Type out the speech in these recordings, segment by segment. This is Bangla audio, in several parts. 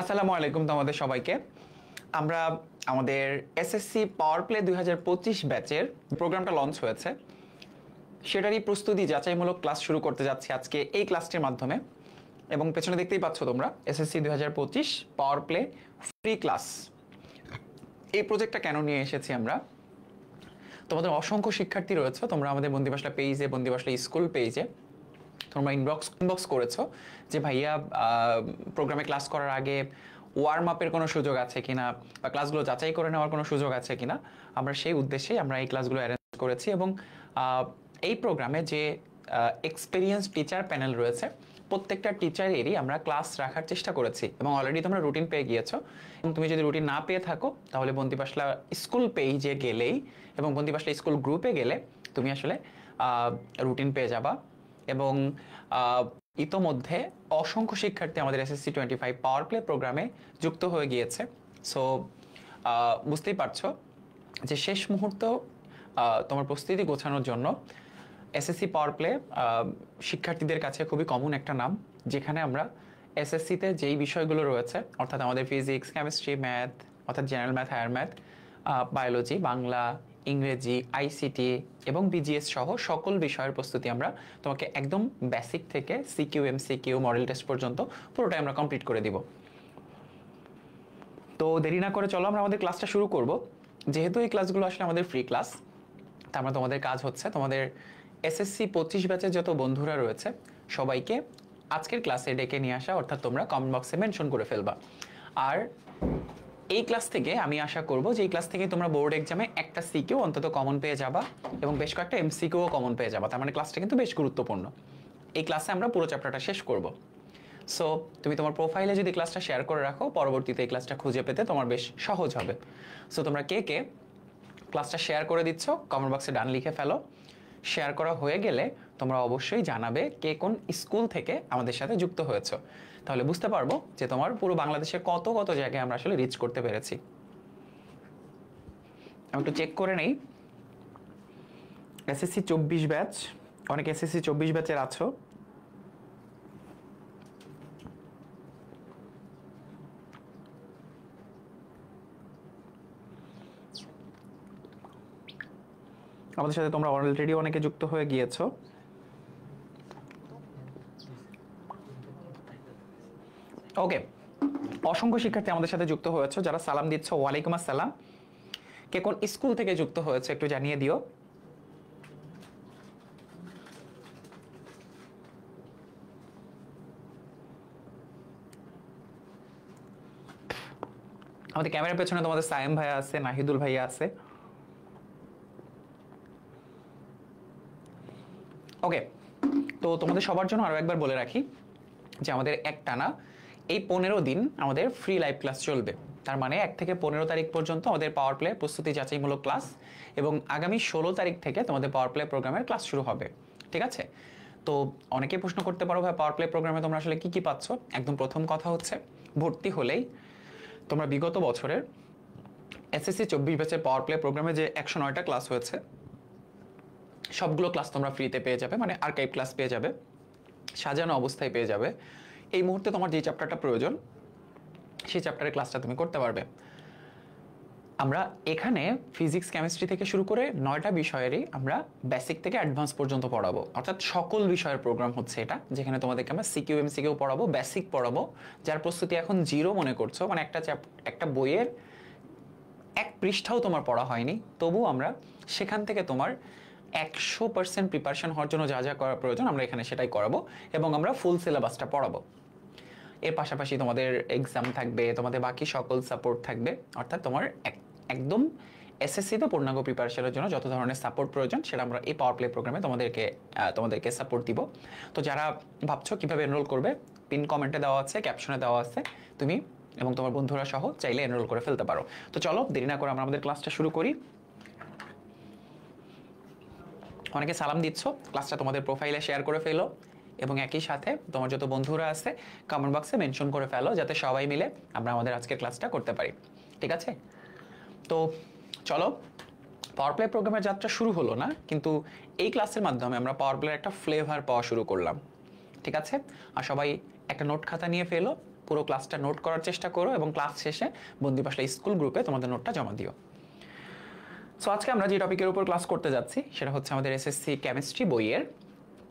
আসসালামু আলাইকুম তোমাদের সবাইকে। আমরা আমাদের এসএসসি পাওয়ার প্লে 2025 ব্যাচের প্রোগ্রামটা লঞ্চ হয়েছে, সেটারই প্রস্তুতি যাচাইমূলক ক্লাস শুরু করতে যাচ্ছি আজকে এই ক্লাসটির মাধ্যমে। এবং পেছনে দেখতেই পাচ্ছ তোমরা SSC 2025 power play free class. এই প্রজেক্টটা কেন নিয়ে এসেছি আমরা, তোমাদের অসংখ্য শিক্ষার্থী রয়েছে, তোমরা আমাদের বন্দিবাসলা পেজে, বন্দিবাসলা স্কুল পেজে তোমরা ইনবক্স করেছো যে ভাইয়া প্রোগ্রামে ক্লাস করার আগে ওয়ার্ম আপের কোনো সুযোগ আছে কিনা বা ক্লাসগুলো যাচাই করে নেওয়ার কোনো সুযোগ আছে কিনা। আমরা সেই উদ্দেশ্যেই আমরা এই ক্লাসগুলো অ্যারেঞ্জ করেছি এবং এই প্রোগ্রামে যে এক্সপিরিয়েন্স টিচার প্যানেল রয়েছে প্রত্যেকটা টিচারেরই আমরা ক্লাস রাখার চেষ্টা করেছি এবং অলরেডি তোমরা রুটিন পেয়ে গিয়েছো। এবং তুমি যদি রুটিন না পেয়ে থাকো তাহলে বন্দিবাসলা স্কুল পেজে গেলেই এবং বন্দিবাসলা স্কুল গ্রুপে গেলে তুমি আসলে রুটিন পেয়ে যাবা। এবং ইতোমধ্যে অসংখ্য শিক্ষার্থী আমাদের এসএসসি 25 পাওয়ার প্লে প্রোগ্রামে যুক্ত হয়ে গিয়েছে। সো বুঝতেই পারছো যে শেষ মুহূর্ত তোমার প্রস্তুতি গোছানোর জন্য এসএসসি পাওয়ার প্লে শিক্ষার্থীদের কাছে খুবই কমন একটা নাম, যেখানে আমরা এসএসসিতে যেই বিষয়গুলো রয়েছে অর্থাৎ আমাদের ফিজিক্স, কেমিস্ট্রি, ম্যাথ অর্থাৎ general math, higher math, biology, Bangla, ইংরেজি, আইসিটি এবং বিজিএস সহ সকল বিষয়ের প্রস্তুতি আমরা তোমাকে একদম বেসিক থেকে সিকিউ, এমসিকিউ, মডেল টেস্ট পর্যন্ত পুরোটাই আমরা কমপ্লিট করে দিব। তো দেরি না করে চলো আমরা আমাদের ক্লাসটা শুরু করব। যেহেতু এই ক্লাসগুলো আসলে আমাদের ফ্রি ক্লাস, তা আমরা তোমাদের কাজ হচ্ছে তোমাদের এসএসসি 25 ব্যাচের যত বন্ধুরা রয়েছে সবাইকে আজকের ক্লাসে ডেকে নিয়ে আসা, অর্থাৎ তোমরা কমেন্ট বক্সে মেনশন করে ফেলবা। আর এই ক্লাস থেকে আমি আশা করব যে এই ক্লাস থেকে তোমরা বোর্ড এক্সামে একটা সিকিউ অন্তত কমন পেয়ে যাবা এবং বেশ কয়েকটা এমসিকিউও কমন পেয়ে যাবা। তার মানে ক্লাসটা কিন্তু বেশ গুরুত্বপূর্ণ। এই ক্লাসে আমরা পুরো চ্যাপ্টারটা শেষ করব। সো তুমি তোমার প্রোফাইলে যদি ক্লাসটা শেয়ার করে রাখো, পরবর্তীতে এই ক্লাসটা খুঁজে পেতে তোমার বেশ সহজ হবে। সো তোমরা কে কে ক্লাসটা শেয়ার করে দিচ্ছ কমেন্ট বক্সে ডান লিখে ফেলো। শেয়ার করা হয়ে গেলে তোমরা অবশ্যই জানাবে কে কোন স্কুল থেকে আমাদের সাথে যুক্ত হয়েছো, তাহলে বুঝতে পারবো যে তোমার পুরো বাংলাদেশের কত কত জায়গায় আমরা আসলে রিচ করতে পেরেছি। আমি একটু চেক করে নেই। এসএসসি 24 ব্যাচ, অনেক এসএসসি 24 ব্যাচের আছো। আমাদের সাথে তোমরা অলরেডি অনেকে যুক্ত হয়ে গিয়েছো। ওকে, অসংখ্য শিক্ষার্থী আমাদের সাথে যুক্ত হয়েছে। যারা সালাম দিচ্ছ ওয়ালাইকুম আসসালাম। কে কোন স্কুল থেকে যুক্ত হয়েছে একটু জানিয়ে দিও। আমাদের ক্যামেরার পেছনে তোমাদের সায়েম ভাইয়া আছে, নাহিদুল ভাইয়া আছে। ওকে, তো তোমাদের সবার জন্য আরো একবার বলে রাখি যে আমাদের একটানা এই 15 দিন আমাদের ফ্রি লাইভ ক্লাস চলবে। তার মানে 1 থেকে 15 তারিখ পর্যন্ত আমাদের পাওয়ার প্লে প্রস্তুতি যাচাইমূলক ক্লাস এবং আগামী 16 তারিখ থেকে তোমাদের পাওয়ার প্লে প্রোগ্রামের ক্লাস শুরু হবে। ঠিক আছে? তো অনেকেই প্রশ্ন করতে পারো ভাই পাওয়ার প্লে প্রোগ্রামে তোমরা আসলে কি কি পাচ্ছ। একদম প্রথম কথা হচ্ছে ভর্তি হলেই তোমরা বিগত বছরের এসএসসি 24 ব্যাচের পাওয়ার প্লে প্রোগ্রামে যে 109টা ক্লাস হয়েছে সবগুলো ক্লাস তোমরা ফ্রিতে পেয়ে যাবে, মানে আর্কাইভ ক্লাস পেয়ে যাবে, সাজানো অবস্থায় পেয়ে যাবে। এই মুহূর্তে তোমার যে চ্যাপ্টারটা প্রয়োজন সেই চ্যাপ্টারের ক্লাসটা তুমি করতে পারবে। আমরা এখানে ফিজিক্স, কেমিস্ট্রি থেকে শুরু করে 9টা বিষয়েরই আমরা বেসিক থেকে অ্যাডভান্স পর্যন্ত পড়াবো, অর্থাৎ সকল বিষয়ের প্রোগ্রাম হচ্ছে এটা, যেখানে তোমাদেরকে আমরা সিকিউ, এমসিকিউ পড়াবো, বেসিক পড়াবো। যার প্রস্তুতি এখন জিরো মনে করছো, মানে একটা বইয়ের 1 পৃষ্ঠাও তোমার পড়া হয়নি, তবু আমরা সেখান থেকে তোমার 100% প্রিপারেশন হওয়ার জন্য যা যা করা প্রয়োজন আমরা এখানে সেটাই করাবো এবং আমরা ফুল সিলেবাসটা পড়াবো। এর পাশাপাশি তোমাদের এক্সাম থাকবে, তোমাদের বাকি সকল সাপোর্ট থাকবে, অর্থাৎ তোমার একদম এসএসসিতে পূর্ণাঙ্গ প্রিপারেশনের জন্য যত ধরনের সাপোর্ট প্রয়োজন সেটা আমরা এই পাওয়ার প্লে প্রোগ্রামে তোমাদেরকে সাপোর্ট দিব। তো যারা ভাবছো কিভাবে এনরোল করবে, পিন কমেন্টে দেওয়া আছে, ক্যাপশনে দেওয়া আছে, তুমি এবং তোমার বন্ধুরা সহ চাইলে এনরোল করে ফেলতে পারো। তো চলো দেরি না করে আমরা আমাদের ক্লাসটা শুরু করি। অনেকে সালাম দিচ্ছ, ক্লাসটা তোমাদের প্রোফাইলে শেয়ার করে ফেলো এবং একই সাথে তোমার যত বন্ধুরা আছে কমেন্ট বক্সে মেনশন করে ফেলো, যাতে সবাই মিলে আমরা আমাদের আজকের ক্লাসটা করতে পারি। ঠিক আছে? তো চলো, পাওয়ার প্লে প্রোগ্রামের যাত্রা শুরু হলো না, কিন্তু এই ক্লাসের মাধ্যমে আমরা পাওয়ার প্লের একটা ফ্লেভার পাওয়া শুরু করলাম। ঠিক আছে? আর সবাই একটা নোট খাতা নিয়ে ফেলো পুরো ক্লাসটা নোট করার চেষ্টা করো এবং ক্লাস শেষে বন্দিপাশা স্কুল গ্রুপে তোমাদের নোটটা জমা দিও। সো আজকে আমরা যে টপিকের উপর ক্লাস করতে যাচ্ছি সেটা হচ্ছে আমাদের এসএসসি কেমিস্ট্রি বইয়ের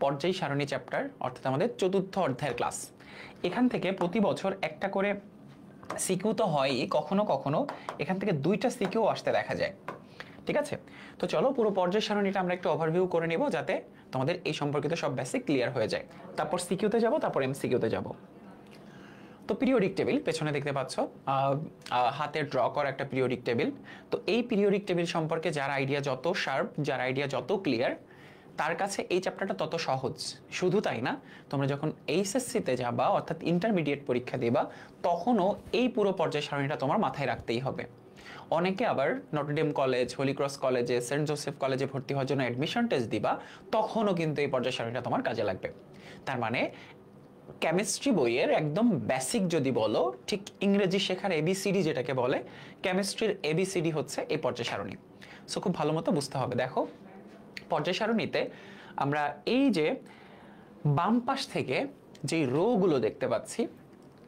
পর্যায় সারণী চ্যাপ্টার, অর্থাৎ আমাদের চতুর্থ অধ্যায়ের ক্লাস। এখান থেকে প্রতি বছর একটা করে সিকিউ তো হয়ই, কখনো কখনো এখান থেকে 2টা সিকিউ আসতে দেখা যায়। ঠিক আছে, তো চলো পুরো পর্যায় সারণীটা আমরা একটু ওভারভিউ করে নিব যাতে তোমাদের এই সম্পর্কিত সব বেসিক ক্লিয়ার হয়ে যায়। তারপর সিকিউতে যাব, তারপর এমসিকিউতে যাব। তো পিরিয়ডিক টেবিল পেছনে দেখতে পাচ্ছ, হাতে ড্র করা একটা পিরিয়ডিক টেবিল। তো এই পিরিয়ডিক টেবিল সম্পর্কে যার আইডিয়া যত শার্প, যার আইডিয়া যত ক্লিয়ার, তার কাছে এই চ্যাপ্টারটা তত সহজ। শুধু তাই না, তোমরা যখন এইচএসসিতে যাবা অর্থাৎ ইন্টারমিডিয়েট পরীক্ষা দিবা, তখনও এই পুরো পর্যায় সারণীটা তোমার মাথায় রাখতেই হবে। অনেকে আবার নটরডেম কলেজ, হোলি ক্রস কলেজে, সেন্ট জোসেফ কলেজে ভর্তি হওয়ার জন্য অ্যাডমিশন টেস্ট দিবা, তখনও কিন্তু এই পর্যায় সারণীটা তোমার কাজে লাগবে। তার মানে কেমিস্ট্রি বইয়ের একদম বেসিক যদি বলো, ঠিক ইংরেজি শেখার এবিসিডি যেটাকে বলে, কেমিস্ট্রির এবিসিডি হচ্ছে এই পর্যায় সারণী। সো খুব ভালো মতো বুঝতে হবে। দেখো পর্যায় সারণীতে আমরা এই যে বাম পাশ থেকে যে রোগুলো দেখতে পাচ্ছি,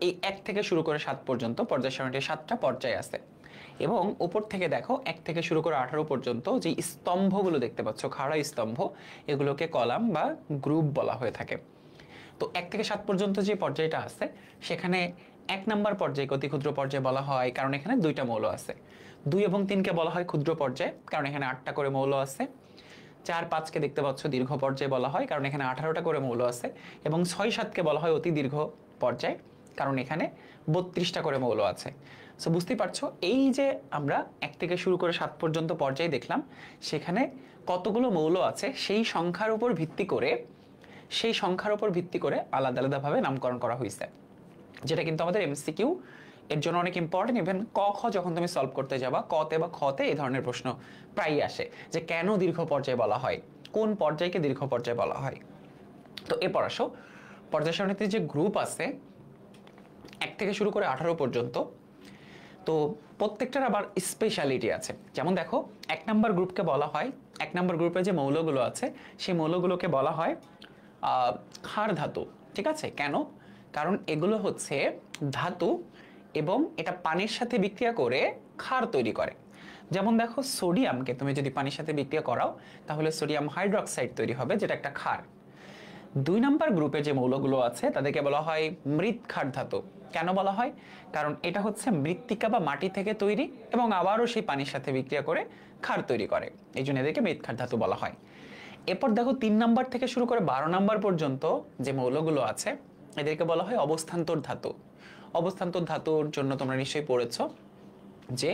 এই 1 থেকে শুরু করে 7 পর্যন্ত পর্যায় সারণীর 7টা পর্যায় আছে। এবং উপর থেকে দেখো 1 থেকে শুরু করে 18 পর্যন্ত যে স্তম্ভগুলো দেখতে পাচ্ছ, খাড়া স্তম্ভ, এগুলোকে কলাম বা গ্রুপ বলা হয়ে থাকে। তো 1 থেকে 7 পর্যন্ত যে পর্যায়টা আছে সেখানে 1 নম্বর পর্যায় অতি ক্ষুদ্র পর্যায় বলা হয়, কারণ এখানে 2টা মৌল আছে। 2 এবং 3কে বলা হয় ক্ষুদ্র পর্যায়, কারণ এখানে 8টা করে মৌল আছে। 4, 5কে দেখতে পাচ্ছ দীর্ঘ পর্যায় বলা হয়, কারণ এখানে 18টা করে মৌল আছে। এবং 6, 7কে বলা হয় অতি দীর্ঘ পর্যায়, কারণ এখানে 32টা করে মৌল আছে। সো বুঝতেই পারছো, এই যে আমরা 1 থেকে শুরু করে 7 পর্যন্ত পর্যায় দেখলাম, সেখানে কতগুলো মৌল আছে সেই সংখ্যার উপর ভিত্তি করে আলাদা আলাদাভাবে নামকরণ করা হয়েছে, যেটা কিন্তু আমাদের এমসিকিউ এর জন্য অনেক ইম্পর্টেন্ট। ইভেন ক খ যখন তুমি সলভ করতে যাবা, কতে বা খতে এই ধরনের প্রশ্ন প্রায়ই আসে যে কেন দীর্ঘ পর্যায় বলা হয়, কোন পর্যায়কে দীর্ঘ পর্যায় বলা হয়। তো এরপর আসো, পর্যায় সারণীতে যে গ্রুপ আছে 1 থেকে শুরু করে 18 পর্যন্ত, তো প্রত্যেকটার আবার স্পেশালিটি আছে। যেমন দেখো 1 নম্বর গ্রুপকে বলা হয়, 1 নম্বর গ্রুপে যে মৌলগুলো আছে সেই মৌলগুলোকে বলা হয় ক্ষার ধাতু। ঠিক আছে, কেন? কারণ এগুলো হচ্ছে ধাতু এবং এটা পানির সাথে বিক্রিয়া করে ক্ষার তৈরি করে। যেমন দেখো সোডিয়ামকে তুমি যদি পানির সাথে বিক্রিয়া করাও তাহলে সোডিয়াম হাইড্রক্সাইড তৈরি হবে, যেটা একটা ক্ষার। 2 নম্বর গ্রুপে যে মৌলগুলো আছে তাদেরকে বলা হয় মৃৎ ক্ষার ধাতু। কেন বলা হয়? কারণ এটা হচ্ছে মৃত্তিকা বা মাটি থেকে তৈরি এবং আবারও সেই পানির সাথে বিক্রিয়া করে ক্ষার তৈরি করে, এই জন্য এদেরকে মৃৎ ক্ষার ধাতু বলা হয়। এরপর দেখো 3 নম্বর থেকে শুরু করে 12 নম্বর পর্যন্ত যে মৌলগুলো আছে এদেরকে বলা হয় অবস্থান্তর ধাতু। অবস্থান্তর ধাতুর জন্য তোমরা নিশ্চয়ই পড়েছো যে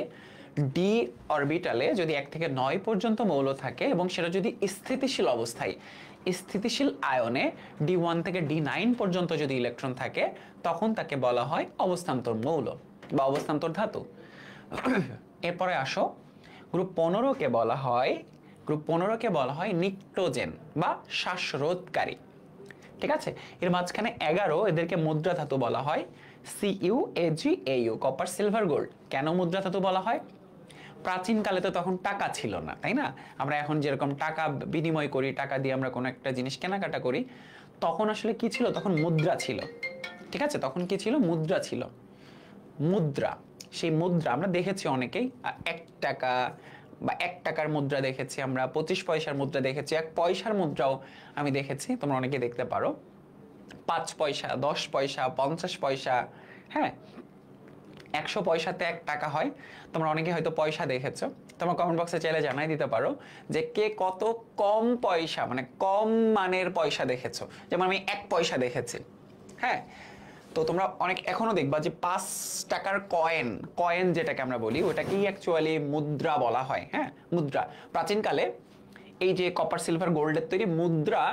ডি অরবিটালে যদি 1 থেকে 9 পর্যন্ত মৌল থাকে এবং সেটা যদি স্থিতিশীল অবস্থায়, স্থিতিশীল আয়নে D1 থেকে D9 পর্যন্ত যদি ইলেকট্রন থাকে, তখন তাকে বলা হয় অবস্থান্তর মৌল বা অবস্থান্তর ধাতু। এরপরে আসো গ্রুপ 15কে বলা হয় নিক্টোজেন বা শ্বাসরোধকারী। ঠিক আছে, এর মাঝখানে 11 এদেরকে মুদ্রা ধাতু বলা হয়, CuAgAu, কপার সিলভার গোল্ড। কেন মুদ্রা ধাতু বলা হয়? প্রাচীনকালে তো তখন টাকা ছিল না, তাই না? আমরা এখন যেরকম টাকা বিনিময় করি, টাকা দিয়ে আমরা কোনো একটা জিনিস কেনাকাটা করি, তখন আসলে কি ছিল? তখন মুদ্রা ছিল। ঠিক আছে, তখন কি ছিল? মুদ্রা ছিল। মুদ্রা, সেই মুদ্রা আমরা দেখেছি অনেকেই, 1 টাকা বা 1 টাকার মুদ্রা দেখেছি আমরা, 25 পয়সার মুদ্রা দেখেছি, 1 পয়সার মুদ্রাও আমি দেখেছি, তোমরা অনেকে দেখতে পারো। 5 পয়সা, 10 পয়সা, 50 পয়সা, হ্যাঁ, 100 পয়সাতে 1 টাকা হয়। তোমরা অনেকে হয়তো পয়সা দেখেছো, তোমরা কমেন্ট বক্সে চাইলে জানাই দিতে পারো যে কে কত কম পয়সা, মানে কম মানের পয়সা দেখেছো। যেমন আমি 1 পয়সা দেখেছি, হ্যাঁ। তো তোমরা অনেক এখনো দেখবা যে 5 টাকার কয়েন যেটাকে আমরা বলি, ওটাকেই অ্যাকচুয়ালি মুদ্রা বলা হয়। হ্যাঁ, মুদ্রা। প্রাচীনকালে এই যে কপার সিলভার গোল্ডের তৈরি মুদ্রা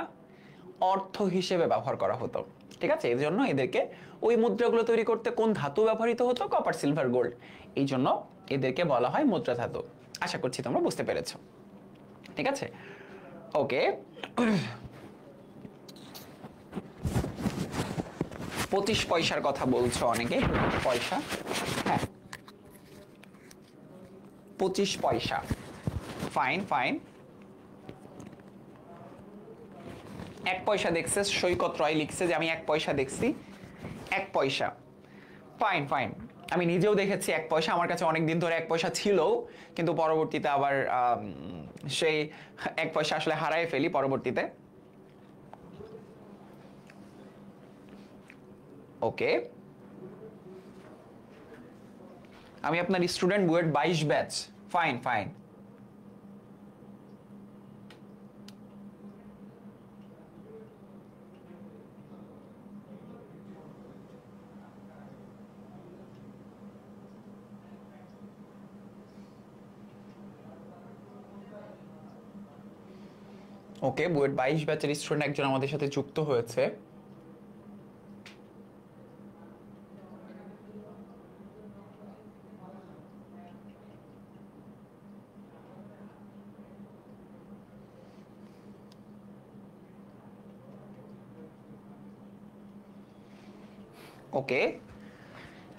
অর্থ হিসেবে ব্যবহার করা হতো। ঠিক আছে, এর জন্য এদেরকে ওই মুদ্রাগুলো তৈরি করতে কোন ধাতু ব্যবহৃত হতো? Copper silver gold. এই জন্য এদেরকে বলা হয় মুদ্রা ধাতু। আশা করছি তোমরা বুঝতে পেরেছো। ঠিক আছে, ওকে। 25 পয়সার কথা বলছো অনেকে, পয়সা, হ্যাঁ, 25 পয়সা, ফাইন। 1 পয়সা দেখছে, সৈকত রয় লিখছে যে আমি 1 পয়সা দেখছি। 1 পয়সা ফাইন ফাইন, আমি নিজেও দেখেছি 1 পয়সা, আমার কাছে অনেক দিন ধরে 1 পয়সা ছিল, কিন্তু পরবর্তীতে আবার সেই 1 পয়সা আসলে হারায় ফেলি পরবর্তীতে। ওকে, আমি আপনার student, BUET 22 batch. Fine fine, okay, BUET 22 ব্যাচের স্টুডেন্ট একজন আমাদের সাথে যুক্ত হয়েছে। ওকে,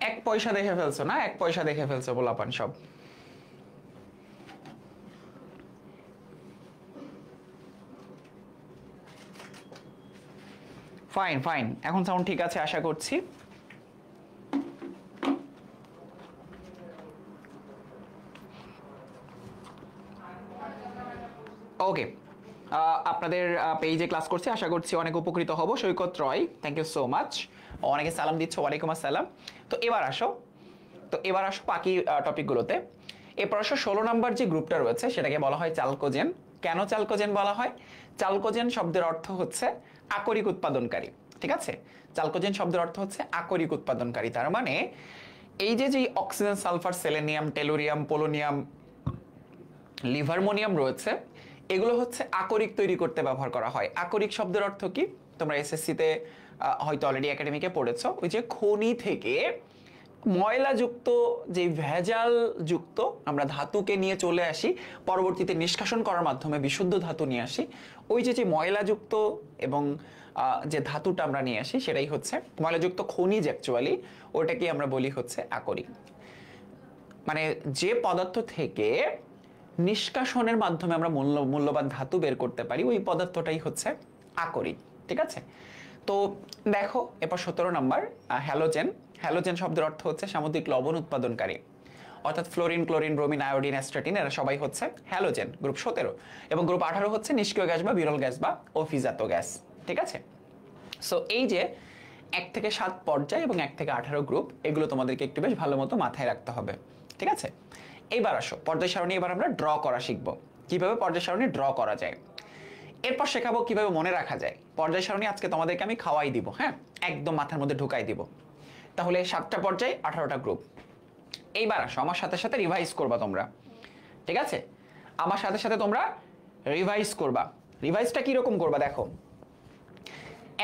1 পয়সা দেখে ফেলছো না? 1 পয়সা দেখে ফেলছো পোলাপান সব। ফাইন ফাইন, এখন সাউন্ড ঠিক আছে আশা করছি। ওকে, আপনাদের পেজে ক্লাস করছি, আশা করছি অনেক উপকৃত হব। সৈকত রয়, থ্যাংক ইউ সো মাচ। অনেকে সালাম দিচ্ছ, ওয়ালাইকুম আসসালাম। তো এবার আসো বাকি টপিকগুলোতে। এরপর আসো 16 নম্বর যে গ্রুপটা রয়েছে সেটাকে বলা হয় চালকোজেন। কেন চালকোজেন বলা হয়? চালকোজেন শব্দের অর্থ হচ্ছে আকরিক উৎপাদনকারী। ঠিক আছে, চালকোজেন শব্দের অর্থ হচ্ছে আকরিক উৎপাদনকারী। তার মানে এই যে oxygen, sulphur, selenium, tellurium, polonium, livermorium রয়েছে, এগুলো হচ্ছে আকরিক তৈরি করতে ব্যবহার করা হয়। আকরিক শব্দের অর্থ কি? তোমরা এসএসসিতে হয়তো অলরেডি একাডেমিকে পড়েছো, ওই যে খনি থেকে ময়লাযুক্ত, যে ভেজাল যুক্ত আমরা ধাতুকে নিয়ে চলে আসি, পরবর্তীতে নিষ্কাশন করার মাধ্যমে বিশুদ্ধ ধাতু নিয়ে আসি। ওই যে ময়লাযুক্ত এবং যে ধাতুটা আমরা নিয়ে আসি সেটাই হচ্ছে ময়লাযুক্ত খনিজ। অ্যাকচুয়ালি ওটাকে আমরা বলি হচ্ছে আকরিক। মানে যে পদার্থ থেকে নিষ্কাশনের মাধ্যমে আমরা মূল্যবান ধাতু বের করতে পারি, ওই পদার্থটাই হচ্ছে আকরিক। ঠিক আছে, তো দেখো এরপর 17 নম্বর হ্যালোজেন। হ্যালোজেন শব্দের অর্থ হচ্ছে সামুদ্রিক লবণ উৎপাদনকারী, অর্থাৎ ফ্লোরিন, ক্লোরিন, ব্রোমিন, আয়োডিন, অ্যাস্ট্রাটিন, এরা সবাই হচ্ছে হ্যালোজেন। গ্রুপ 17 এবং গ্রুপ 18 হচ্ছে নিষ্ক্রিয় গ্যাস বা বিরল গ্যাস বা অভিজাত গ্যাস। ঠিক আছে, সো এই যে 1 থেকে 7 পর্যায় এবং 1 থেকে 18 গ্রুপ, এগুলো তোমাদেরকে একটু বেশ ভালো মতো মাথায় রাখতে হবে। ঠিক আছে, এইবার আসো পর্যায় সারণী। এবার আমরা ড্র করা শিখবো, কিভাবে পর্যায় সারণী ড্র করা যায়। এরপর শেখাবো কিভাবে মনে রাখা যায়। পর্যায় সারণী আজকে তোমাদেরকে আমি খাওয়াই দিব, হ্যাঁ, একদম মাথার মধ্যে ঢুকাই দিব। তাহলে 7টা পর্যায়, 18টা গ্রুপ। এইবার আসো আমার সাথে সাথে রিভাইজ করবা তোমরা। ঠিক আছে, আমার সাথে সাথে তোমরা রিভাইজ করবা। রিভাইজটা কিরকম করবা দেখো।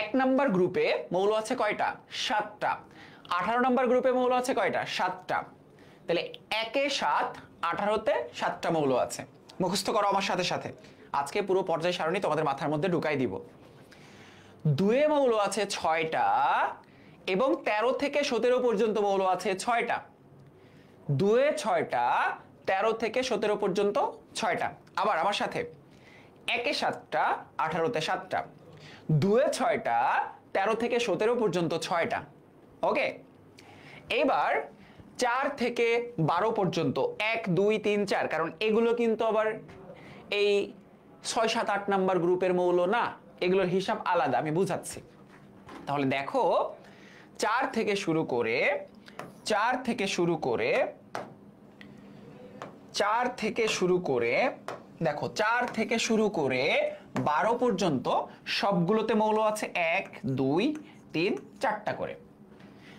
1 নাম্বার গ্রুপে মৌল আছে কয়টা? 7টা। 18 নাম্বার গ্রুপে মৌল আছে কয়টা? 7টা। তাহলে 1 এ 7, 18তে 7টা মৌল আছে। মুখস্থ করো আমার সাথে সাথে, আজকে পুরো পর্যায় সারণী তোমাদের মাথার মধ্যে ঢুকাই দিব। 2 এ মৌল আছে 6টা এবং 13 থেকে 17 পর্যন্ত মৌল আছে 6টা। 2 এ 6টা, 13 থেকে 17 পর্যন্ত 6টা। আবার আমার সাথে, 1 এ 7টা, 18তে 7টা। 2 এ 6টা, 13 থেকে 17 পর্যন্ত 6টা। ওকে, এবার 4 থেকে 12 পর্যন্ত 1 2 3 4, কারণ এগুলো কিন্তু আবার এই 6 7 8 নাম্বার গ্রুপের মৌল না, এগুলোর হিসাব আলাদা, আমি বুঝাচ্ছি। তাহলে দেখো 4 থেকে শুরু করে 12 পর্যন্ত সবগুলোতে মৌল আছে 1 2 3 4টা করে।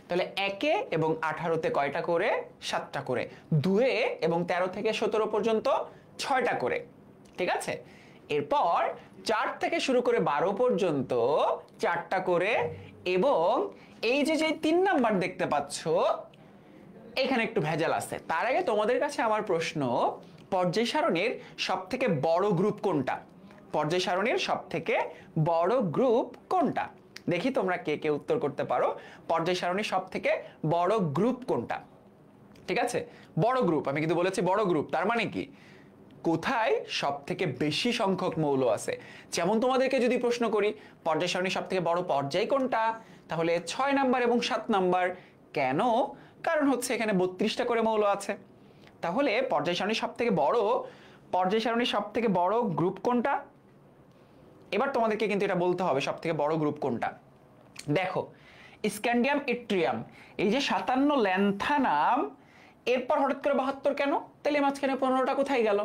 তাহলে 1 এ এবং 18তে কয়টা করে? 7টা করে। 2 এ এবং 13 থেকে 17 পর্যন্ত 6টা করে। ঠিক আছে, এরপর 4 থেকে শুরু করে 12 পর্যন্ত 4টা করে। এবং এই যে 3 নাম্বার দেখতে পাচ্ছ, এখানে একটু ভেজাল আছে। তার আগে তোমাদের কাছে আমার প্রশ্ন, পর্যায় সারণীর সবথেকে বড় গ্রুপ কোনটা? পর্যায় সারণীর সবথেকে বড় গ্রুপ কোনটা? দেখি তোমরা কে কে উত্তর করতে পারো। পর্যায় সারণীর সবথেকে বড় গ্রুপ কোনটা? ঠিক আছে, বড় গ্রুপ, আমি কিন্তু বলেছি বড় গ্রুপ, তার মানে কি কোথায় সবথেকে বেশি সংখ্যক মৌল আছে। যেমন তোমাদেরকে যদি প্রশ্ন করি পর্যায় সারণীর সবথেকে বড় পর্যায় কোনটা, তাহলে 6 নাম্বার এবং 7 নাম্বার। কেন? কারণ হচ্ছে এখানে 32টা করে মৌল আছে। তাহলে পর্যায় সারণীর সব থেকে বড় গ্রুপ কোনটা? এবার তোমাদেরকে কিন্তু এটা বলতে হবে সব থেকে বড় গ্রুপ কোনটা। দেখো, স্ক্যান্ডিয়াম ইট্রিয়াম, এই যে 57 ল্যান্থানাম, এরপর হঠাৎ করে 72 কেন? তাহলে মাঝখানে 15টা কোথায় গেল?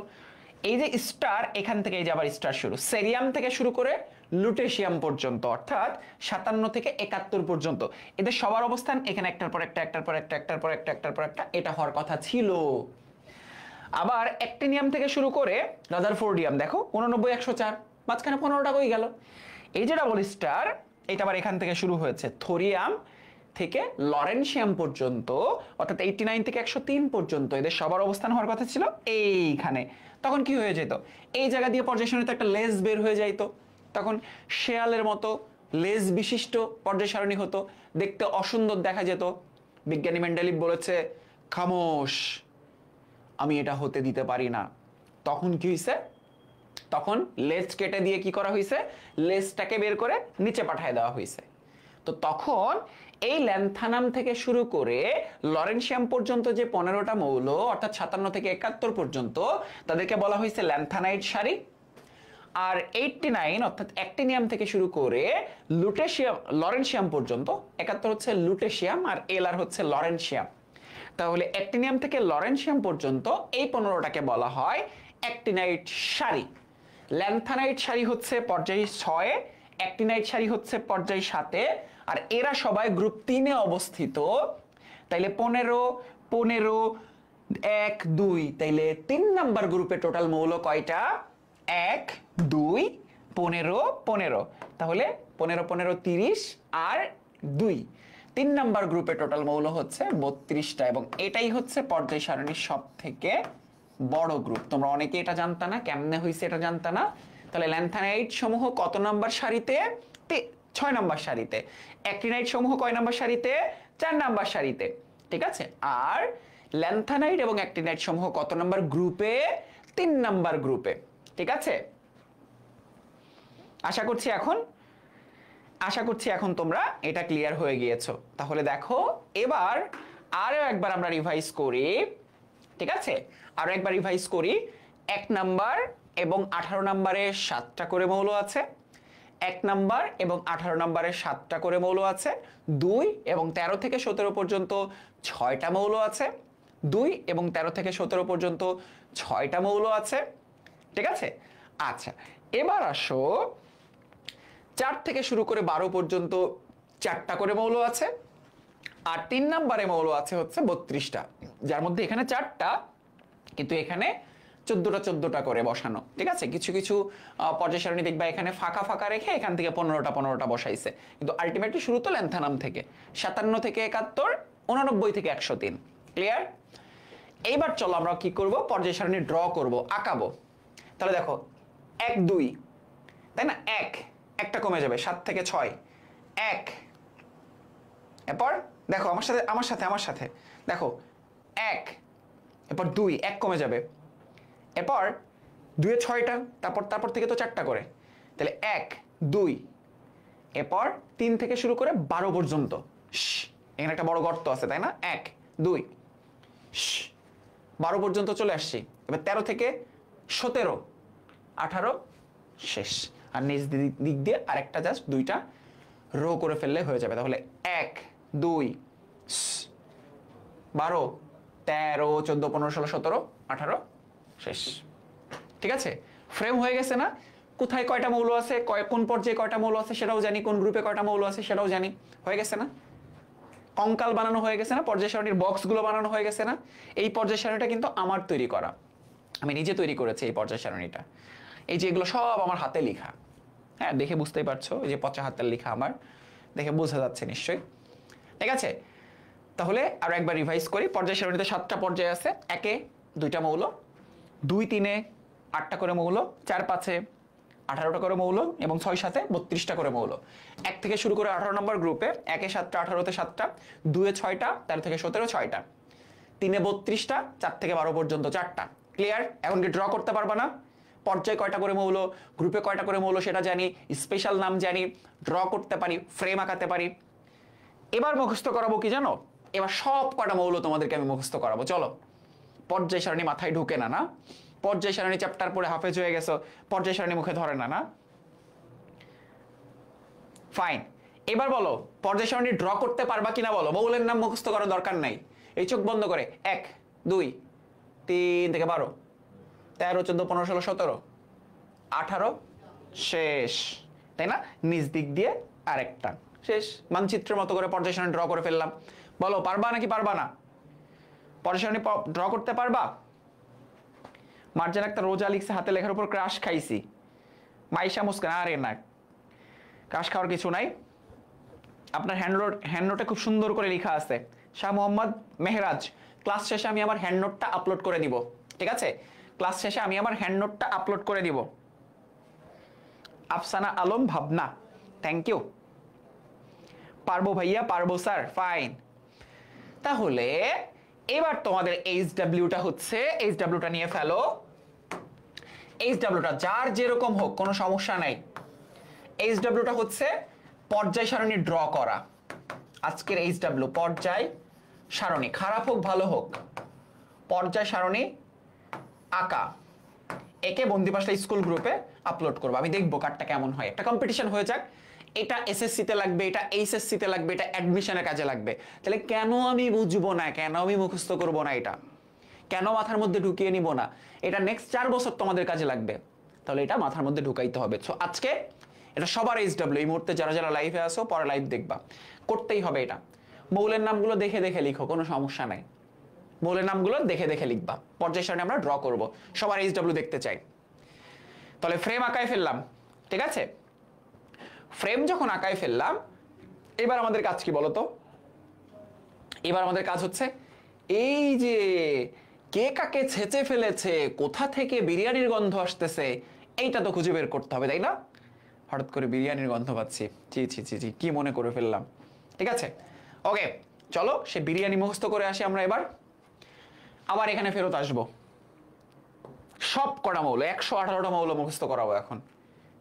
এই যে স্টার, এখান থেকে এই যে আবার স্টার শুরু, সেরিয়াম থেকে শুরু করে লুটেশিয়াম পর্যন্ত, অর্থাৎ 57 থেকে 71 পর্যন্ত এদের সবার অবস্থান এখানে একটার পর একটা, একটার পর একটা, একটার পর একটা, একটার পর একটা, এটা হওয়ার কথা ছিল। আবার অ্যাক্টিনিয়াম থেকে শুরু করে রাদারফোর্ডিয়াম, দেখো 89 104, মাঝখানে 15টা কই গেল? এই যে ডাবল স্টার, এটা আবার এখান থেকে শুরু হয়েছে, থোরিয়াম থেকে লরেনসিয়াম পর্যন্ত, অর্থাৎ 89 থেকে 103 পর্যন্ত এদের সবার অবস্থান হওয়ার কথা ছিল এইখানে। তখন কি হয়ে যেত? এই জায়গা দিয়ে পর্যায় সারণীতে একটা লেজ বের হয়ে যাইতো, তখন শেয়ালের মতো লেজ বিশিষ্ট পর্যায় সারণী হতো, দেখতে অসুন্দর দেখা যেত। বিজ্ঞানী মেন্ডেলিভ বলেছে, খামোশ, আমি এটা হতে দিতে পারি না। তখন কি হয়েছে? তখন লেজ কেটে দিয়ে কি করা হয়েছে? লেজটাকে বের করে নিচে পাঠিয়ে দেওয়া হয়েছে। তো তখন এই ল্যান্থানাম থেকে শুরু করে লরেনসিয়াম পর্যন্ত যে 15টা মৌল, অর্থাৎ 57 থেকে 71 পর্যন্ত, তাদেরকে বলা হয়েছে ল্যান্থানাইড সারি। আর 89 অর্থাৎ অ্যাক্টিনিয়াম থেকে শুরু করে লরেনসিয়াম পর্যন্ত, 71 হচ্ছে লুটেশিয়াম আর এলআর হচ্ছে লরেনসিয়াম। তাহলে অ্যাক্টিনিয়াম থেকে লরেনসিয়াম পর্যন্ত এই 15টাকে বলা হয় অ্যাক্টিনাইড সারি। ল্যান্থানাইড সারি হচ্ছে পর্যায় 6, অ্যাক্টিনাইড সারি হচ্ছে পর্যায় 7, আর এরা সবাই গ্রুপ 3-এ অবস্থিত। তাইলে 15 15 1 2, তাইলে 3 নাম্বার গ্রুপে টোটাল মৌল কয়টা? 1 2 15 15, তাহলে 15 15 30 আর 2, 3 নাম্বার গ্রুপে টোটাল মৌল হচ্ছে 32টা, এবং এটাই হচ্ছে পর্যায় সারণীর সব থেকে বড় গ্রুপ। তোমরা অনেকে এটা জানতা না, কেমনে হয়েছে এটা জানতা না। তাহলে ল্যান্থানাইড সমূহ কত নাম্বার সারিতে? 6 নাম্বার সারিতে। অ্যাক্টিনাইড সমূহ কয় নাম্বার সারিতে? 4 নাম্বার সারিতে, ঠিক আছে। আর ল্যান্থানাইড এবং অ্যাক্টিনাইড সমূহ কত নাম্বার গ্রুপে? 3 নাম্বার গ্রুপে, ঠিক আছে। আশা করছি এখন তোমরা এটা ক্লিয়ার হয়ে গিয়েছো। তাহলে দেখো, এবার আরো একবার আমরা রিভাইজ করি, ঠিক আছে। আরো একবার রিভাইজ করি। 1 নাম্বার এবং 18 নাম্বারে 7টা করে মৌল আছে। 1 নাম্বার এবং 18 নাম্বারে 7টা করে মৌল আছে। 2 এবং 13 থেকে 17 পর্যন্ত 6টা মৌল আছে। 2 এবং 13 থেকে 17 পর্যন্ত 6টা মৌল আছে, ঠিক আছে। আচ্ছা, এবার আসো 4 থেকে শুরু করে 12 পর্যন্ত 4টা করে মৌল আছে। আর 3 নাম্বারে মৌল আছে হচ্ছে 32টা, যার মধ্যে এখানে 4টা, কিন্তু এখানে 14টা করে বসানো, ঠিক আছে। কিছু কিছু পর্যায় সারণী দেখবা এখানে ফাঁকা ফাঁকা রেখে এখান থেকে 15টা বসাইছে, কিন্তু আলটিমেটলি শুরু তো ল্যান্থানাম থেকে। 57 থেকে 71, 89 থেকে 103, ক্লিয়ার। এইবার চলো আমরা কি করব? পর্যায় সারণী ড্র করব, আঁকাবো। তাহলে দেখো 1 2, তাই না? একটা কমে যাবে, 7 থেকে 6 1, এরপর দেখো আমার সাথে দেখো 1, এরপর 2, 1 কমে যাবে, এরপর 2 এ 6টা, তারপর থেকে তো 4টা করে, তাহলে 1 2, এরপর 3 থেকে শুরু করে 12 পর্যন্ত। এখানে একটা বড় গর্ত আছে, তাই না? 1 2 12 পর্যন্ত চলে আসছি। এবার 13 থেকে 17 18 শেষ। আর নিচ দিক দিয়ে আরেকটা জাস্ট 2টা রো করে ফেললে হয়ে যাবে। তাহলে 1 2 12 13 14 15 16 17 18 শেষ, ঠিক আছে। ফ্রেম হয়ে গেছে না? কোথায় কয়টা মৌল আছে, কোন পর্যায়ে কয়টা মৌল আছে সেটাও জানি, কোন গ্রুপে কয়টা মৌল আছে সেটাও জানি। হয়ে গেছে না? কঙ্কাল বানানো হয়ে গেছে না? পর্যায় সারণীর বক্সগুলো বানানো হয়ে গেছে না? এই পর্যায় সারণীটা কিন্তু আমার তৈরি করা, আমি নিজে তৈরি করেছি এই পর্যায় সারণীটা। এই যে এগুলো সব আমার হাতে লেখা, হ্যাঁ, দেখে বুঝতেই পারছো, এই যে পচা হাতের লেখা আমার, দেখে বোঝা যাচ্ছে নিশ্চয়ই, ঠিক আছে। তাহলে আরো একবার রিভাইজ করি। পর্যায় সারণীতে 7টা পর্যায় আছে। 1-এ 2টা মৌল, 2 3-এ 8টা করে মৌল, 4 5-এ 18টা করে মৌল, এবং 6 7-এ 32টা করে মৌল। 1 থেকে শুরু করে 18 নম্বর গ্রুপে 1-এ 7টা, 18-তে 7টা, 2-এ 6টা, 13 থেকে 17 6টা, 3-এ 32টা, 4 থেকে 12 পর্যন্ত 4টা। ক্লিয়ার? এখন কি ড্র করতে পারবা না? পর্যায়ে কয়টা করে মৌল, গ্রুপে কয়টা করে মৌল সেটা জানি, স্পেশাল নাম জানি, ড্র করতে পারি, ফ্রেম আঁকাতে পারি। এবার মুখস্থ করাবো কি জানো? এবার সব কটা মৌল তোমাদেরকে আমি মুখস্থ করাবো, চলো। পর্যায় সারণী মাথায় ঢুকে না, না? পর্যায় সারণী চ্যাপ্টার পড়ে হাফেজ হয়ে গেছো, পর্যায় সারণী মুখে ধরে না, না? ফাইন। এবার বলো পর্যায় সারণী ড্র করতে পারবা কিনা বলো। মৌলের নাম মুখস্থ করার দরকার নাই, এই চোখ বন্ধ করে 1 2 3 থেকে 12 13 14 15 16 17 18 শেষ, তাই না? নিজ দিক দিয়ে আরেকটা শেষ, মানচিত্রের মতো করে পর্যায় সারণী ড্র করে ফেললাম। বলো পারবা নাকি পারবা না? পর্যায় সারণী ড্র করতে পারবা? মার্জান একটা রোজা লিখছে হাতে লেখার উপর ক্রাশ খাইছি, মাইশা মুস্কান। আরে না, ক্রাশ খাওয়ার কিছু নাই, আপনার হ্যান্ড নোটে খুব সুন্দর করে লেখা আছে। শাহ মোহাম্মদ মেহরাজ, ক্লাস শেষে আমি আমার হ্যান্ড নোটটা আপলোড করে দিব, ঠিক আছে? ক্লাস শেষে আমি আমার হ্যান্ড নোটটা আপলোড করে দিব। আফসানা আলম ভাবনা, থ্যাংক ইউ। পারবো ভাইয়া, পারবো স্যার, ফাইন। তাহলে এবার তোমাদের এইচডব্লিউটা হচ্ছে, এইচডব্লিউটা নিয়ে ফেলো। এইচডব্লিউটা যার যেরকম হোক কোনো সমস্যা নাই। এইচডব্লিউটা হচ্ছে পর্যায় সারণী ড্র করা। আজকের এইচডব্লিউ পর্যায় সারণী, খারাপ হোক ভালো হোক, পর্যায় সারণী আঁকা। একে বন্দিপাশা স্কুল গ্রুপে আপলোড করবো, আমি দেখবো কারটা কেমন হয়। একটা কম্পিটিশন হয়ে যাক, এটা এসএসসি তে লাগবে, এটা এইচএসসি তে লাগবে, এটা অ্যাডমিশনের কাজে লাগবে। তাহলে কেন আমি বুঝবো না, কেন আমি মুখস্থ করবো না, এটা কেন মাথার মধ্যে ঢুকিয়ে নিব না? এটা নেক্সট 4 বছর তোমাদের কাজে লাগবে, তাহলে এটা মাথার মধ্যে ঢুকাইতে হবে। সো আজকে এটা সবার এইচডব্লিউ, এই মুহূর্তে যারা যারা লাইভে আসো, পরে লাইভ দেখবা, করতেই হবে এটা। মৌলের নামগুলো দেখে দেখে লিখো, কোনো সমস্যা নাই। মৌলের নামগুলো দেখে দেখে লিখবা, পর্যায় সারণী আমরা ড্র করব, সবার এইচডব্লিউ দেখতে চাই। তাহলে ফ্রেম আঁকায় ফেললাম, ঠিক আছে? ফ্রেম যখন আঁকায় ফেললাম, এবার আমাদের কাজ কি বলতো? এবার আমাদের কাজ হচ্ছে এই যে কে কাকে ছেঁচে ফেলেছে, কোথা থেকে বিরিয়ানির গন্ধ আসতেছে, এইটা তো খুঁজে বের করতে হবে, তাই না? হঠাৎ করে বিরিয়ানির গন্ধ পাচ্ছি, জি জি জি জি, কি মনে করে ফেললাম, ঠিক আছে? ওকে, চলো সে বিরিয়ানি মুখস্থ করে আসি আমরা। এবার আবার এখানে ফেরত আসবো, সব কটা মৌল 118টা মৌল মুখস্থ করাবো এখন,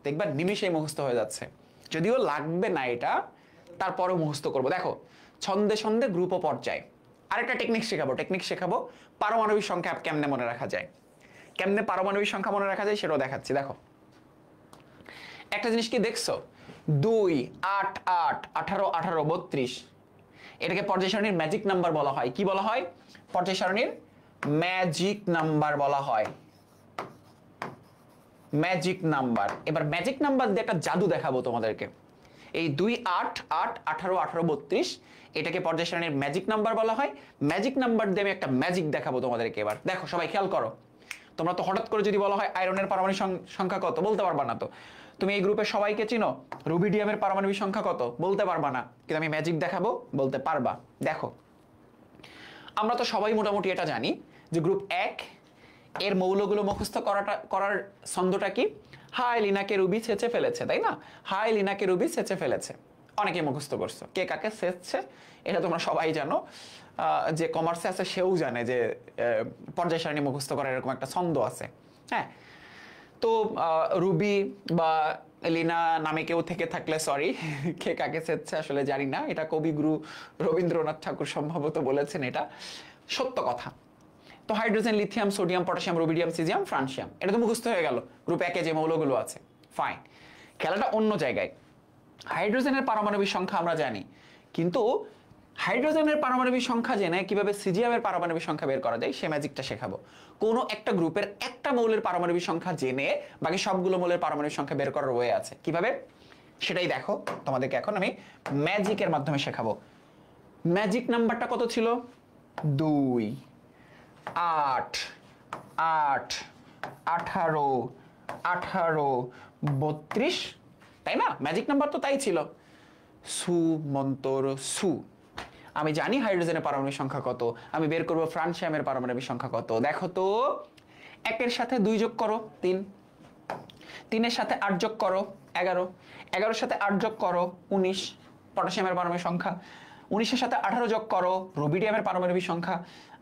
দেখবা নিমিশেই মুখস্থ হয়ে যাচ্ছে। যদিও লাগবে না এটা, তারপরেও মুখস্থ করবো। দেখো ছন্দে ছন্দে গ্রুপ ও পর্যায়। আরেকটা টেকনিক শেখাবো পারমাণবিক সংখ্যা কেমনে মনে রাখা যায়, কেমনে পারমাণবিক সংখ্যা মনে রাখা যায় সেটাও দেখাচ্ছি। দেখো একটা জিনিস কি দেখছো, 2 8 8 18 18 32, এটাকে পর্যায় সারণীর ম্যাজিক নাম্বার বলা হয়। কি বলা হয়? পর্যায় সারণীর ম্যাজিক নাম্বার বলা হয়, ম্যাজিক নাম্বার। এবার ম্যাজিক নাম্বার দিয়ে একটা জাদু দেখাবো তোমাদেরকে। এই 2 8 8 18 18 32, এটাকে পর্যায় সারণীর ম্যাজিক নাম্বার বলা হয়। ম্যাজিক নাম্বার দিয়ে আমি একটা ম্যাজিক দেখাবো তোমাদেরকে। এবার দেখো সবাই খেয়াল করো, তোমরা তো হঠাৎ করে যদি বলা হয় আয়রনের পারমাণবিক সংখ্যা কত, বলতে পারবা না। তো তুমি এই গ্রুপের সবাইকে চিনো, রুবিডিয়ামের পারমাণবিক সংখ্যা কত, বলতে পারবা না, কিন্তু আমি ম্যাজিক দেখাবো, বলতে পারবা। দেখো আমরা তো সবাই মোটামুটি এটা জানি যে গ্রুপ 1 এর মৌলগুলো মুখস্থ করার ছন্দটা কি? হাই লিনাকে রুবি ছেঁচে ফেলেছে, তাই না? হাই লিনাকে রুবি ছেঁচে ফেলেছে, অনেকে মুখস্থ করছো। কে কাকে ছেঁচছে এটা তোমরা সবাই জানো, যে কমার্সে আছে সেও জানে যে পর্যায় সারণী মুখস্থ করার এরকম একটা ছন্দ আছে। হ্যাঁ, তো রুবি বা লিনা নামে কেউ থেকে থাকলে সরি, কে কাকে ছেঁচছে আসলে জানি না, এটা কবিগুরু রবীন্দ্রনাথ ঠাকুর সম্ভবত বলেছেন, এটা সত্য কথা। তো hydrogen, lithium, sodium, potassium, rubidium, caesium, francium, এটা তো মুখস্থ হয়ে গেল গ্রুপ 1 যে মৌলগুলো আছে। ফাইন, খেলাটা অন্য জায়গায়। হাইড্রোজেনের পারমাণবিক সংখ্যা আমরা জানি, কিন্তু হাইড্রোজেনের পারমাণবিক সংখ্যা জেনে কিভাবে সিজিয়ামের পারমাণবিক সংখ্যা বের করা যায় সে ম্যাজিকটা শেখাবো। কোনো একটা গ্রুপের একটা মৌলের পারমাণবিক সংখ্যা জেনে বাকি সবগুলো মৌলের পারমাণবিক সংখ্যা বের করার ওয়ে আছে, কিভাবে সেটাই দেখো তোমাদেরকে এখন আমি ম্যাজিকের মাধ্যমে শেখাবো। ম্যাজিক নাম্বারটা কত ছিল? 2 8 8 18 18 32, তাই না? ম্যাজিক নাম্বার তো তাই ছিল। সু মন্তর সু, আমি জানি হাইড্রোজেনের পারমাণবিক সংখ্যা কত, আমি বের করব ফ্রান্সিয়ামের পারমাণবিক সংখ্যা কত। দেখো তো 1 সাথে 2 যোগ করো 3, 3 সাথে 8 যোগ করো 11, 11 সাথে 8 যোগ করো 19, পটাশিয়ামের পারমাণবিক সংখ্যা। 19 সাথে 18 যোগ করো রুবিডিয়ামের পারমাণবিক সংখ্যা।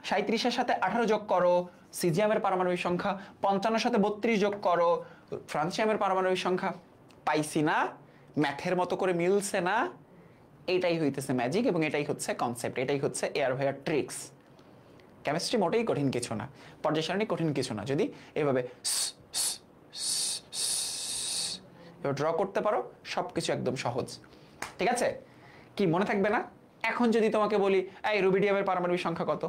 37 সাথে 18 যোগ করো সিজিয়ামের পারমাণবিক সংখ্যা। 55 সাথে 32 যোগ করো ফ্রান্সিয়ামের পারমাণবিক সংখ্যা। পাইছি না? ম্যাথের মতো করে মিলছে না? এইটাই হইতেছে ম্যাজিক এবং এটাই হচ্ছে কনসেপ্ট, এটাই হচ্ছে এয়ার ভাইয়ার ট্রিক্স। কেমিস্ট্রি মোটেই কঠিন কিছু না, পর্যায় সারণী কঠিন কিছু না। যদি এভাবে ড্র করতে পারো সব কিছু একদম সহজ। ঠিক আছে, কি মনে থাকবে না? এখন যদি তোমাকে বলি এই রুবিডিয়ামের পারমাণবিক সংখ্যা কত,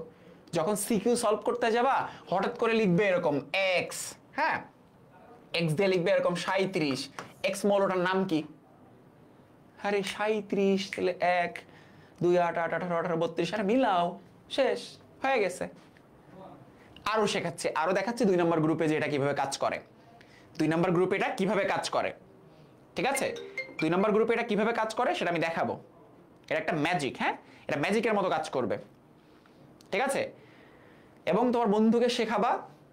যখন সিকিউ সলভ করতে যাবা হঠাৎ করে লিখবে এরকম এক্স, হ্যাঁ এক্স দিয়ে লিখবে এরকম 37, এক্স মোল ওটার নাম কি? আরে 37, তাহলে 1 2 8 8 18 18 32, আরে মিলাও, শেষ হয়ে গেছে। আরো শেখাচ্ছে, আরো দেখাচ্ছে 2 নম্বর গ্রুপে যে এটা কিভাবে কাজ করে। 2 নম্বর গ্রুপে এটা কিভাবে কাজ করে, ঠিক আছে? 2 নম্বর গ্রুপে এটা কিভাবে কাজ করে সেটা আমি দেখাবো। এটা একটা ম্যাজিক, হ্যাঁ এটা ম্যাজিকের মতো কাজ করবে, ঠিক আছে? এবং তোমার বন্ধুকে শেখাবা,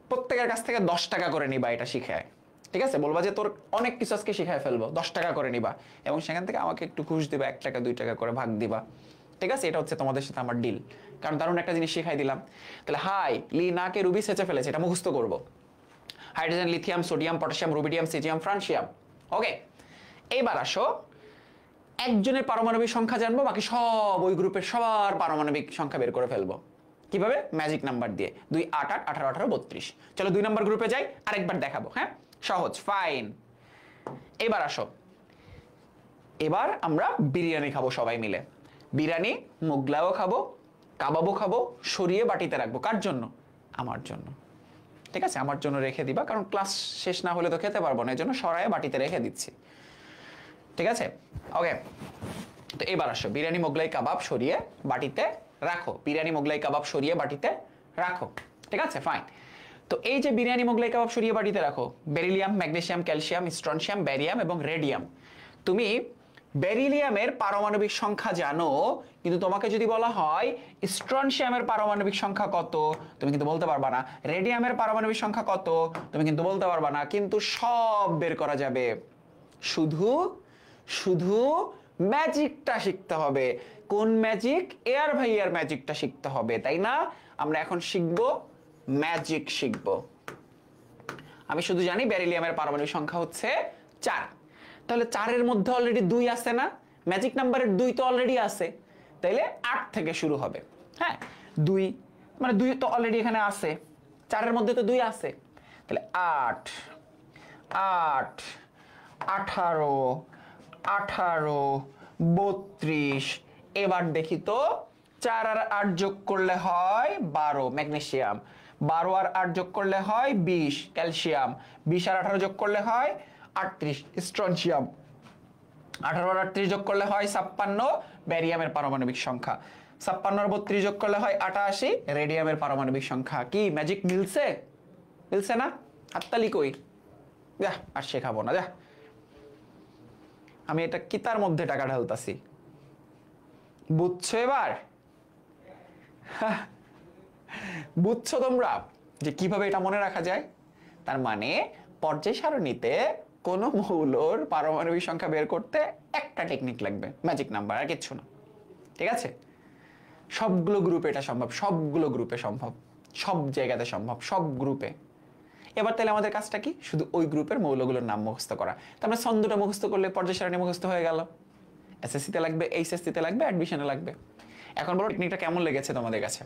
প্রত্যেকের কাছ থেকে 10 টাকা করে নিবা এটা শিখায়, ঠিক আছে? বলবা যে তোর অনেক কিছু আজকে শিখায় ফেলবো, 10 টাকা করে নিবা এবং সেখান থেকে আমাকে একটু ঘুষ দিবা, 1 টাকা 2 টাকা করে ভাগ দিবা, ঠিক আছে? এটা হচ্ছে তোমাদের সাথে আমার ডিল, কারণ দারুণ একটা জিনিস শিখাই দিলাম। তাহলে হাই লিনাকে রুবি সেচে ফেলেছে, এটা মুখস্থ করব। Hydrogen, lithium, sodium, potassium, rubidium, caesium, francium. Okay, এইবার আসো একজনের পারমাণবিক সংখ্যা জানবো, বাকি সব ওই গ্রুপের সবার পারমাণবিক সংখ্যা বের করে ফেলবো। কিভাবে? ম্যাজিক নাম্বার দিয়ে। 2 8 8 18 18 32। চলো 2 নম্বর গ্রুপে যাই, আরেকবার দেখাবো, হ্যাঁ সহজ, ফাইন। এবার আসো, এবার আমরা বিরিয়ানি খাবো সবাই মিলে। বিরিয়ানি মোগলাও খাবো, কাবাবও খাবো, সরিয়ে বাটিতে রাখবো। কার জন্য? আমার জন্য, ঠিক আছে? আমার জন্য রেখে দিবা, কারণ ক্লাস শেষ না হলে তো খেতে পারবো না, এই জন্য সরায়ে বাটিতে রেখে দিচ্ছি, ঠিক আছে? ওকে, তো এবার আসো বিরিয়ানি মোগলাই কাবাব সরিয়ে বাটিতে রাখো, বিরিয়ানি মোগলাই কাবাব সরিয়ে বাটিতে রাখো, ঠিক আছে ফাইন। তো এই যে বিরিয়ানি মোগলাই কাবাব সরিয়ে বাটিতে রাখো, বেরিলিয়াম, ম্যাগনেসিয়াম, ক্যালসিয়াম, স্ট্রনশিয়াম, ব্যারিয়াম এবং রেডিয়াম। তুমি বেরিলিয়ামের পারমাণবিক সংখ্যা জানো, কিন্তু তোমাকে যদি বলা হয় স্ট্রনশিয়ামের পারমাণবিক সংখ্যা কত, তুমি কিন্তু বলতে পারবা না। রেডিয়ামের পারমাণবিক সংখ্যা কত, তুমি কিন্তু বলতে পারবা না। কিন্তু সব বের করা যাবে, শুধু শুধু ম্যাজিকটা শিখতে হবে। কোন ম্যাজিক? এয়ার ভাইয়ার ম্যাজিকটা শিখতে হবে, তাই না? আমরা এখন শিখব ম্যাজিক শিখব। আমি শুধু জানি বেরিলিয়ামের পারমাণবিক সংখ্যা হচ্ছে 4। তাহলে 4 এর মধ্যে অলরেডি 2 আছে না? ম্যাজিক নাম্বারের 2 তো অলরেডি আছে, তাইলে 8 থেকে শুরু হবে। হ্যাঁ 2 মানে 2 তো অলরেডি এখানে আছে, 4 এর মধ্যে তো 2 আছে, তাহলে 8 8 18 18 32। এবার দেখি তো 4 আর 8 যোগ করলে হয় 12 ম্যাগনেসিয়াম, 12 আর 8 যোগ করলে হয় 20 ক্যালসিয়াম, 20 আর 18 যোগ করলে হয় 38 স্ট্রনশিয়াম, 18 আর 38 যোগ করলে হয় 56 ব্যারিয়ামের পারমাণবিক সংখ্যা, 56 আর 32 যোগ করলে হয় 88 রেডিয়ামের পারমাণবিক সংখ্যা। কি ম্যাজিক মিলছে? মিলছে না? হাততালি কই? যা আর শেখাবো না, যা। আমি এটা কিতার মধ্যে টাকা ঢালতাছি, বুঝছো এবার? বুঝছো তোমরা যে কিভাবে এটা মনে রাখা যায়? তার মানে পর্যায় সারণীতে কোন মৌলর পারমাণবিক সংখ্যা বের করতে একটা টেকনিক লাগবে, ম্যাজিক নাম্বার, আর কিচ্ছু না, ঠিক আছে? সবগুলো গ্রুপে এটা সম্ভব, সবগুলো গ্রুপে সম্ভব, সব জায়গাতে সম্ভব, সব গ্রুপে। এবার তাহলে আমাদের কাজটা কি? শুধু ওই গ্রুপের মৌলগুলোর নাম মুখস্থ করা। তারপরে ছন্দটা মুখস্থ করলে পর্যায় সারণী মুখস্থ হয়ে গেল। এসএসসিতে লাগবে, এইচএসসিতে লাগবে, অ্যাডমিশনে লাগবে। এখন বলো টেকনিকটা কেমন লেগেছে তোমাদের কাছে?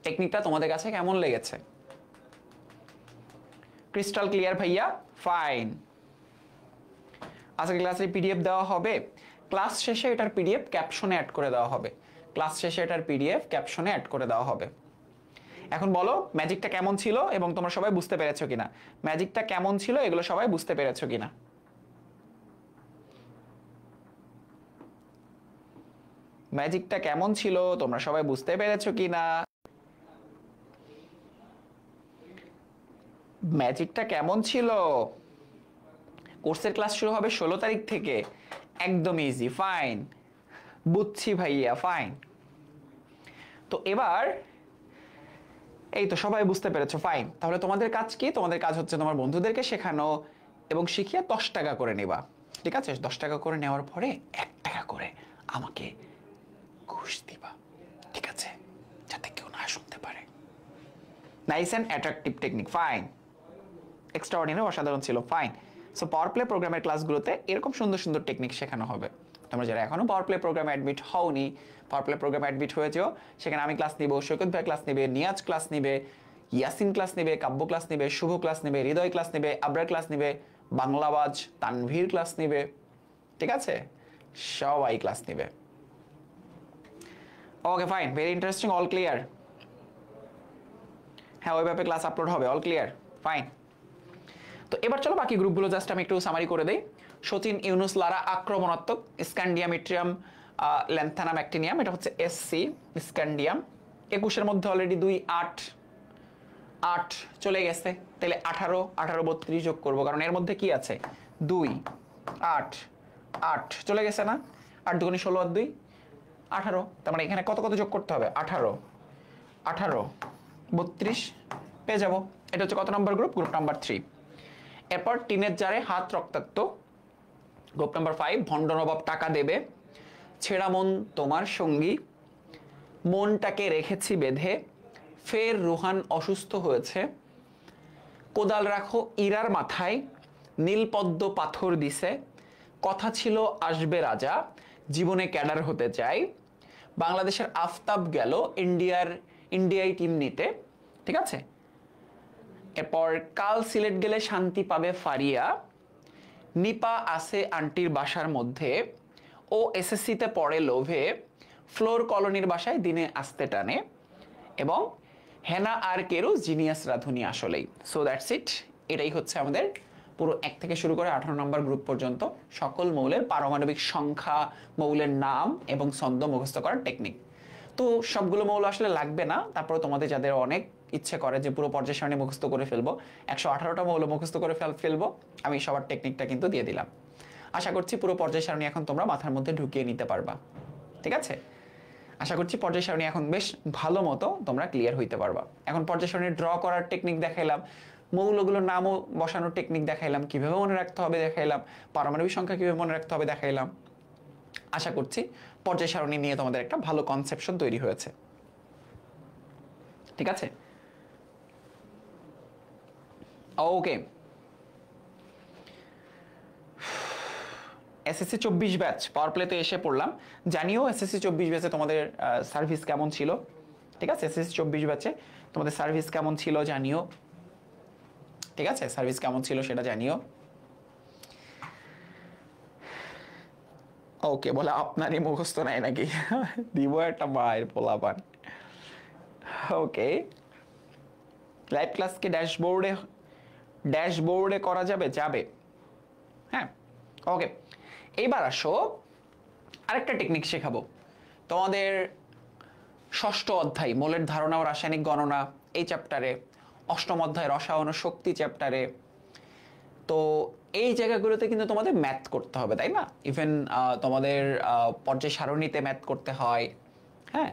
টেকনিকটা তোমাদের কাছে কেমন লেগেছে? ক্রিস্টাল ক্লিয়ার ভাইয়া? ফাইন। আজকে ক্লাসে পিডিএফ দেওয়া হবে, ক্লাস শেষে এটার পিডিএফ ক্যাপশনে অ্যাড করে দেওয়া হবে, ক্লাস শেষে এটার পিডিএফ ক্যাপশনে অ্যাড করে দেওয়া হবে। এখন বলো ম্যাজিকটা কেমন ছিল এবং তোমরা সবাই বুঝতে পেরেছো কিনা? ম্যাজিকটা কেমন ছিল এগুলো সবাই বুঝতে পেরেছো কিনা? ম্যাজিকটা কেমন ছিল তোমরা সবাই বুঝতে পেরেছো কিনা? ম্যাজিকটা কেমন ছিল? কোর্সের ক্লাস শুরু হবে 16 তারিখ থেকে, একদম ইজি, ফাইন। বুঝছি ভাইয়া, ফাইন। তো এবার এই তো সবাই বুঝতে পেরেছো, ফাইন। তাহলে তোমাদের কাজ কি? তোমাদের কাজ হচ্ছে তোমার বন্ধুদেরকে শেখানো এবং শিখিয়ে 10 টাকা করে নেবা, ঠিক আছে? 10 টাকা করে নেওয়ার পরে 1 টাকা করে আমাকে ঘুষ দিবা, ঠিক আছে? যাতে কেউ না শুনতে পারে। Nice and attractive technique, fine. Extraordinary, অসাধারণ ছিল, ফাইন। সো পাওয়ার প্লে প্রোগ্রামের ক্লাসগুলোতে এরকম সুন্দর সুন্দর টেকনিক শেখানো হবে। তোমরা যারা এখনো পাওয়ার প্লে প্রোগ্রামে অ্যাডমিট হওনি, পাওয়ার প্লে প্রোগ্রামে অ্যাডমিট হয়েছেও, সেখানে আমি ক্লাস নিব, সৈকত ভাই ক্লাস নেবে, নিয়াজ ক্লাস নেবে, ইয়াসিন ক্লাস নেবে, কাব্য ক্লাস নেবে, শুভ ক্লাস নেবে, হৃদয় ক্লাস নেবে, আবরার ক্লাস নেবে, বাংলাবাজ তানভীর ক্লাস নেবে, ঠিক আছে, সবাই ক্লাস নেবে। Okay fine, very interesting, all clear? হ্যাঁ, ওই ব্যাপারে ক্লাস আপলোড হবে, অল ক্লিয়ার, ফাইন। তো এবার চলো বাকি গ্রুপগুলো জাস্ট আমি একটু সামারি করে দেই। সচিন, ইউনুস, লারা আক্রমণাত্মক, স্ক্যান্ডিয়াম, ইট্রিয়াম, ল্যান্থানাম, অ্যাক্টিনিয়াম, এটা হচ্ছে এসসি স্ক্যান্ডিয়াম। 21-এর মধ্যে অলরেডি 2 8 8 চলে গেছে, তাহলে 18 18 32 যোগ করবো, কারণ এর মধ্যে কি আছে 2 8 8 চলে গেছে না, 8 2 16 আর 2 18, তার মানে এখানে কত কত যোগ করতে হবে, 18 18 32 পেয়ে যাবো। এটা হচ্ছে কত নম্বর গ্রুপ? Group number 3। এরপর টিনের জারে হাত রক্তাক্ত, গ্রুপ নাম্বার 5। ভণ্ড নবাব টাকা দেবে, ছেঁড়া মন তোমার সঙ্গী, মনটাকে রেখেছি বেঁধে, ফের রুহান অসুস্থ হয়েছে, কোদাল রাখো ইরার মাথায়, নীলপদ্ম পাথর দিছে, কথা ছিল আসবে রাজা, জীবনে ক্যাডার হতে চাই, বাংলাদেশের আফতাব গেল ইন্ডিয়ায় টিম নিতে, ঠিক আছে। এরপর কাল সিলেট গেলে শান্তি পাবে ফারিয়া, নিপা আছে আন্টির বাসার মধ্যে, ও এসএসসিতে পড়ে লোভে, ফ্লোর কলোনির বাসায় দিনে আসতে টানে, এবং হেনা আর কেরু জিনিয়াস রাধুনি আসলেই। সো দ্যাটস ইট, এটাই হচ্ছে আমাদের পুরো 1 থেকে শুরু করে 18 নম্বর গ্রুপ পর্যন্ত সকল মৌলের পারমাণবিক সংখ্যা, মৌলের নাম এবং ছন্দ মুখস্থ করার টেকনিক। তো সবগুলো মৌল আসলে লাগবে না, তারপরে তোমাদের যাদের অনেক ইচ্ছে করে যে পুরো পর্যায় সারণী মুখস্থ করে ফেলবো, 118টা মৌল মুখস্থ করে ফেলবো, আমি সবার টেকনিকটা কিন্তু দিয়ে দিলাম। আশা করছি পুরো পর্যায় সারণী এখন তোমরা মাথার মধ্যে ঢুকিয়ে নিতে পারবা, ঠিক আছে। আশা করছি পর্যায় সারণী এখন বেশ ভালো মতো তোমরা ক্লিয়ার হইতে পারবা। এখন পর্যায় সারণী ড্র করার টেকনিক দেখাইলাম, মৌলগুলোর নামও বসানোর টেকনিক দেখাইলাম, কিভাবে মনে রাখতে হবে দেখাইলাম, পারমাণবিক সংখ্যা কিভাবে মনে রাখতে হবে দেখাইলাম। আশা করছি পর্যায় সারণী নিয়ে তোমাদের একটা ভালো কনসেপশন তৈরি হয়েছে, ঠিক আছে। ওকে, এসএসসি 24 ব্যাচ পাওয়ার প্লেতে এসে পড়লাম। জানিও এসএসসি 24 ব্যাচে তোমাদের সার্ভিস কেমন ছিল, ঠিক আছে। এসএসসি 24 ব্যাচে তোমাদের সার্ভিস কেমন ছিল জানিও, ঠিক আছে, সার্ভিস কেমন ছিল সেটা জানিও। ওকে, বলে আপনারই মুখস্থ নাই নাকি, দিব একটা মায়ের পোলাপান। ওকে, লাইভ ক্লাসকে ড্যাশবোর্ডে করা যাবে? যাবে, হ্যাঁ। ওকে, এইবার আসো আরেকটা টেকনিক শেখাবো তোমাদের। 6ষ্ঠ অধ্যায় মৌলের ধারণা ও রাসায়নিক গণনা এই চ্যাপ্টারে, 8ম অধ্যায় রসায়ন ও শক্তি চ্যাপ্টারে। তো এই জায়গাগুলোতে কিন্তু তোমাদের ম্যাথ করতে হবে, তাই না? ইভেন তোমাদের পর্যায় সারণীতে ম্যাথ করতে হয়, হ্যাঁ,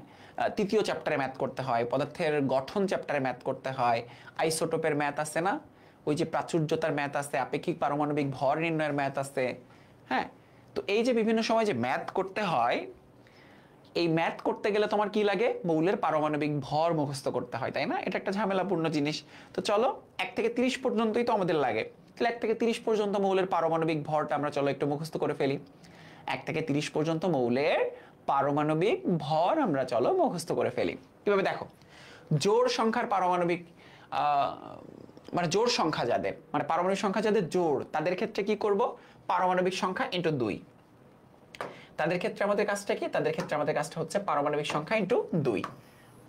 3য় চ্যাপ্টারে ম্যাথ করতে হয়, পদার্থের গঠন চ্যাপ্টারে ম্যাথ করতে হয়, আইসোটোপের ম্যাথ আছে না, ওই যে প্রাচুর্যতার ম্যাথ আছে, আপেক্ষিক পারমাণবিক ভর নির্ণয়ের ম্যাথ আছে, হ্যাঁ। তো এই যে বিভিন্ন সময় যে ম্যাথ করতে হয়, এই ম্যাথ করতে গেলে তোমার কি লাগে? মৌলের পারমাণবিক ভর মুখস্থ করতে হয়, তাই না? এটা একটা ঝামেলাপূর্ণ জিনিস। তো চলো 1 থেকে 30 পর্যন্তই তো আমাদের লাগে, তাহলে 1 থেকে 30 পর্যন্ত মৌলের পারমাণবিক ভরটা আমরা চলো একটু মুখস্থ করে ফেলি। 1 থেকে 30 পর্যন্ত মৌলের পারমাণবিক ভর আমরা চলো মুখস্থ করে ফেলি। কিভাবে দেখো, জোড় সংখ্যার পারমাণবিক মানে জোড় সংখ্যা যাদের, মানে পারমাণবিক সংখ্যা যাদের জোড়, তাদের ক্ষেত্রে কি করব? পারমাণবিক সংখ্যা ইনটু 2। তাদের ক্ষেত্রে আমাদের কাজটা কি? তাদের ক্ষেত্রে আমাদের কাজটা হচ্ছে পারমাণবিক সংখ্যা ইনটু 2।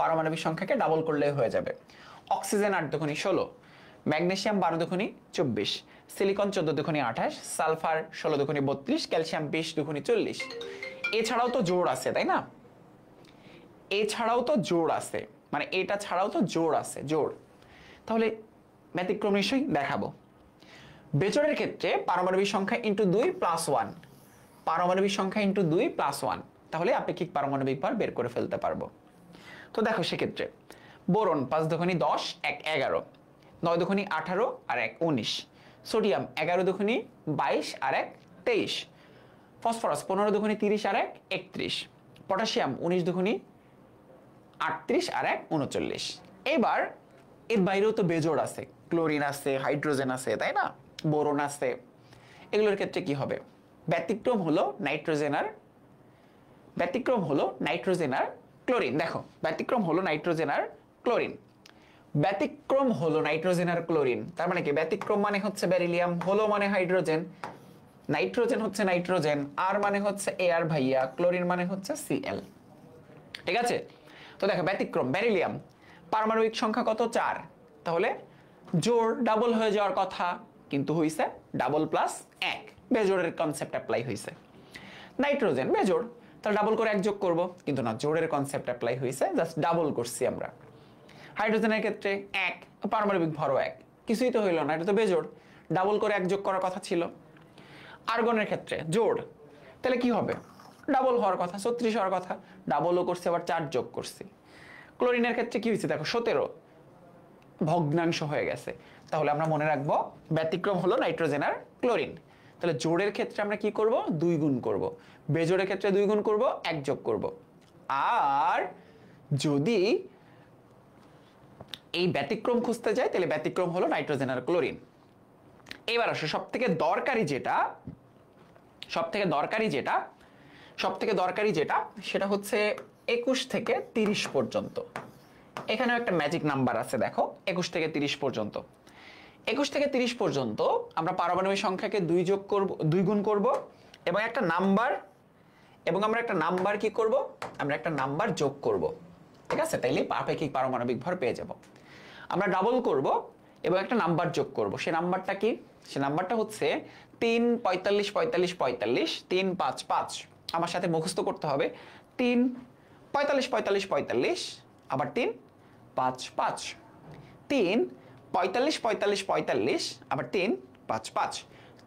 পারমাণবিক সংখ্যাকে ডাবল করলে হয়ে যাবে। অক্সিজেন 8 দুগুণী 16, ম্যাগনেসিয়াম 12 দুগুণী 24, সিলিকন 14 দুগুণী 28, সালফার 16 দুগুণী 32, ক্যালসিয়াম 20 দুগুণী 40। এছাড়াও তো জোড় আছে, তাই না? এছাড়াও তো জোড় আছে, মানে এটা ছাড়াও তো জোড় আছে, জোড়। তাহলে ব্যতিক্রম নিশ্চয়ই দেখাবো। বেজোড়ের ক্ষেত্রে পারমাণবিক সংখ্যা ইনটু 2 প্লাস 1, পারমাণবিক সংখ্যা ইনটু 2 প্লাস 1, তাহলে আপেক্ষিক পারমাণবিক ভর বের করে ফেলতে পারবো। তো দেখো সেক্ষেত্রে বোরন 5 দুগুণী 10, 1 11, 9 দুগুণী 18 আর 1 19, সোডিয়াম 11 দুগুণী 22 আর 1 23, ফসফরাস 15 দুগুণী 30 আর 1 31, পটাশিয়াম 19 দুগুণী 38 আর 1 39। এবার এর বাইরেও তো বেজোড় আছে, ক্লোরিন আছে, হাইড্রোজেন আছে, তাই না? বোরন আছে। এগুলোর ক্ষেত্রে কি হবে? ব্যতিক্রম হলো নাইট্রোজেন আর ব্যতিক্রম হলো নাইট্রোজেন আর ক্লোরিন। দেখো ব্যতিক্রম হলো নাইট্রোজেন আর ক্লোরিন, ব্যতিক্রম হলো নাইট্রোজেন আর ক্লোরিন। তার মানে কি ব্যতিক্রম মানে হচ্ছে বেরিলিয়াম, হলো মানে হাইড্রোজেন, নাইট্রোজেন হচ্ছে নাইট্রোজেন, আর মানে হচ্ছে এয়ার ভাইয়া, ক্লোরিন মানে হচ্ছে Cl। ঠিক আছে, তো দেখো ব্যতিক্রম বেরিলিয়াম, পারমাণবিক সংখ্যা কত 4, তাহলে জোড় ডাবল হয়ে যাওয়ার কথা, কিন্তু হইছে ডাবল প্লাস 1, বেজোড়ের কনসেপ্ট অ্যাপ্লাই হইছে। নাইট্রোজেন বেজোড়, তাহলে ডাবল করে 1 যোগ করব, কিন্তু না, জোড়ের কনসেপ্ট অ্যাপ্লাই হইছে, জাস্ট ডাবল করছি আমরা। হাইড্রোজেনের ক্ষেত্রে 1, পারমাণবিক ভরও 1, কিছুই তো হইল না, এটা তো বেজোড়, ডাবল করে 1 যোগ করার কথা ছিল। আর্গনের ক্ষেত্রে জোড়, তাহলে কি হবে, ডাবল হওয়ার কথা, 36 হওয়ার কথা, ডাবলও করছি, আবার 4 যোগ করছি। ক্লোরিনের ক্ষেত্রে কি হয়েছে দেখো 17, ভগ্নাংশ হয়ে গেছে। তাহলে আমরা মনে রাখবো ব্যতিক্রম হলো নাইট্রোজেন আর ক্লোরিন। তাহলে জোড়ের ক্ষেত্রে আমরা কি করব, 2 গুণ করব, বেজোড়ের ক্ষেত্রে 2 গুণ করব, 1 যোগ করব। আর যদি এই ব্যতিক্রম খুঁজতে যাই, তাহলে ব্যতিক্রম হলো নাইট্রোজেন আর ক্লোরিন। এবার আসো সবথেকে দরকারি যেটা সেটা হচ্ছে 21 থেকে 30 পর্যন্ত। এখানেও একটা ম্যাজিক নাম্বার আছে, দেখো 21 থেকে 30 পর্যন্ত। 21 থেকে 30 পর্যন্ত আমরা পারমাণবিক সংখ্যাকে 2 গুণ করব, এবং একটা নাম্বার কি করব, আমরা একটা নাম্বার যোগ করব। ঠিক আছে, তাইলে আপেক্ষিক পারমাণবিক ভর পেয়ে যাব। আমরা ডাবল করব এবং একটা নাম্বার যোগ করব। সেই নাম্বারটা কি, সেই নাম্বারটা হচ্ছে 3 45 45 45 3 5 5। আমার সাথে মুখস্থ করতে হবে, 3 45 45 45, আবার 3 5 5, 3 45 45 45, আবার 3 5 5,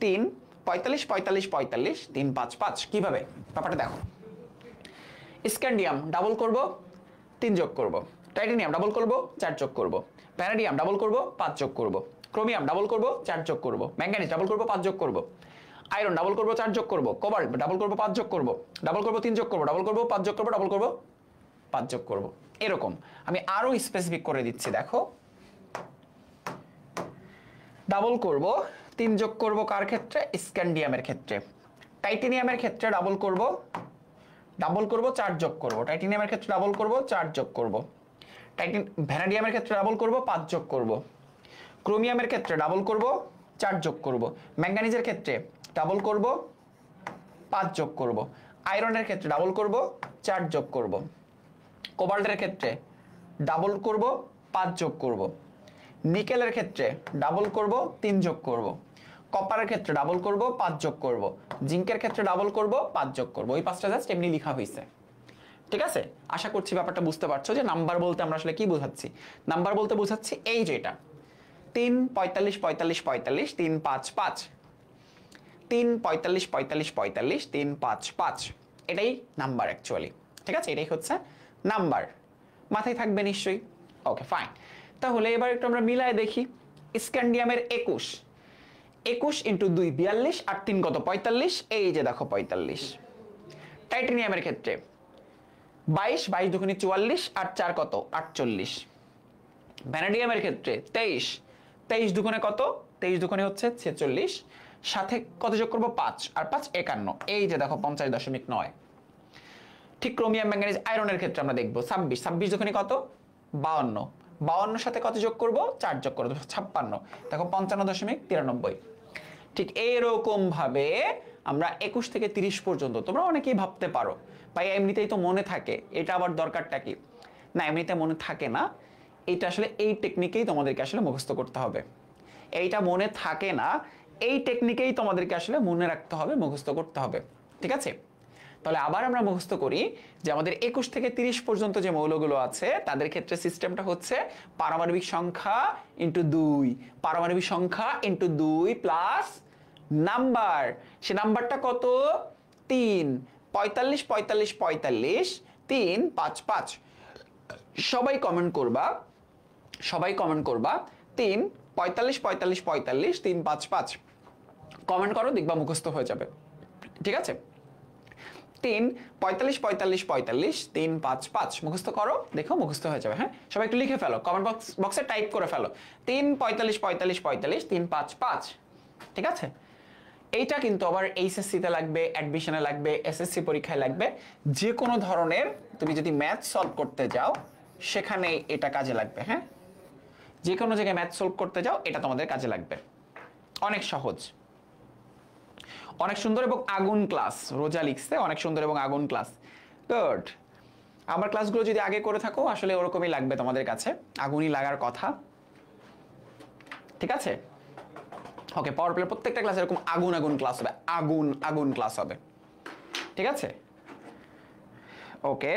3 45 45 45 3 5 5। কিভাবে ব্যাপারটা দেখো, স্ক্যান্ডিয়াম ডাবল করব, 3 যোগ করব, টাইটানিয়াম ডাবল করব, 4 যোগ করব, ভ্যানাডিয়াম ডাবল করব, 5 যোগ করব, ক্রোমিয়াম ডাবল করব, 4 যোগ করব, ম্যাঙ্গানিজ ডাবল করব, 5 যোগ করব, আয়রন ডাবল করব, 4 যোগ করব, কোবাল্ট ডাবল করব, 5 যোগ করব, ডাবল করব, 3 যোগ করব, ডাবল করব, 5 যোগ করব, ডাবল করব, 5 যোগ করব। এরকম আমি আরো স্পেসিফিক করে দিচ্ছি, দেখো ডাবল করব, 3 যোগ করব কার ক্ষেত্রে, স্ক্যান্ডিয়ামের ক্ষেত্রে। টাইটানিয়ামের ক্ষেত্রে ডাবল করব, 4 যোগ করব, টাইটানিয়ামের ক্ষেত্রে ডাবল করব, 4 যোগ করব, ভ্যানাডিয়ামের ক্ষেত্রে ডাবল করব, 5 যোগ করব, ক্রোমিয়ামের ক্ষেত্রে ডাবল করব, 4 যোগ করব, ম্যাঙ্গানিজের ক্ষেত্রে ডাবল করব, 5 যোগ করব, আয়রনের ক্ষেত্রে ডাবল করব, 4 যোগ করব, কোবাল্টের ক্ষেত্রে ডাবল করব, 5 যোগ করব, নিকেলের ক্ষেত্রে ডাবল করব, 3 যোগ করব, কপারের ক্ষেত্রে ডাবল করব, 5 যোগ করব, জিঙ্কের ক্ষেত্রে ডাবল করব, 5 যোগ করব। ওই 5টা জাস্ট এমনি লেখা হয়েছে। ঠিক আছে, আশা করছি ব্যাপারটা বুঝতে পারছো যে নাম্বার বলতে আমরা আসলে কি বোঝাচ্ছি। নাম্বার বলতে বোঝাচ্ছি এই যেটা 3 45 45 45 3 5 5, 3 45 45 45 3 5 5, এটাই নাম্বার অ্যাকচুয়ালি। ঠিক আছে, এটাই হচ্ছে নাম্বার, মাথায় থাকবে নিশ্চয়ই। ওকে ফাইন, তাহলে এবার একটু আমরা মিলায় দেখি। স্ক্যান্ডিয়ামের 21, 21 ইন্টু 2 42, আর 3 কত 45, এই যে দেখো 45। টাইটানিয়ামের ক্ষেত্রে 22, 22 দুগুণে 44, আর 4 কত 48। ভ্যানাডিয়ামের ক্ষেত্রে 23, 23 দুগুণে কত, 23 দুগুণে হচ্ছে 46, সাথে কত যোগ করবো 5, আর 5 51, এই যে দেখো 50.9। ঠিক ক্রোমিয়াম ম্যাঙ্গানিজ আয়রনের ক্ষেত্রে আমরা দেখবো 26, 26 দুগুণে কত 52, 52 সাথে কত যোগ করব, 4 যোগ করব 56, দেখো 55.93। ঠিক এইরকম ভাবে আমরা 21 থেকে 30 পর্যন্ত। তোমরা অনেকেই ভাবতে পারো ভাই এমনিতেই তো মনে থাকে, এটা আবার দরকারটা কি। না, এমনিতে মনে থাকে না, এটা আসলে এই টেকনিকেই তোমাদেরকে আসলে মুখস্থ করতে হবে। এইটা মনে থাকে না, এই টেকনিকেই তোমাদেরকে আসলে মনে রাখতে হবে, মুখস্থ করতে হবে। ঠিক আছে, তাহলে আবার আমরা মুখস্থ করি যে আমাদের 21 থেকে 30 পর্যন্ত যে মৌলগুলো আছে তাদের ক্ষেত্রে সিস্টেমটা হচ্ছে পারমাণবিক সংখ্যা ইন্টু 2, পারমাণবিক সংখ্যা ইন্টু 2 প্লাস নাম্বার। সে নাম্বারটা কত, 3 45 45 45 3 5 5। সবাই কমেন্ট করবা 3 45 45 45 3 5 5 কমেন্ট করো, দেখবা মুখস্থ হয়ে যাবে। ঠিক আছে, 3 45 45 45 3 5 5 মুখস্থ করো, দেখো মুখস্থ হয়ে যাবে। হ্যাঁ, সবাই একটু লিখে ফেলো, কমেন্ট বক্সে টাইপ করে ফেলো 3 45 45 45 3 5 5। ঠিক আছে, এইটা কিন্তু আবার এইচএসসি তে লাগবে, অ্যাডমিশনে লাগবে, এসএসসি পরীক্ষায় লাগবে। যে কোনো ধরনের তুমি যদি ম্যাথ সলভ করতে যাও সেখানে এটা কাজে লাগবে। হ্যাঁ, যে কোনো জায়গায় ম্যাথ সলভ করতে যাও এটা তোমাদের কাজে লাগবে। অনেক সহজ, অনেক সুন্দর এবং আগুন ক্লাস। রোজা লিখছে অনেক সুন্দর এবং আগুন ক্লাস। গুড। আমার ক্লাসগুলো যদি আগে করে থাকো আসলে ওরকমই লাগবে তোমাদের কাছে, আগুনই লাগার কথা। ঠিক আছে, ওকে। পাওয়ার প্লে প্রত্যেকটা ক্লাস এরকম আগুন আগুন ক্লাস হবে, আগুন আগুন ক্লাস হবে। ঠিক আছে, ওকে।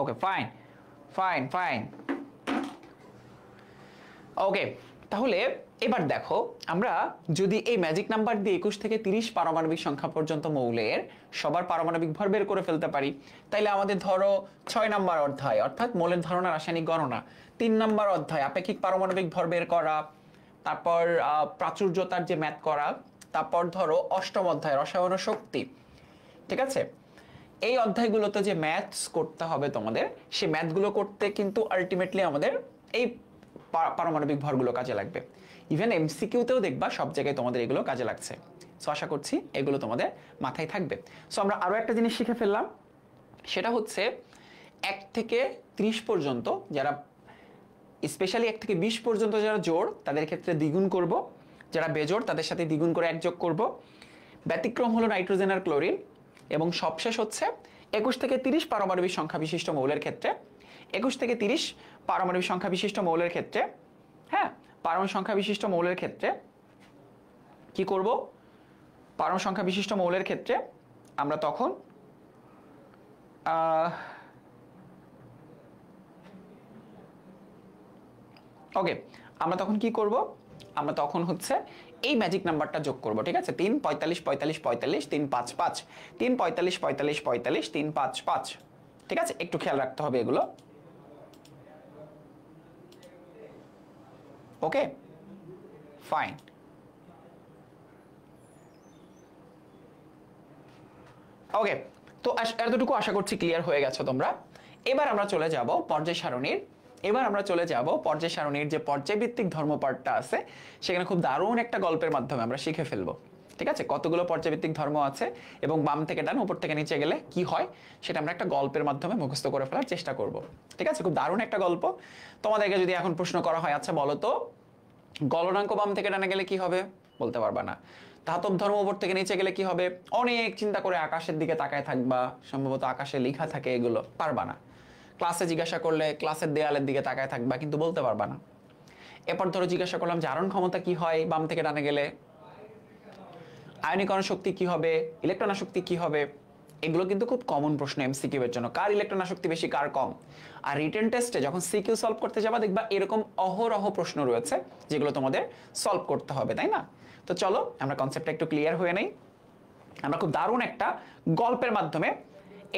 ওকে, ফাইন ফাইন ফাইন। ওকে, তাহলে এবার দেখো আমরা যদি এই ম্যাজিক নাম্বার দিয়ে 21 থেকে 30 পারমাণবিক সংখ্যা পর্যন্ত মৌলের সবার পারমাণবিক ভর বের করে ফেলতে পারি, তাইলে আমাদের ধরো 6 নম্বর অধ্যায় অর্থাৎ মৌলের ধারণা রাসায়নিক গণনা, 3 নম্বর অধ্যায় আপেক্ষিক পারমাণবিক ভর বের করা, তারপর প্রাচুর্যতার যে ম্যাথ করা, তারপর ধরো 8ম অধ্যায় রসায়ন ও শক্তি। ঠিক আছে, এই অধ্যায়গুলোতে যে ম্যাথস করতে হবে তোমাদের, সেই ম্যাথগুলো করতে কিন্তু আলটিমেটলি আমাদের এই পারমাণবিক ভরগুলো কাজে লাগবে। ইভেন এমসিকিউতেও দেখবা সব জায়গায় তোমাদের এগুলো কাজে লাগছে। সো আশা করছি এগুলো তোমাদের মাথায় থাকবে। সো আমরা আরো একটা জিনিস শিখে ফেললাম, সেটা হচ্ছে 1 থেকে 30 পর্যন্ত যারা, স্পেশালি 1 থেকে 20 পর্যন্ত যারা জোড় তাদের ক্ষেত্রে দ্বিগুণ করব, যারা বেজোড় তাদের সাথে দ্বিগুণ করে 1 যোগ করব। ব্যতিক্রম হলো নাইট্রোজেন আর ক্লোরিন। এবং সবশেষ হচ্ছে 21 থেকে 30 পারমাণবিক সংখ্যা বিশিষ্ট মৌলের ক্ষেত্রে, 21 থেকে 30 পারমাণবিক সংখ্যা বিশিষ্ট মৌলের ক্ষেত্রে, হ্যাঁ, পারমাণবিক সংখ্যা বিশিষ্ট মৌলের ক্ষেত্রে কি করব? পারমাণবিক সংখ্যা বিশিষ্ট মৌলের ক্ষেত্রে আমরা তখন ওকে, আমরা তখন কি করব? আমরা তখন হচ্ছে এই ম্যাজিক নাম্বারটা যোগ করব। ঠিক আছে, 3 45 45 45 3 5 5, 3 45 45 45 3 5 5। ঠিক আছে, একটু খেয়াল রাখতে হবে এগুলো। ওকে, ফাইন। ওকে, তো এতটুকু আশা করছি ক্লিয়ার হয়ে গেছে তোমরা। এবার আমরা চলে যাব পর্যায় সারণীর। এবার আমরা চলে যাব পর্যায় সারণীর যে পর্যায়ভিত্তিক ধর্ম পার্টটা আছে, সেখানে খুব দারুণ একটা গল্পের মাধ্যমে আমরা শিখে ফেলবো। ঠিক আছে, কতগুলো পর্যায়ভিত্তিক ধর্ম আছে এবং বাম থেকে ডান উপর থেকে নিচে গেলে কি হয় সেটা আমরা একটা গল্পের মাধ্যমে মুখস্থ করে ফেলার চেষ্টা করব। ঠিক আছে, খুব দারুণ একটা গল্প। তোমাদেরকে যদি এখন প্রশ্ন করা হয়, আচ্ছা বলো তো গলনাঙ্ক বাম থেকে ডানে গেলে কি হবে, বলতে পারবা না। ধাতব ধর্ম উপর থেকে নিচে গেলে কি হবে, অনেক চিন্তা করে আকাশের দিকে তাকায় থাকবা, সম্ভবত আকাশে লেখা থাকে, এগুলো পারবা না। ক্লাসে জিজ্ঞাসা করলে ক্লাসের দেয়ালের দিকে তাকায় থাকবা, কিন্তু বলতে পারবা না। এরপর ধরো জিজ্ঞাসা করলাম যে আরণ ক্ষমতা কি হয় বাম থেকে ডানে গেলে, আয়নীকরণ শক্তি কি হবে, ইলেকট্রন শক্তি কি হবে, এগুলো কিন্তু খুব কমন প্রশ্ন এমসিকিউ এর জন্য, কার ইলেকট্রন শক্তি বেশি কার কম। আর রিটেন টেস্টে যখন সিকিউ সলভ করতে যাবা দেখবা এরকম অহরহ প্রশ্ন রয়েছে যেগুলো তোমাদের সলভ করতে হবে, তাই না? তো চলো আমরা কনসেপ্টটা একটু ক্লিয়ার হয়ে নেই। আমরা খুব দারুণ একটা গল্পের মাধ্যমে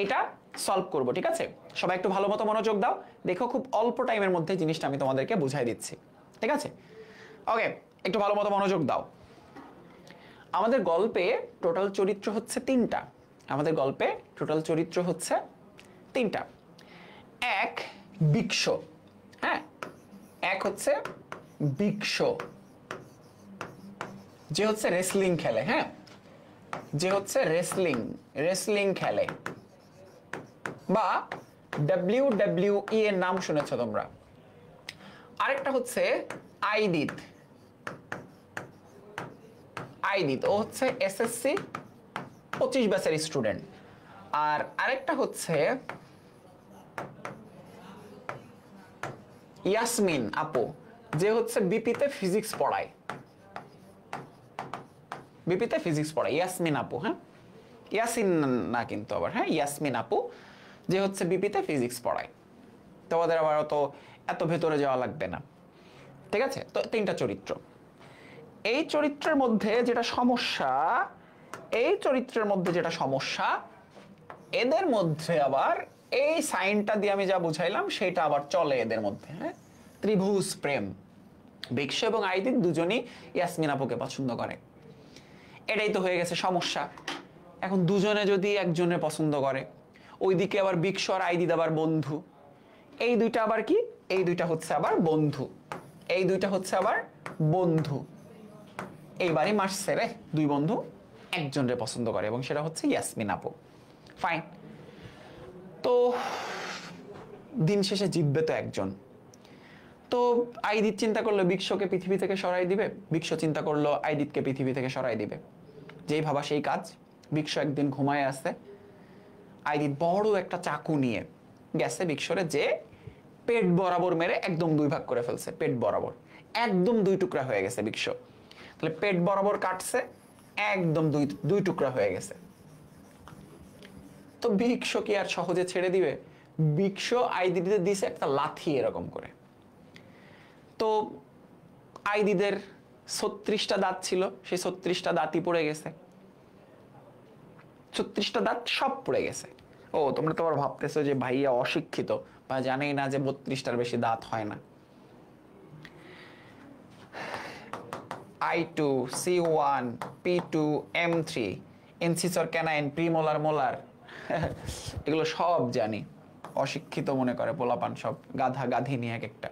এটা সলভ করব। ঠিক আছে, সবাই একটু ভালো মতো মনোযোগ দাও, দেখো খুব অল্প টাইমের মধ্যে জিনিসটা আমি তোমাদেরকে বুঝাই দিচ্ছি। ঠিক আছে, ওকে, একটু ভালো মতো মনোযোগ দাও। আমাদের গল্পে টোটাল চরিত্র হচ্ছে 3টা। আমাদের গল্পে টোটাল চরিত্র হচ্ছে 3টা। এক বিক্ষ, হ্যাঁ, এক হচ্ছে বিক্ষ, যে হচ্ছে রেসলিং খেলে, হ্যাঁ, যে হচ্ছে রেসলিং খেলে, বা WWE এর নাম শুনেছো তোমরা। আরেকটা হচ্ছে আইদিত, ও হচ্ছে এসএসসি 25 ব্যাচের স্টুডেন্ট। আর আরেকটা হচ্ছে ইয়াসমিন আপু, যে হচ্ছে বিপিতে ফিজিক্স পড়ায়, বিপিতে ফিজিক্স পড়ায় ইয়াসমিন আপু। হ্যাঁ, ইয়াসিন না কিন্তু আবার, হ্যাঁ ইয়াসমিন আপু, যে হচ্ছে বিপিতে ফিজিক্স পড়ায়। তোমাদের আবার এত ভেতরে যাওয়া লাগবে না, ঠিক আছে? তো তিনটা চরিত্র। এই চরিত্রের মধ্যে যেটা সমস্যা, এদের মধ্যে আবার এই সাইনটা দিয়ে আমি যা বুঝাইলাম সেটা আবার চলে এদের মধ্যে। হ্যাঁ, ত্রিভুজ প্রেম। বিক্ষ এবং আইদিত দুজনই ইয়াসমিন আপুকে পছন্দ করে, এটাই তো হয়ে গেছে সমস্যা। এখন দুজনে যদি একজনের পছন্দ করে, ওইদিকে আবার বিক্ষ আর আইদিত আবার বন্ধু, এই দুইটা আবার কি, এই দুইটা হচ্ছে আবার বন্ধু, এই দুইটা হচ্ছে আবার বন্ধু। এইবারই মাসছে রে, দুই বন্ধু একজনের পছন্দ করে এবং সেটা হচ্ছে ইয়াসমিন আপু। ফাইন, তো দিন শেষে জিতবে তো একজন। তো আইদিত চিন্তা করলো বিক্ষকে পৃথিবী থেকে সরাই দিবে, বিক্ষ চিন্তা করলো আইদিতকে পৃথিবী থেকে সরাই দিবে। যেই ভাবা সেই কাজ। বিক্ষ একদিন ঘুমায় আসছে, আইদিত বড় একটা চাকু নিয়ে গেছে বিক্ষরে, যে পেট বরাবর মেরে একদম দুই ভাগ করে ফেলছে, পেট বরাবর একদম দুই টুকরা হয়ে গেছে বিক্ষ। তাহলে পেট বরাবর কাটছে, একদম দুই টুকরা হয়ে গেছে। তো বিক্ষ কি আর সহজে ছেড়ে দিবে? বিক্ষ আইদিতে দিছে একটা লাথি এরকম করে। তো আইদিদের 36টা দাঁত ছিল, সেই 36টা দাঁতই পড়ে গেছে, 36টা দাঁত সব পড়ে গেছে। ও তোমরা তো আবার ভাবতেছো যে ভাইয়া অশিক্ষিত বা জানেই না যে 32টার বেশি দাঁত হয় না। I2, C1, P2, M3, incisor canine, premolar, molar, এগুলো সব জানি। অশিক্ষিত মনে করে পোলাপান, সব গাধা গাধি নিয়ে এক একটা,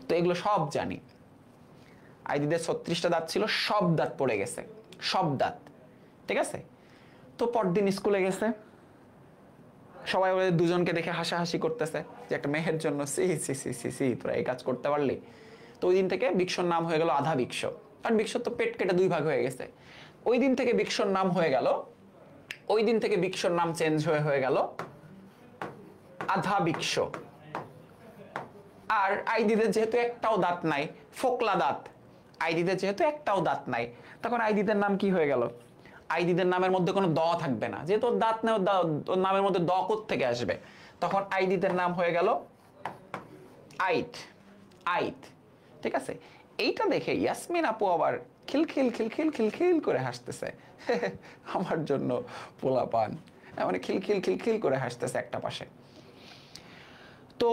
তো এগুলো সব জানি। আইদিদের 36টা দাঁত ছিল, সব দাঁত পড়ে গেছে, সব দাঁত, ঠিক আছে? তো পরদিন স্কুলে গেছে, সবাই ওদের দুজনকে দেখে হাসাহাসি করতেছে যে একটা মেয়ের জন্য সি সি সি সি সি তোরা এই কাজ করতে পারলি। তো ওই দিন থেকে বিক্ষর নাম হয়ে গেল আধা বিক্ষ, কারণ বিক্ষর তো পেট কেটে দুই ভাগ হয়ে গেছে। ওই দিন থেকে বিক্ষর নাম হয়ে গেল, ওই দিন থেকে বিক্ষর নাম চেঞ্জ হয়ে গেল আধা বিক্ষ। আর আইদিদের যেহেতু একটাও দাঁত নাই, ফোকলা দাঁত, আইদিদের যেহেতু একটাও দাঁত নাই, তখন আইদিদের নাম কি হয়ে গেল? আইদিদের নামের মধ্যে কোনো দ থাকবে না, যেহেতু দাঁত নেই, ওর নামের মধ্যে দ থেকে আসবে, তখন আইদিদের নাম হয়ে গেল আইত, আইত, ঠিক আছে? এইটা দেখে ইয়াসমিন আপু আবার খিলখিল খিলখিল খিলখিল করে হাসতেছে, আমার জন্য পোলাপান, মানে খিলখিল খিলখিল করে হাসতেছে একটা পাশে। তো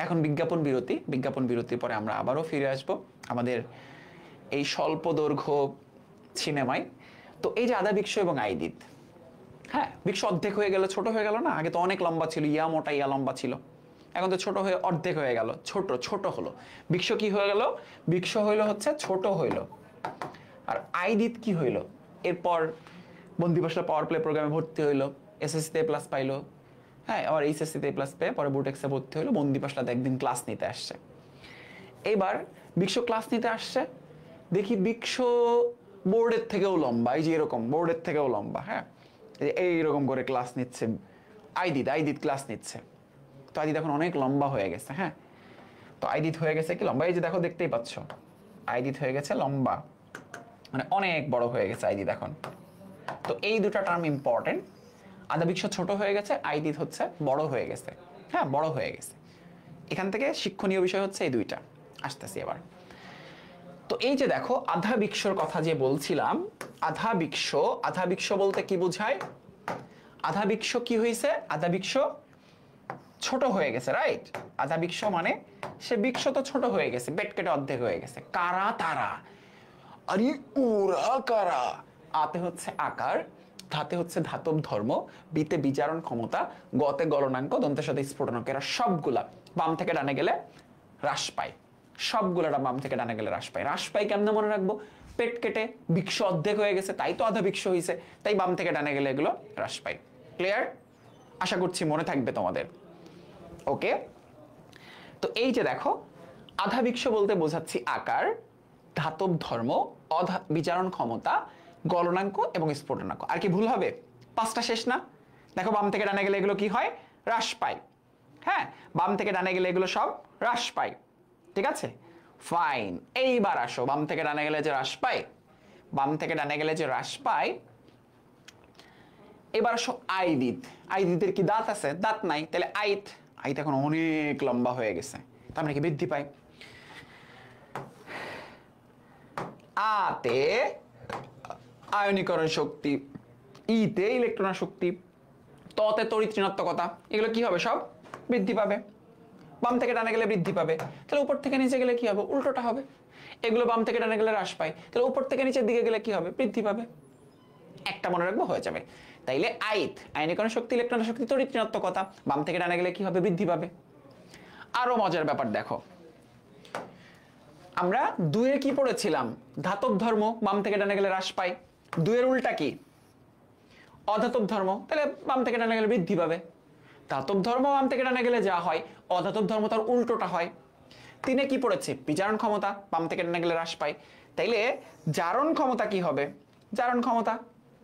এখন বিজ্ঞাপন বিরতি, বিজ্ঞাপন বিরতির পরে আমরা আবারও ফিরে আসব আমাদের এই স্বল্প দৈর্ঘ্য সিনেমায়। তো এই যে আধা বিক্ষ এবং আইদিত, হ্যাঁ বিক্ষ অর্ধেক হয়ে গেল, ছোট হয়ে গেল না? আগে তো অনেক লম্বা ছিল, ইয়া মোটা ইয়া লম্বা ছিল, এখন তো ছোট হয়ে অর্ধেক হয়ে গেল, ছোট হলো। বিক্ষ কি হয়ে গেল? বিক্ষ হইল হচ্ছে ছোট হইল। আর আইদিত কি হইল? এরপর বন্দিবাসলা পাওয়ার প্লে প্রোগ্রামে ভর্তি হইলো, এসএসসিতে প্লাস পাইলো, হ্যাঁ আবার এইচএসসিতে প্লাস পেয়ে পরে বুটেক্সে ভর্তি হইলো, বন্দিবাসলাতে একদিন ক্লাস নিতে আসছে। এবার বিক্ষ ক্লাস নিতে আসছে, দেখি বিক্ষ বোর্ডের থেকেও লম্বা, এই যে এরকম বোর্ডের থেকেও লম্বা, হ্যাঁ এইরকম করে ক্লাস নিচ্ছে আইদিত ক্লাস নিচ্ছে। তো আইদিত এখন অনেক লম্বা হয়ে গেছে, হ্যাঁ তো আইদিত হয়ে গেছে কি লম্বা, এই যে দেখো দেখতেই পাচ্ছ আইদিত হয়ে গেছে লম্বা, মানে অনেক বড় হয়ে গেছে আইদিত এখন। তো এই দুটো টার্ম ইম্পর্টেন্ট, আধা বিক্ষ ছোট হয়ে গেছে, আইদিত হচ্ছে বড় হয়ে গেছে, হ্যাঁ বড় হয়ে গেছে। এখান থেকে শিক্ষণীয় বিষয় হচ্ছে এই দুইটা, আসতেছি এবার। তো এই যে দেখো আধা বিক্ষর কথা যে বলছিলাম, আধা বিক্ষ বলতে কি বোঝায়? আধা বিক্ষ কি হয়েছে? আধা বিক্ষ ছোট হয়ে গেছে, রাইট? আধা বিক্ষ মানে সে বিক্ষ তো ছোট হয়ে গেছে, পেট কেটে অর্ধেক হয়ে গেছে। কারা তারা? আরে ওরা কারা? আতে হচ্ছে আকার, ধাতে হচ্ছে ধাতব ধর্ম, বিতে বিচারণ ক্ষমতা, গতে গলনাঙ্ক, দন্তের সাথে স্ফুটনাঙ্ক, এরা সবগুলা বাম থেকে ডানে গেলে হ্রাস পায়, সবগুলা বাম থেকে ডানে গেলে হ্রাস পায়। হ্রাস পায় কেমনে মনে রাখবো? পেট কেটে বিক্ষ অর্ধেক হয়ে গেছে, তাই তো আধা বিক্ষ হয়েছে, তাই বাম থেকে ডানে গেলে এগুলো হ্রাস পায়। ক্লিয়ার? আশা করছি মনে থাকবে তোমাদের। ওকে, তো এই যে দেখো আধা বিক্ষ বলতে বোঝাচ্ছি আকার, ধাতব ধর্ম, বিচারণ ক্ষমতা, গলনাঙ্ক এবং স্ফুটনাঙ্ক। আর কি ভুল হবে? পাঁচটা শেষ না? দেখো বাম থেকে ডানে গেলে এগুলো কি হয়? হ্রাস পায়, হ্যাঁ বাম থেকে ডানে গেলে এগুলো সব হ্রাস পায়, ঠিক আছে? ফাইন, এইবার আসো বাম থেকে ডানে গেলে যে হ্রাস পায়, বাম থেকে ডানে গেলে যে হ্রাস পায়। এবার আসো আইদিত, আইদিতের কি দাঁত আছে? দাঁত নাই, তাহলে আইত, আইত এখন অনেক লম্বা হয়ে গেছে, তার মানে কি বৃদ্ধি পায়। আতে আয়নীকরণ শক্তি, ইতে ইলেকট্রন শক্তি, ততে তড়িৎ ঋণাত্মকতা, এগুলো কি হবে? সব বৃদ্ধি পাবে। বাম থেকে ডানে গেলে বৃদ্ধি পাবে, তাহলে উপর থেকে নিচে গেলে কি হবে? উল্টোটা হবে। এগুলো বাম থেকে ডানে গেলে হ্রাস পায়, তাহলে উপর থেকে নিচের দিকে গেলে কি হবে? বৃদ্ধি পাবে। একটা মনে রাখবো, হয়ে যাবে। তাইলে আইত আয়নীকরণ শক্তি, ইলেকট্রন শক্তি, তড়িৎ ঋণাত্মকতা, বাম থেকে ডানে গেলে কি হবে? বৃদ্ধি পাবে। আরো মজার ব্যাপার দেখো, আমরা দুয়ে কি পড়েছিলাম? ধাতব ধর্ম, বাম থেকে ডানে গেলে হ্রাস পায়। দুয়ের উল্টা কি? অধাতব ধর্ম, তাহলে বাম থেকে ডানে গেলে বৃদ্ধি পাবে। ধাতব ধর্ম বাম থেকে ডানে গেলে যা হয়, অধাতব ধর্ম তার উল্টোটা হয়। তিনে কি পড়েছে? বিজারণ ক্ষমতা, বাম থেকে ডানে গেলে হ্রাস পায়, তাইলে জারণ ক্ষমতা কি হবে? জারণ ক্ষমতা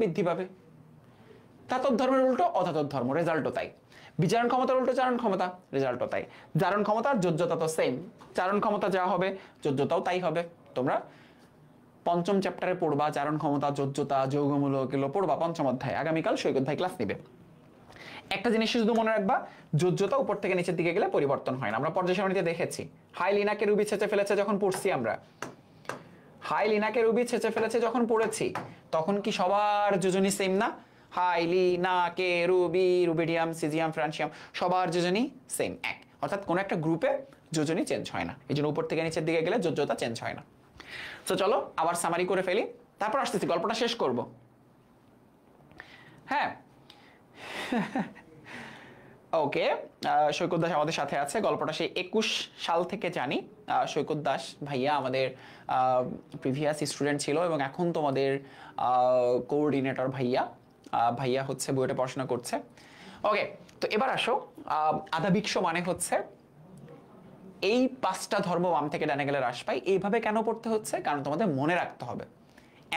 বৃদ্ধি পাবে। ধাতব ধর্মের উল্টো অধাতব ধর্ম, রেজাল্টও তাই। বিজারণ ক্ষমতার উল্টো জারণ ক্ষমতা, রেজাল্টও তাই। জারণ ক্ষমতা আর যোজ্যতা তো সেম, জারণ ক্ষমতা যা হবে যোজ্যতাও তাই হবে। তোমরা পঞ্চম চ্যাপ্টারে পড়বা জারণ ক্ষমতা, যোজ্যতা, যৌগমূলক, এগুলো পড়বা পঞ্চম অধ্যায়। আগামীকাল সৈকত ভাই ক্লাস নিবে। একটা জিনিস শুধু মনে রাখবা, যোজ্যতা উপর থেকে নিচের দিকে গেলে পরিবর্তন হয় না। আমরা পর্যায় সারণীতে দেখেছি, হাই লিনাকে রুবি ছেঁচে ফেলেছে যখন পড়ছি আমরা, হাই লিনাকে রুবি ছেঁচে ফেলেছে যখন পড়েছি, তখন কি সবার যোজনী সেম না? হাই লিনাকে রুবি, রুবিডিয়াম, সিজিয়াম, ফ্রান্সিয়াম, সবার যোজনী সেম, এক। অর্থাৎ কোনো একটা গ্রুপে যোজনী চেঞ্জ হয় না, এই জন্য উপর থেকে নিচের দিকে গেলে যোজ্যতা চেঞ্জ হয় না। তো চলো আবার সামারি করে ফেলি, তারপর আসতেছি, গল্পটা শেষ করব। হ্যাঁ, ওকে, সৈকত দাস আমাদের সাথে আছে। গল্পটা সেই 21 সাল থেকে জানি। সৈকত দাস ভাইয়া আমাদের প্রিভিয়াস স্টুডেন্ট ছিল এবং এখন তোমাদের কোঅর্ডিনেটর ভাইয়া। ভাইয়া হচ্ছে বুয়েটে পড়াশোনা করছে। ওকে, তো এবার আসো, আধাবিক্ষ মানে হচ্ছে এই 5টা ধর্ম বাম থেকে ডানে গেলে হ্রাস পায়। এইভাবে কেন পড়তে হচ্ছে? কারণ তোমাদের মনে রাখতে হবে।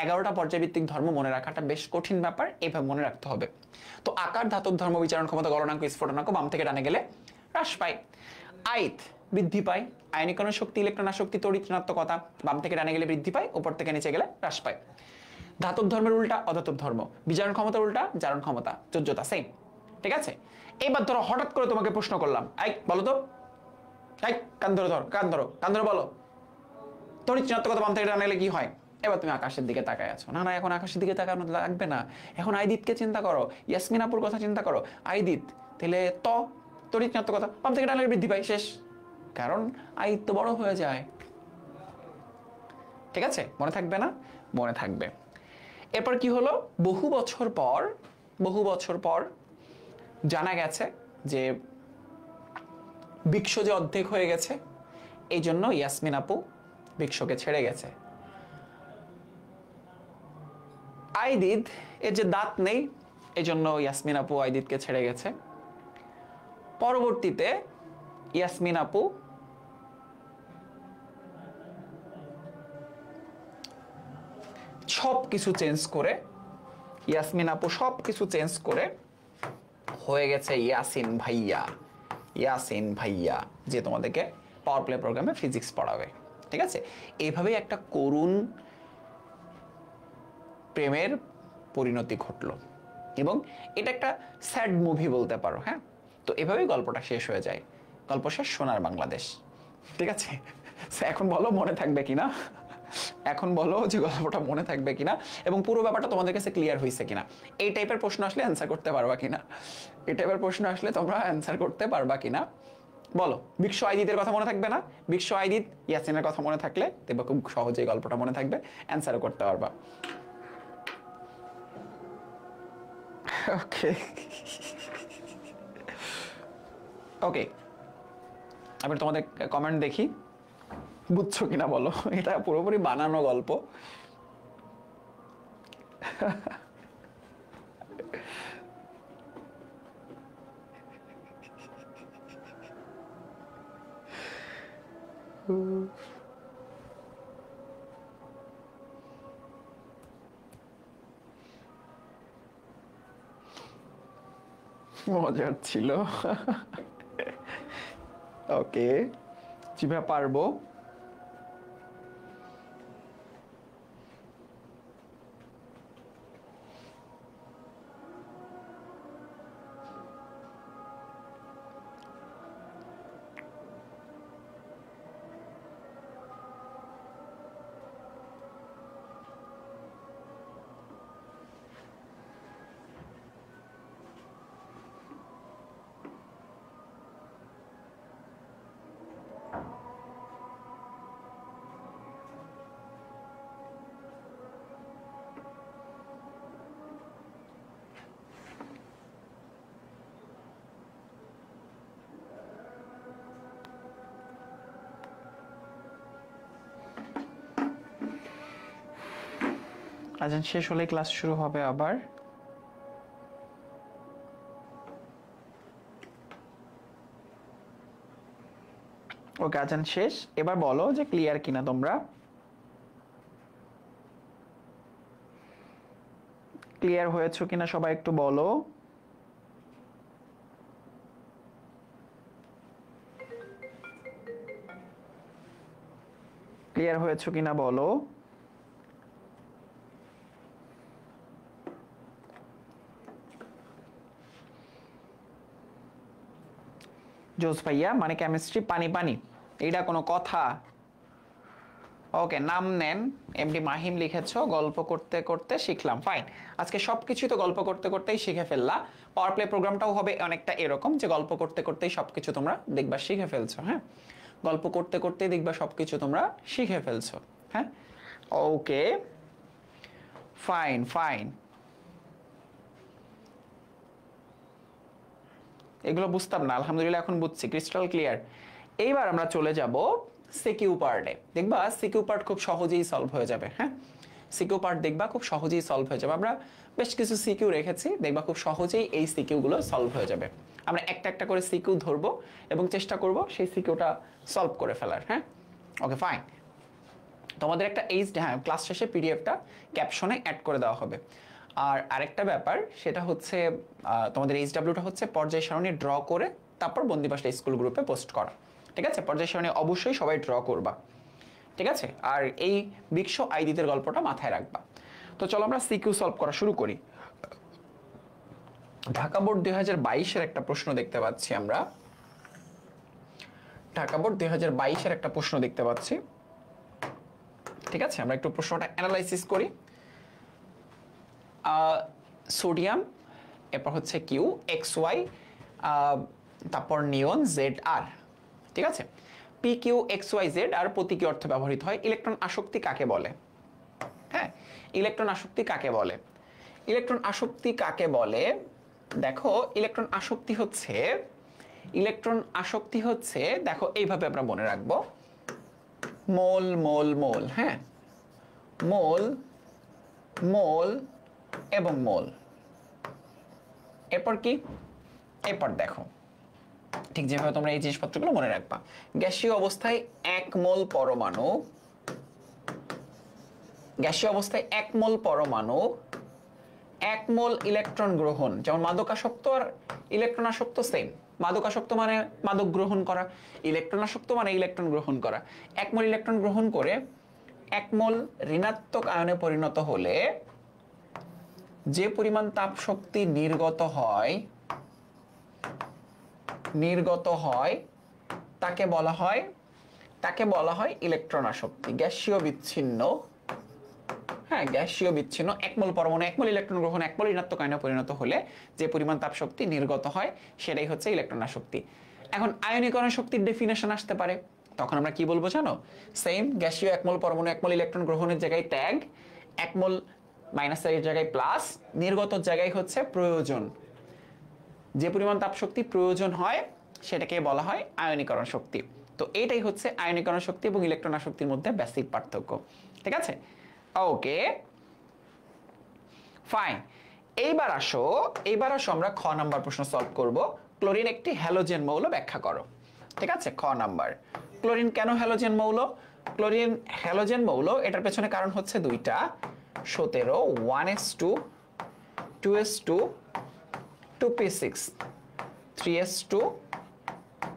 11টা পর্যায়ভিত্তিক ধর্ম মনে রাখাটা বেশ কঠিন ব্যাপার, এইভাবে মনে রাখতে হবে। তো আকার, ধাতব ধর্ম, বিচারণ ক্ষমতা, গলনাঙ্ক, স্ফুটনাঙ্ক বাম থেকে ডানে গেলে হ্রাস পায়। আইত বৃদ্ধি পায়, আয়নীকরণ শক্তি, ইলেকট্রন শক্তি, তড়িৎ ঋণাত্মকতা বাম থেকে ডানে গেলে বৃদ্ধি পায়, উপর থেকে নিচে গেলে হ্রাস পায়। ধাতব ধর্মের উল্টা অধাতব ধর্ম, বিচারণ ক্ষমতার উল্টা জারণ ক্ষমতা, যোজ্যতা সেম। ঠিক আছে, এবার ধরো হঠাৎ করে তোমাকে প্রশ্ন করলাম, এই বলো তো, এই কান ধরো, কান ধরো বলো, তড়িৎ ঋণাত্মকতা বাম থেকে ডানে গেলে কি হয়? এবার তুমি আকাশের দিকে তাকায় আছো। না না, এখন আকাশের দিকে তাকানো লাগবে না, এখন আইদিতকে চিন্তা করো, ইয়াসমিন আপুর কথা চিন্তা করো। আইদিত, তাহলে তড়িৎ ঋণাত্মকতা বাম থেকে ডানে বৃদ্ধি পায়, শেষ। কারণ আইদ তো বড় হয়ে যায়। ঠিক আছে, মনে থাকবে না? মনে থাকবে। এরপর কি হলো? বহু বছর পর জানা গেছে যে বৃক্ষ যে অর্ধেক হয়ে গেছে, এই জন্য ইয়াসমিন আপু বৃক্ষকে ছেড়ে গেছে। আইদিদ এর যে দাঁত নেই, এই জন্য ইয়াসমিন আপু আইদিদকে ছেড়ে গেছে। পরবর্তীতে ইয়াসমিন আপু সবকিছু চেঞ্জ করে, হয়ে গেছে ইয়াসিন ভাইয়া, যে তোমাদেরকে পাওয়ার প্লে প্রোগ্রামে ফিজিক্স পড়াবে। ঠিক আছে, এইভাবেই একটা করুণ প্রেমের পরিণতি ঘটলো এবং এটা একটা স্যাড মুভি বলতে পারো। হ্যাঁ, তো এভাবেই গল্পটা শেষ হয়ে যায়। গল্প শেষ, সোনার বাংলাদেশ। ঠিক আছে, এখন বলো মনে থাকবে কিনা, এখন বলো যে গল্পটা মনে থাকবে কিনা এবং পুরো ব্যাপারটা তোমাদের কাছে ক্লিয়ার হয়েছে কিনা। এই টাইপের প্রশ্ন আসলে অ্যান্সার করতে পারবা কিনা, তোমরা অ্যান্সার করতে পারবা কিনা বলো। বৃক্ষ আইদিতের কথা মনে থাকবে না? বৃক্ষ আইদিত ইয়াসিনের কথা মনে থাকলে দেখবে খুব সহজেই গল্পটা মনে থাকবে, অ্যান্সারও করতে পারবা। ওকে, আমি তোমাদের কমেন্ট দেখি, বুঝছো কিনা বলো। এটা পুরোপুরি বানানো গল্প। মজার ছিল। ওকে, যেভাবে পারবো আজান শেষ হলে ক্লাস শুরু হবে আবার। ওকে, আজান শেষ। এবার বলো যে ক্লিয়ার কিনা তোমরা। ক্লিয়ার হয়েছো কিনা সবাই একটু বলো। ক্লিয়ার হয়েছো কিনা বলো। জোস ভাইয়া মানে কেমিস্ট্রি পানি পানি, এটা কোনো কথা? ওকে, নাম নেন। এমডি মাহিম লিখেছো, গল্প করতে করতে শিখলাম। ফাইন, আজকে সবকিছু তো গল্প করতে করতেই শিখে ফেললা। পাওয়ার প্লে প্রোগ্রামটাও হবে অনেকটা এরকম যে গল্প করতে করতেই সবকিছু তোমরা দেখবা শিখে ফেলছো। হ্যাঁ, গল্প করতে করতেই দেখবা সবকিছু তোমরা শিখে ফেলছো। হ্যাঁ, ওকে ফাইন ফাইন, এগুলো বুঝতাম না, আলহামদুলিল্লাহ এখন বুঝছি, ক্রিস্টাল ক্লিয়ার। এইবার আমরা চলে যাব সিকিউ পার্টে। দেখবা সিকিউ পার্ট খুব সহজেই সলভ হয়ে যাবে। হ্যাঁ, সিকিউ পার্ট দেখবা খুব সহজেই সলভ হয়ে যাবে। আমরা বেশ কিছু সিকিউ রেখেছি, দেখবা খুব সহজেই এই সিকিউগুলো সলভ হয়ে যাবে। আমরা একটা একটা করে সিকিউ ধরবো এবং চেষ্টা করব সেই সিকিউটা সলভ করে ফেলার। হ্যাঁ, ওকে ফাইন। তোমাদের একটা হ্যাঁ, ক্লাস শেষে পিডিএফটা ক্যাপশনে অ্যাড করে দেওয়া হবে। আর আরেকটা ব্যাপার সেটা হচ্ছে তোমাদের এইচডাব্লিউটা হচ্ছে পর্যায় সারণী ড্র করে তারপর বন্দিবাসা স্কুল গ্রুপে পোস্ট করা। ঠিক আছে, পর্যায় সারণী অবশ্যই সবাই ড্র করবা। ঠিক আছে, আর এই বিক্ষ আইদিদের গল্পটা মাথায় রাখবা। তো চলো আমরা সিকিউ সলভ করা শুরু করি। ঢাকা বোর্ড 2022-এর একটা প্রশ্ন দেখতে পাচ্ছি আমরা। ঢাকা বোর্ড 2022-এর একটা প্রশ্ন দেখতে পাচ্ছি। ঠিক আছে, আমরা একটু প্রশ্নটা অ্যানালাইসিস করি। সোডিয়াম, এরপর হচ্ছে কিউ এক্স ওয়াই, তারপর নিয়ন জেড আর। ঠিক আছে, P Q X Y Z R প্রতীকী অর্থে ব্যবহৃত হয়। ইলেকট্রন আসক্তি কাকে বলে? হ্যাঁ, ইলেকট্রন আসক্তি কাকে বলে? ইলেকট্রন আসক্তি কাকে বলে? দেখো, ইলেকট্রন আসক্তি হচ্ছে দেখো এইভাবে আমরা মনে রাখবো, মোল মোল মোল। হ্যাঁ, মোল মোল এবং মোল। এরপর কি? এরপর দেখো ঠিক যেভাবে তোমরা এই জিনিসপত্রগুলো মনে রাখবা। গ্যাসীয় অবস্থায় 1 মোল পরমাণু, গ্যাসীয় অবস্থায় 1 মোল পরমাণু 1 মোল ইলেকট্রন গ্রহণ। যেমন মাদকাসক্ত আর ইলেকট্রন আসক্ত সেম। মাদকাসক্ত মানে মাদক গ্রহণ করা, ইলেকট্রন আসক্ত মানে ইলেকট্রন গ্রহণ করা। 1 মোল ইলেকট্রন গ্রহণ করে 1 মোল ঋণাত্মক আয়নে পরিণত হলে যে পরিমাণ তাপ শক্তি নির্গত হয় তাকে বলা হয় ইলেকট্রন আসক্তি। গ্যাসীয় বিচ্ছিন্ন, হ্যাঁ, গ্যাসীয় বিচ্ছিন্ন 1 মোল পরমাণু 1 মোল ইলেকট্রন গ্রহণ 1 মোল ঋণাত্মক আয়নে পরিণত হলে যে পরিমাণ তাপ শক্তি নির্গত হয় সেটাই হচ্ছে ইলেকট্রন আসক্তি। এখন আয়নীকরণ শক্তির ডেফিনেশন আসতে পারে, তখন আমরা কি বলবো জানো? সেম, গ্যাসীয় 1 মোল পরমাণু 1 মোল ইলেকট্রন গ্রহণের জায়গায় ট্যাগ, 1 মোল মাইনাস এর জায়গায় প্লাস, নির্গত জায়গায় হচ্ছে প্রয়োজন। যে পরিমাণ তাপ শক্তি প্রয়োজন হয় সেটাকে বলা হয় আয়নীকরণ শক্তি। তো এইটাই হচ্ছে আয়নীকরণ শক্তি এবং ইলেকট্রন আসক্তির মধ্যে বেসিক পার্থক্য। ঠিক আছে, ওকে ফাইন। এইবার আসো আমরা খ নাম্বার প্রশ্ন সলভ করব। ক্লোরিন একটি হ্যালোজেন মৌল, ব্যাখ্যা করো। ঠিক আছে, খ নাম্বার। ক্লোরিন কেন হ্যালোজেন মৌল? ক্লোরিন হ্যালোজেন মৌল, এটার পেছনে কারণ হচ্ছে দুইটা। 17 1s2 2s2 2p6 3s2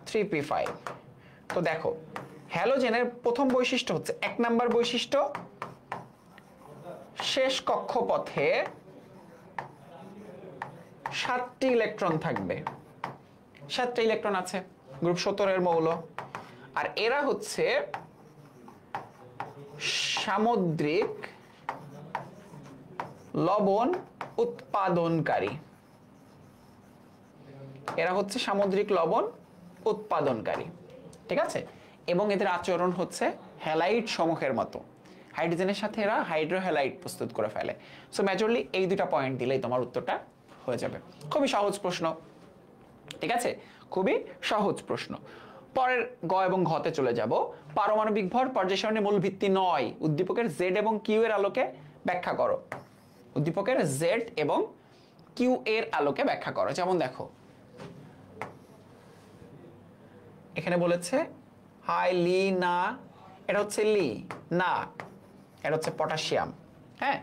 3p5। তো দেখো, হ্যালোজেনের প্রথম বৈশিষ্ট্য হচ্ছে 1 নাম্বার বৈশিষ্ট্য, শেষ কক্ষপথে 7টি ইলেকট্রন থাকবে। 7টা ইলেকট্রন আছে, গ্রুপ 17 এর মৌল। আর এরা হচ্ছে সামুদ্রিক লবণ উৎপাদনকারী। এরা হচ্ছে সামুদ্রিক লবণ উৎপাদনকারী। ঠিক আছে, এবং এদের আচরণ হচ্ছে হ্যালাইড সমূহের মতো। হাইড্রোজেনের সাথে এরা হাইড্রোহ্যালাইড প্রস্তুত করে ফেলে। সো মেজরলি এই দুটা পয়েন্ট দিলেই তোমার উত্তরটা হয়ে যাবে। খুবই সহজ প্রশ্ন। ঠিক আছে, খুবই সহজ প্রশ্ন। পরের গ এবং ঘ তে চলে যাব। পারমাণবিক ভর পর্যায় সারণীর মূল ভিত্তি নয়। উদ্দীপকের জেড এবং কিউ এর আলোকে ব্যাখ্যা করো, উদ্দীপকের জেড এবং কিউ এর আলোকে ব্যাখ্যা করো। যেমন দেখো এখানে বলেছে হাই লি না, এটা হচ্ছে লি না, এটা হচ্ছে পটাশিয়াম। হ্যাঁ,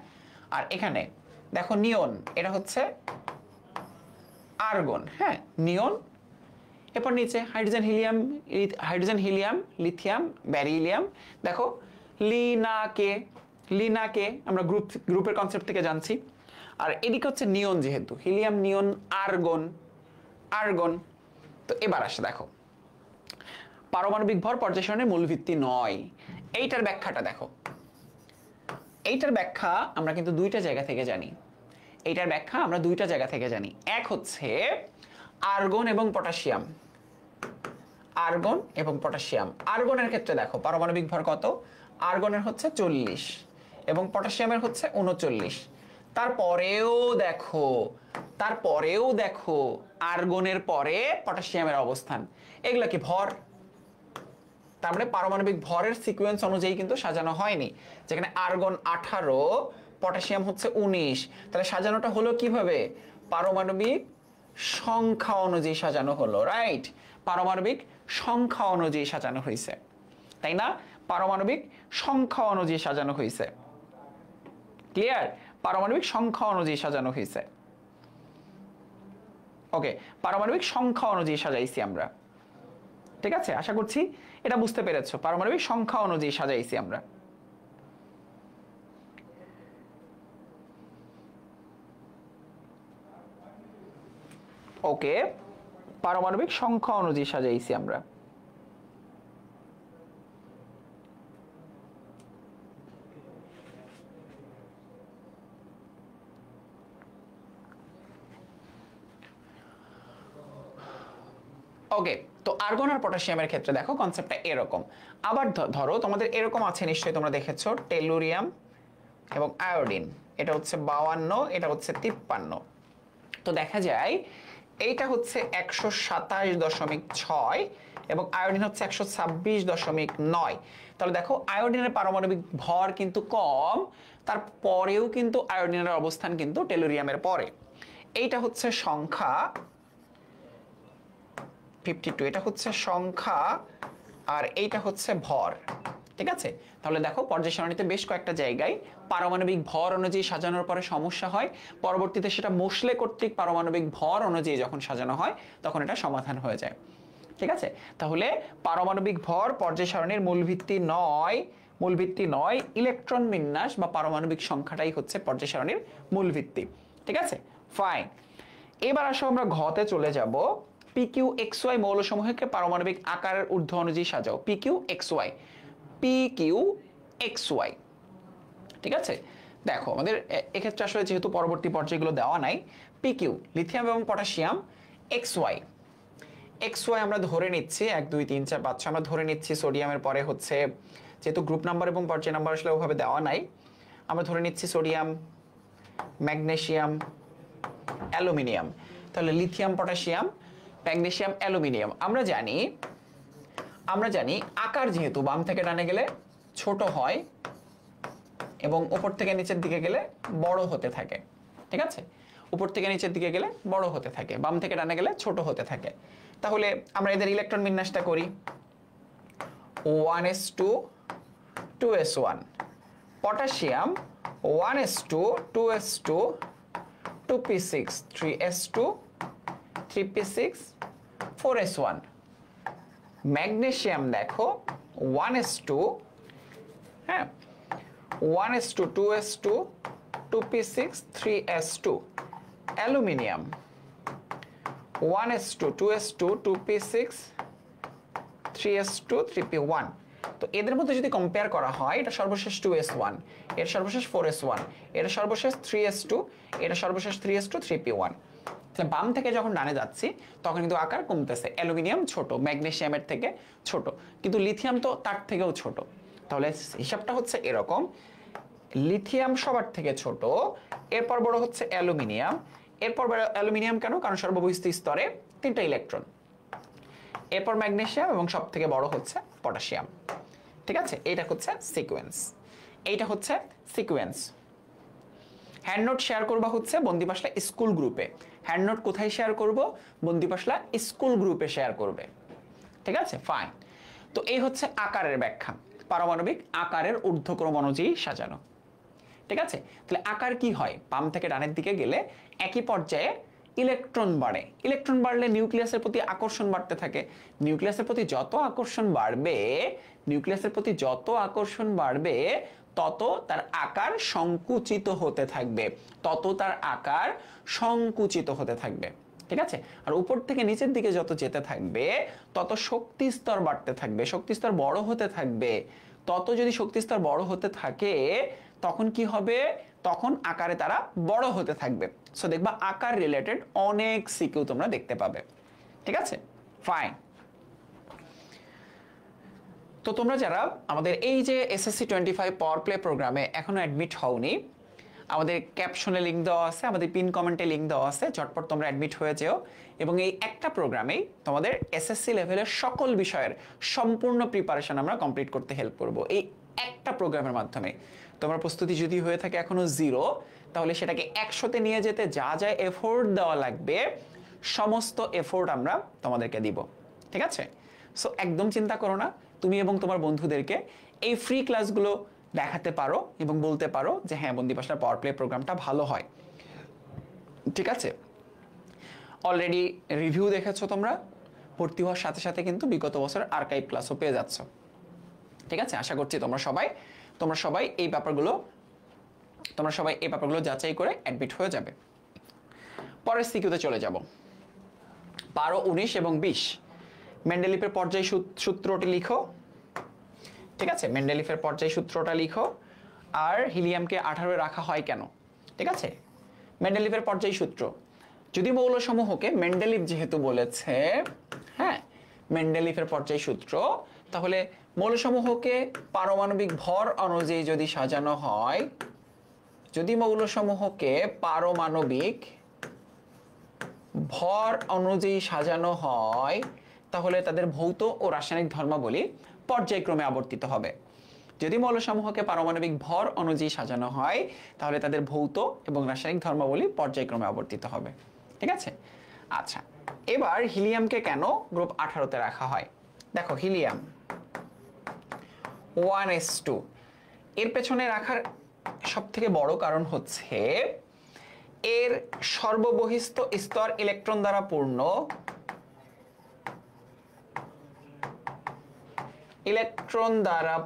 আর এখানে দেখো নিয়ন, এটা হচ্ছে আর্গন। হ্যাঁ, নিয়ন। এরপর নিচে হাইড্রোজেন হিলিয়াম, লিথিয়াম, ব্যারিলিয়াম। দেখো লিনাকে আমরা গ্রুপের কনসেপ্ট থেকে জানছি। আর এদিকে হচ্ছে নিয়ন, যেহেতু হিলিয়াম, নিয়ন, আর্গন। তো এবার আসে দেখো পারমাণবিক ভর পর্যায় সারণীর মূল ভিত্তি নয়, এইটার ব্যাখ্যাটা দেখো। এইটার ব্যাখ্যা আমরা কিন্তু দুইটা জায়গা থেকে জানি। এক হচ্ছে আর্গন এবং পটাশিয়াম। আর্গনের ক্ষেত্রে দেখো পারমাণবিক ভর কত, আর্গনের হচ্ছে 40 এবং পটাশিয়ামের হচ্ছে 39। তারপরেও দেখো আর্গনের পরে পটাশিয়ামের অবস্থান, এগুলা কি ভর? তারপরে পারমাণবিক ভরের সিকোয়েন্স অনুযায়ী কিন্তু সাজানো হয়নি, যেখানে আর্গন 18, পটাশিয়াম হচ্ছে 19। তাহলে সাজানোটা হলো কিভাবে? পারমাণবিক সংখ্যা অনুযায়ী সাজানো হলো, রাইট? পারমাণবিক সংখ্যা অনুযায়ী সাজানো হয়েছে, তাই না? পারমাণবিক সংখ্যা অনুযায়ী সাজানো হয়েছে। ক্লিয়ার? পারমাণবিক সংখ্যা অনুযায়ী সাজানো হয়েছে। ওকে, পারমাণবিক সংখ্যা অনুযায়ী সাজাইছি আমরা। ঠিক আছে, আশা করছি এটা বুঝতে পেরেছো। পারমাণবিক সংখ্যা অনুযায়ী সাজাইছি আমরা। ওকে, পারমাণবিক সংখ্যা অনুযায়ী সাজাইছি আমরা। ওকে, তো আর্গন আর পটাশিয়ামের ক্ষেত্রে দেখো কনসেপ্টটা এরকম। আবার ধরো তোমাদের এরকম আছে, নিশ্চয়ই তোমরা দেখেছো, টেলুরিয়াম এবং আয়োডিন। এটা হচ্ছে 52, এটা হচ্ছে 53। তো দেখা যায় এইটা হচ্ছে 127.6 এবং আয়োডিন হচ্ছে 126.9। তাহলে দেখো আয়োডিনের পারমাণবিক ভর কিন্তু কম, তারপরেও কিন্তু আয়োডিনের অবস্থান কিন্তু টেলুরিয়ামের পরে। এইটা হচ্ছে সংখ্যা 52, এটা হচ্ছে সংখ্যা, আর এইটা হচ্ছে ভর। ঠিক আছে, তাহলে দেখো পর্যায় সারণীতে বেশ কয়েকটা জায়গায় পারমাণবিক ভর অনুযায়ী সাজানোর পরে সমস্যা হয়, পরবর্তীতে সেটা মোশলে কর্তৃক পারমাণবিক ভর অনুযায়ী যখন সাজানো হয় তখন এটা সমাধান হয়ে যায়। ঠিক আছে, তাহলে পারমাণবিক ভর পর্যায় সারণীর মূল ভিত্তি নয়, ইলেকট্রন বিন্যাস বা পারমাণবিক সংখ্যাটাই হচ্ছে পর্যায় সারণীর মূল ভিত্তি। ঠিক আছে, ফাইন। এবার আসো আমরা ঘতে চলে যাব। PQXY মৌলসমূহকে পারমাণবিক আকারের ঊর্ধ্ব অনুযায়ী সাজাও। PQXY। ঠিক আছে, দেখো আমাদের এক্ষেত্রে আসলে যেহেতু পরবর্তী পর্যায়গুলো দেওয়া নাই, PQ লিথিয়াম এবং পটাশিয়াম, XY আমরা ধরে নিচ্ছি 1 2 3 4 5 6 আমরা ধরে নিচ্ছি সোডিয়ামের পরে হচ্ছে, যেহেতু গ্রুপ নাম্বার এবং পর্যায় নাম্বার আসলে ওভাবে দেওয়া নাই, আমরা ধরে নিচ্ছি সোডিয়াম, ম্যাগনেসিয়াম, অ্যালুমিনিয়াম। তাহলে লিথিয়াম, পটাশিয়াম, ম্যাগনেসিয়াম, অ্যালুমিনিয়াম। আমরা জানি আকার যেহেতু বাম থেকে ডানে গেলে ছোট হয় এবং উপর থেকে নিচের দিকে গেলে বড় হতে থাকে। ঠিক আছে, উপর থেকে নিচের দিকে গেলে বড় হতে থাকে, বাম থেকে ডানে গেলে ছোট হতে থাকে। তাহলে আমরা এদের ইলেকট্রন বিন্যাসটা করি। 1s2 2s1, potassium 1s2 2s2 2p6 3s2 3p6 4s1, magnesium দেখো 1s2, হ্যাঁ 1s2 2s2 2p6 3s2, aluminium 1s2 2s2 2p6 3s2 3p1। তো এদের মধ্যে যদি কম্পেয়ার করা হয়, এটা সর্বশেষ 2s1, এর সর্বশেষ 4s1, এর সর্বশেষ 3s2, এটা সর্বশেষ 3s2 3p1। বাম থেকে যখন ডানে যাচ্ছি তখন কিন্তু আকার কমতেছে। অ্যালুমিনিয়াম ছোট, ম্যাগনেসিয়ামের থেকে ছোট, কিন্তু লিথিয়াম তো তার থেকেও ছোট। তাহলে হিসাবটা হচ্ছে এরকম, লিথিয়াম সবার থেকে ছোট, এরপর বড় হচ্ছে অ্যালুমিনিয়াম, এরপর অ্যালুমিনিয়াম কেন? কারণ সর্ববহিস্থ স্তরে 3টা ইলেকট্রন, এরপর ম্যাগনেসিয়াম এবং সব থেকে বড় হচ্ছে পটাশিয়াম। ঠিক আছে, এইটা হচ্ছে সিকোয়েন্স। হ্যান্ড নোট শেয়ার করবা হচ্ছে বন্দিপাশলা স্কুল গ্রুপে। হ্যান্ড নোট কোথায় শেয়ার করব? বন্দিপাশলা স্কুল গ্রুপে শেয়ার করবে। ঠিক আছে, ফাইন। তো এই হচ্ছে আকারের ব্যাখ্যা, পারমাণবিক আকারের ঊর্ধ্বক্রম অনুযায়ী সাজানো। ঠিক আছে, তাহলে আকার কি হয়? বাম থেকে ডানের দিকে গেলে একই পর্যায়ে ইলেকট্রন বাড়ে। ইলেকট্রন বাড়লে নিউক্লিয়াসের প্রতি আকর্ষণ বাড়তে থাকে। নিউক্লিয়াসের প্রতি যত আকর্ষণ বাড়বে তত তার আকার সংকুচিত হতে থাকবে। ঠিক আছে, আর উপর থেকে নিচের দিকে যত যেতে থাকবে তত শক্তি স্তর বাড়তে থাকবে, শক্তি স্তর বড় হতে থাকবে। তত যদি শক্তি স্তর বড় হতে থাকে তখন কি হবে? তখন আকারে তারা বড় হতে থাকবে। সো দেখবা আকার রিলেটেড অনেক সিকিউ তোমরা দেখতে পাবে। ঠিক আছে, ফাইন। তো তোমরা যারা আমাদের এই যে এসএসসি 25 পাওয়ার প্লে প্রোগ্রামে এখনো অ্যাডমিট হওনি, আমাদের ক্যাপশনে লিংক দেওয়া আছে, আমাদের পিন কমেন্টে লিংক দেওয়া আছে, ঝটপট তোমরা অ্যাডমিট হয়ে যেও। এবং এই একটা প্রোগ্রামেই তোমাদের এসএসসি লেভেলের সকল বিষয়ের সম্পূর্ণ প্রিপারেশন আমরা কমপ্লিট করতে হেল্প করব। এই একটা প্রোগ্রামের মাধ্যমে তোমার প্রস্তুতি যদি হয়ে থাকে এখনো 0, তাহলে সেটাকে 100-তে নিয়ে যেতে যা যা এফোর্ট দেওয়া লাগবে সমস্ত এফোর্ট আমরা তোমাদেরকে দিব। ঠিক আছে, সো একদম চিন্তা করো না, তুমি এবং তোমার বন্ধুদেরকে এই ফ্রি ক্লাসগুলো দেখাতে পারো এবং বলতে পারো যে হ্যাঁ, বন্দিপাশলার পাওয়ার প্লে প্রোগ্রামটা ভালো হয়। ঠিক আছে, অলরেডি রিভিউ দেখেছো তোমরা, ভর্তি হওয়ার সাথে সাথে কিন্তু বিগত বছরের আর্কাইভ ক্লাসও পেয়ে যাচ্ছ। ঠিক আছে, আশা করছি তোমরা সবাই এই ব্যাপারগুলো যাচাই করে অ্যাডমিট হয়ে যাবে। পরের সিকিউতে চলে যাব। 12, 19 এবং 20 মেন্ডেলিফের পর্যায় সূত্রটি লিখো। ঠিক আছে, মেন্ডেলিফের পর্যায় সূত্রটা লিখো। আর হিলিয়ামকে 18 রাখা হয় কেন? ঠিক আছে, মেন্ডেলিফের পর্যায় সূত্র, যদি মৌলসমূহকে মেন্ডেলিফ যেহেতু বলেছে, হ্যাঁ, মেন্ডেলিফের পর্যায় সূত্র, তাহলে মৌলসমূহকে পারমাণবিক ভর অনুযায়ী যদি সাজানো হয়, যদি মৌলসমূহকে পারমাণবিক ভর অনুযায়ী সাজানো হয়, তাহলে তাদের ভৌত ও রাসায়নিক ধর্মাবলী পর্যায়ক্রমে আবর্তিত হবে। যদি মৌলসমূহকে পারমাণবিক ভর অনুযায়ী সাজানো হয় তাহলে তাদের ভৌত এবং রাসায়নিক ধর্মাবলী পর্যায়ক্রমে আবর্তিত হবে। ঠিক আছে, আচ্ছা, এবার হিলিয়ামকে কেন গ্রুপ 18-তে রাখা হয়? দেখো, হিলিয়াম 1s2 এর পেছনে রাখার সবথেকে বড় কারণ হচ্ছে এর সর্ববহিস্থ স্তর ইলেকট্রন দ্বারা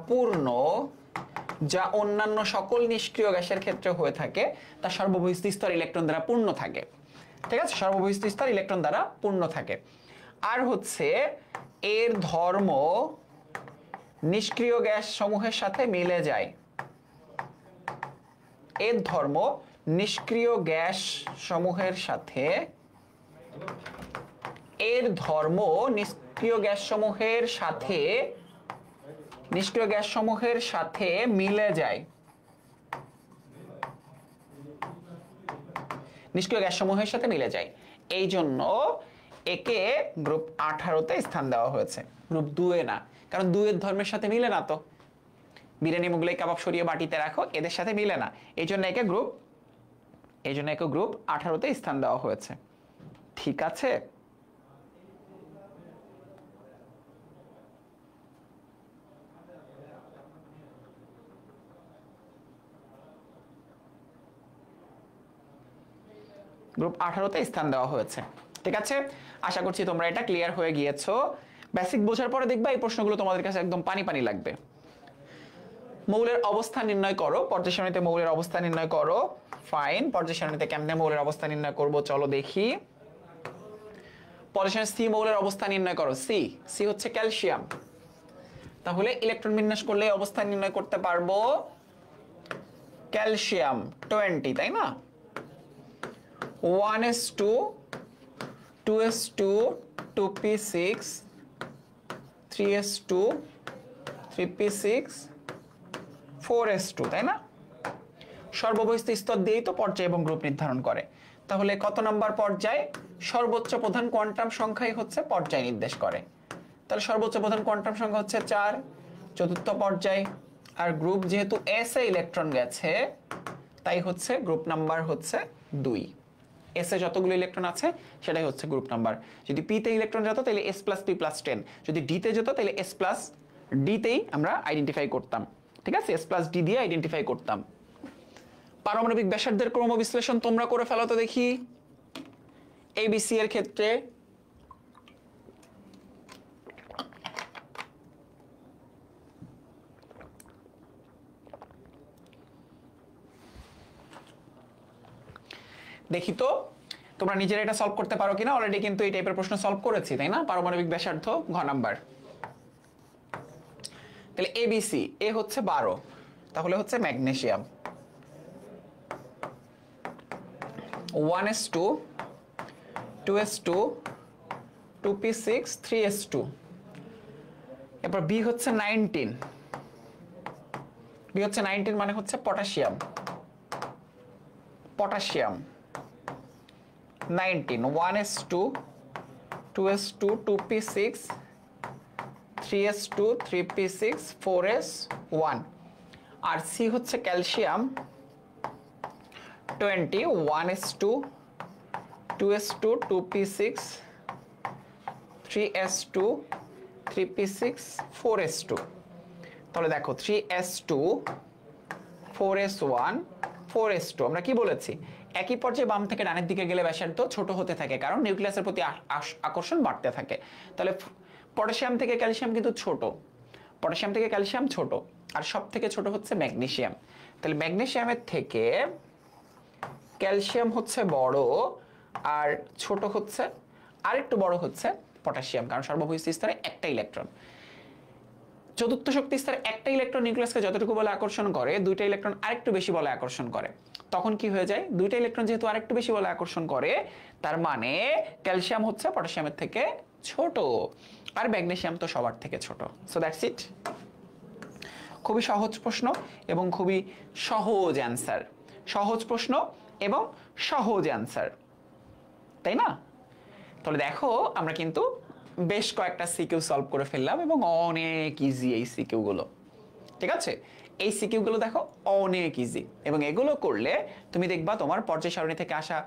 পূর্ণ, যা অন্যান্য সকল নিষ্ক্রিয় গ্যাসের ক্ষেত্রে হয়ে থাকে, তার সর্ববহিস্থ স্তর ইলেকট্রন দ্বারা পূর্ণ থাকে। ঠিক আছে, সর্ববহিস্থ স্তর ইলেকট্রন দ্বারা পূর্ণ থাকে। আর হচ্ছে এর ধর্ম নিষ্ক্রিয় গ্যাস সমূহের সাথে মিলে যায়। এর ধর্ম নিষ্ক্রিয় গ্যাস সমূহের সাথে মিলে যায়। এই জন্য একে গ্রুপ 18-তে স্থান দেওয়া হয়েছে, গ্রুপ 2-এ না, কারণ 2-এর ধর্মের সাথে মিলে না। তো বিরিয়ানি মুগলাই কাবাব সরিয়ে বাটিতে রাখো, এদের সাথে মিলে না, এই জন্য একে গ্রুপ 18-তে স্থান দেওয়া হয়েছে। ঠিক আছে, গ্রুপ 18-তে স্থান দেওয়া হয়েছে। ঠিক আছে, আশা করছি তোমরা এটা ক্লিয়ার হয়ে গিয়েছো। বেসিক বোঝার পরে দেখবা এই প্রশ্নগুলো তোমাদের কাছে একদম পানি পানি লাগবে। মৌলের অবস্থা নির্ণয় করো, পর্যায় সারণীতে মৌলের অবস্থা নির্ণয় করো। ফাইন, পর্যায় সারণীতে কেমনে মৌলের অবস্থা নির্ণয় করব চলো দেখি। পর্যায় সারণীতে সি মৌলের অবস্থা নির্ণয় করো। সি হচ্ছে ক্যালসিয়াম, তাহলে ইলেকট্রন বিন্যাস করলে অবস্থা নির্ণয় করতে পারবো ক্যালসিয়াম 20, তাই না? 1s2 2s2 2p6 3s2 3p6 4s2, তাই না? সর্ববহিস্থ স্তর দিয়েই তো পর্যায় এবং গ্রুপ নির্ধারণ করে। তাহলে কত নাম্বার পর্যায়? সর্বোচ্চ প্রধান কোয়ান্টাম সংখ্যাই হচ্ছে পর্যায় নির্দেশ করে। তাহলে সর্বোচ্চ প্রধান কোয়ান্টাম সংখ্যা হচ্ছে 4, চতুর্থ পর্যায়। আর গ্রুপ যেহেতু এস এ ইলেকট্রন গেছে তাই হচ্ছে গ্রুপ নাম্বার হচ্ছে 2। এস এ যতগুলো ইলেকট্রন আছে সেটাই হচ্ছে গ্রুপ নাম্বার। যদি পি তে ইলেকট্রন যেত তাহলে এস প্লাস পি প্লাস 10, যদি ডি তে যেত তাহলে এস প্লাস ডি তেই আমরা আইডেন্টিফাই করতাম। ঠিক আছে, এস প্লাস ডি দিয়ে আইডেন্টিফাই করতাম। পারমাণবিক ব্যাসার্ধের ক্রম বিশ্লেষণ তোমরা করে ফেলো তো দেখি এবিসি এর ক্ষেত্রে। দেখি তো তোমরা নিজেরা এটা সলভ করতে পারো কিনা। অলরেডি কিন্তু এই টাইপের প্রশ্ন সলভ করেছি, তাই না? পারমাণবিক ব্যাসার্ধ ঘ নাম্বার। তাহলে এবিসি, এ হচ্ছে 12, তাহলে হচ্ছে magnesium 1s2 2s2 2p6 3s2। এরপর বি হচ্ছে 19, বি হচ্ছে 19 মানে হচ্ছে potassium, potassium 19 1s2 2s2 2p6 3s2 3p6 4s1। আর সি হচ্ছে calcium 20 1s2 2s2 2p6 3s2 3p6 4s2। তাহলে দেখো 3s2 4s1 4s2 আমরা কি বলেছি, একই পর্যায়ে বাম থেকে ডানের দিকে গেলে ব্যাসার্ধ ছোট হতে থাকে, কারণ নিউক্লিয়াসের প্রতি আকর্ষণ বাড়তে থাকে। তাহলে পটাশিয়াম থেকে ক্যালসিয়াম কিন্তু ছোট, পটাশিয়াম থেকে ক্যালসিয়াম ছোট, আর সব থেকে ছোট হচ্ছে ম্যাগনেসিয়াম। তাহলে ম্যাগনেসিয়ামের থেকে ক্যালসিয়াম হচ্ছে বড়, আর ছোট হচ্ছে আরেকটু বড় হচ্ছে পটাশিয়াম, কারণ সর্বভৌমিক স্তরে একটা ইলেকট্রন। চতুর্থ শক্তি স্তরে একটা ইলেকট্রন নিউক্লিয়াসকে যতটুকু বলে আকর্ষণ করে, দুইটা ইলেকট্রন আরেকটু বেশি বলে আকর্ষণ করে। তখন কি হয়ে যায়, দুইটা ইলেকট্রন যেহেতু আরেকটু বেশি বলে আকর্ষণ করে, তার মানে ক্যালসিয়াম হচ্ছে পটাশিয়ামের থেকে ছোট, আর ম্যাগনেসিয়াম তো সবার থেকে ছোট। So that's it. খুবই সহজ প্রশ্ন এবং খুবই সহজ অ্যান্সার, সহজ প্রশ্ন এবং সহজ অ্যান্সার, তাই না? তাহলে দেখো আমরা কিন্তু বেশ কয়েকটা সিকিউ সলভ করে ফেললাম এবং অনেক ইজি এই সিকিউ গুলো। ঠিক আছে, এই সিকিউ গুলো দেখো অনেক ইজি, এবং এগুলো করলে তুমি দেখবা তোমার পর্যায় সারণী থেকে আসা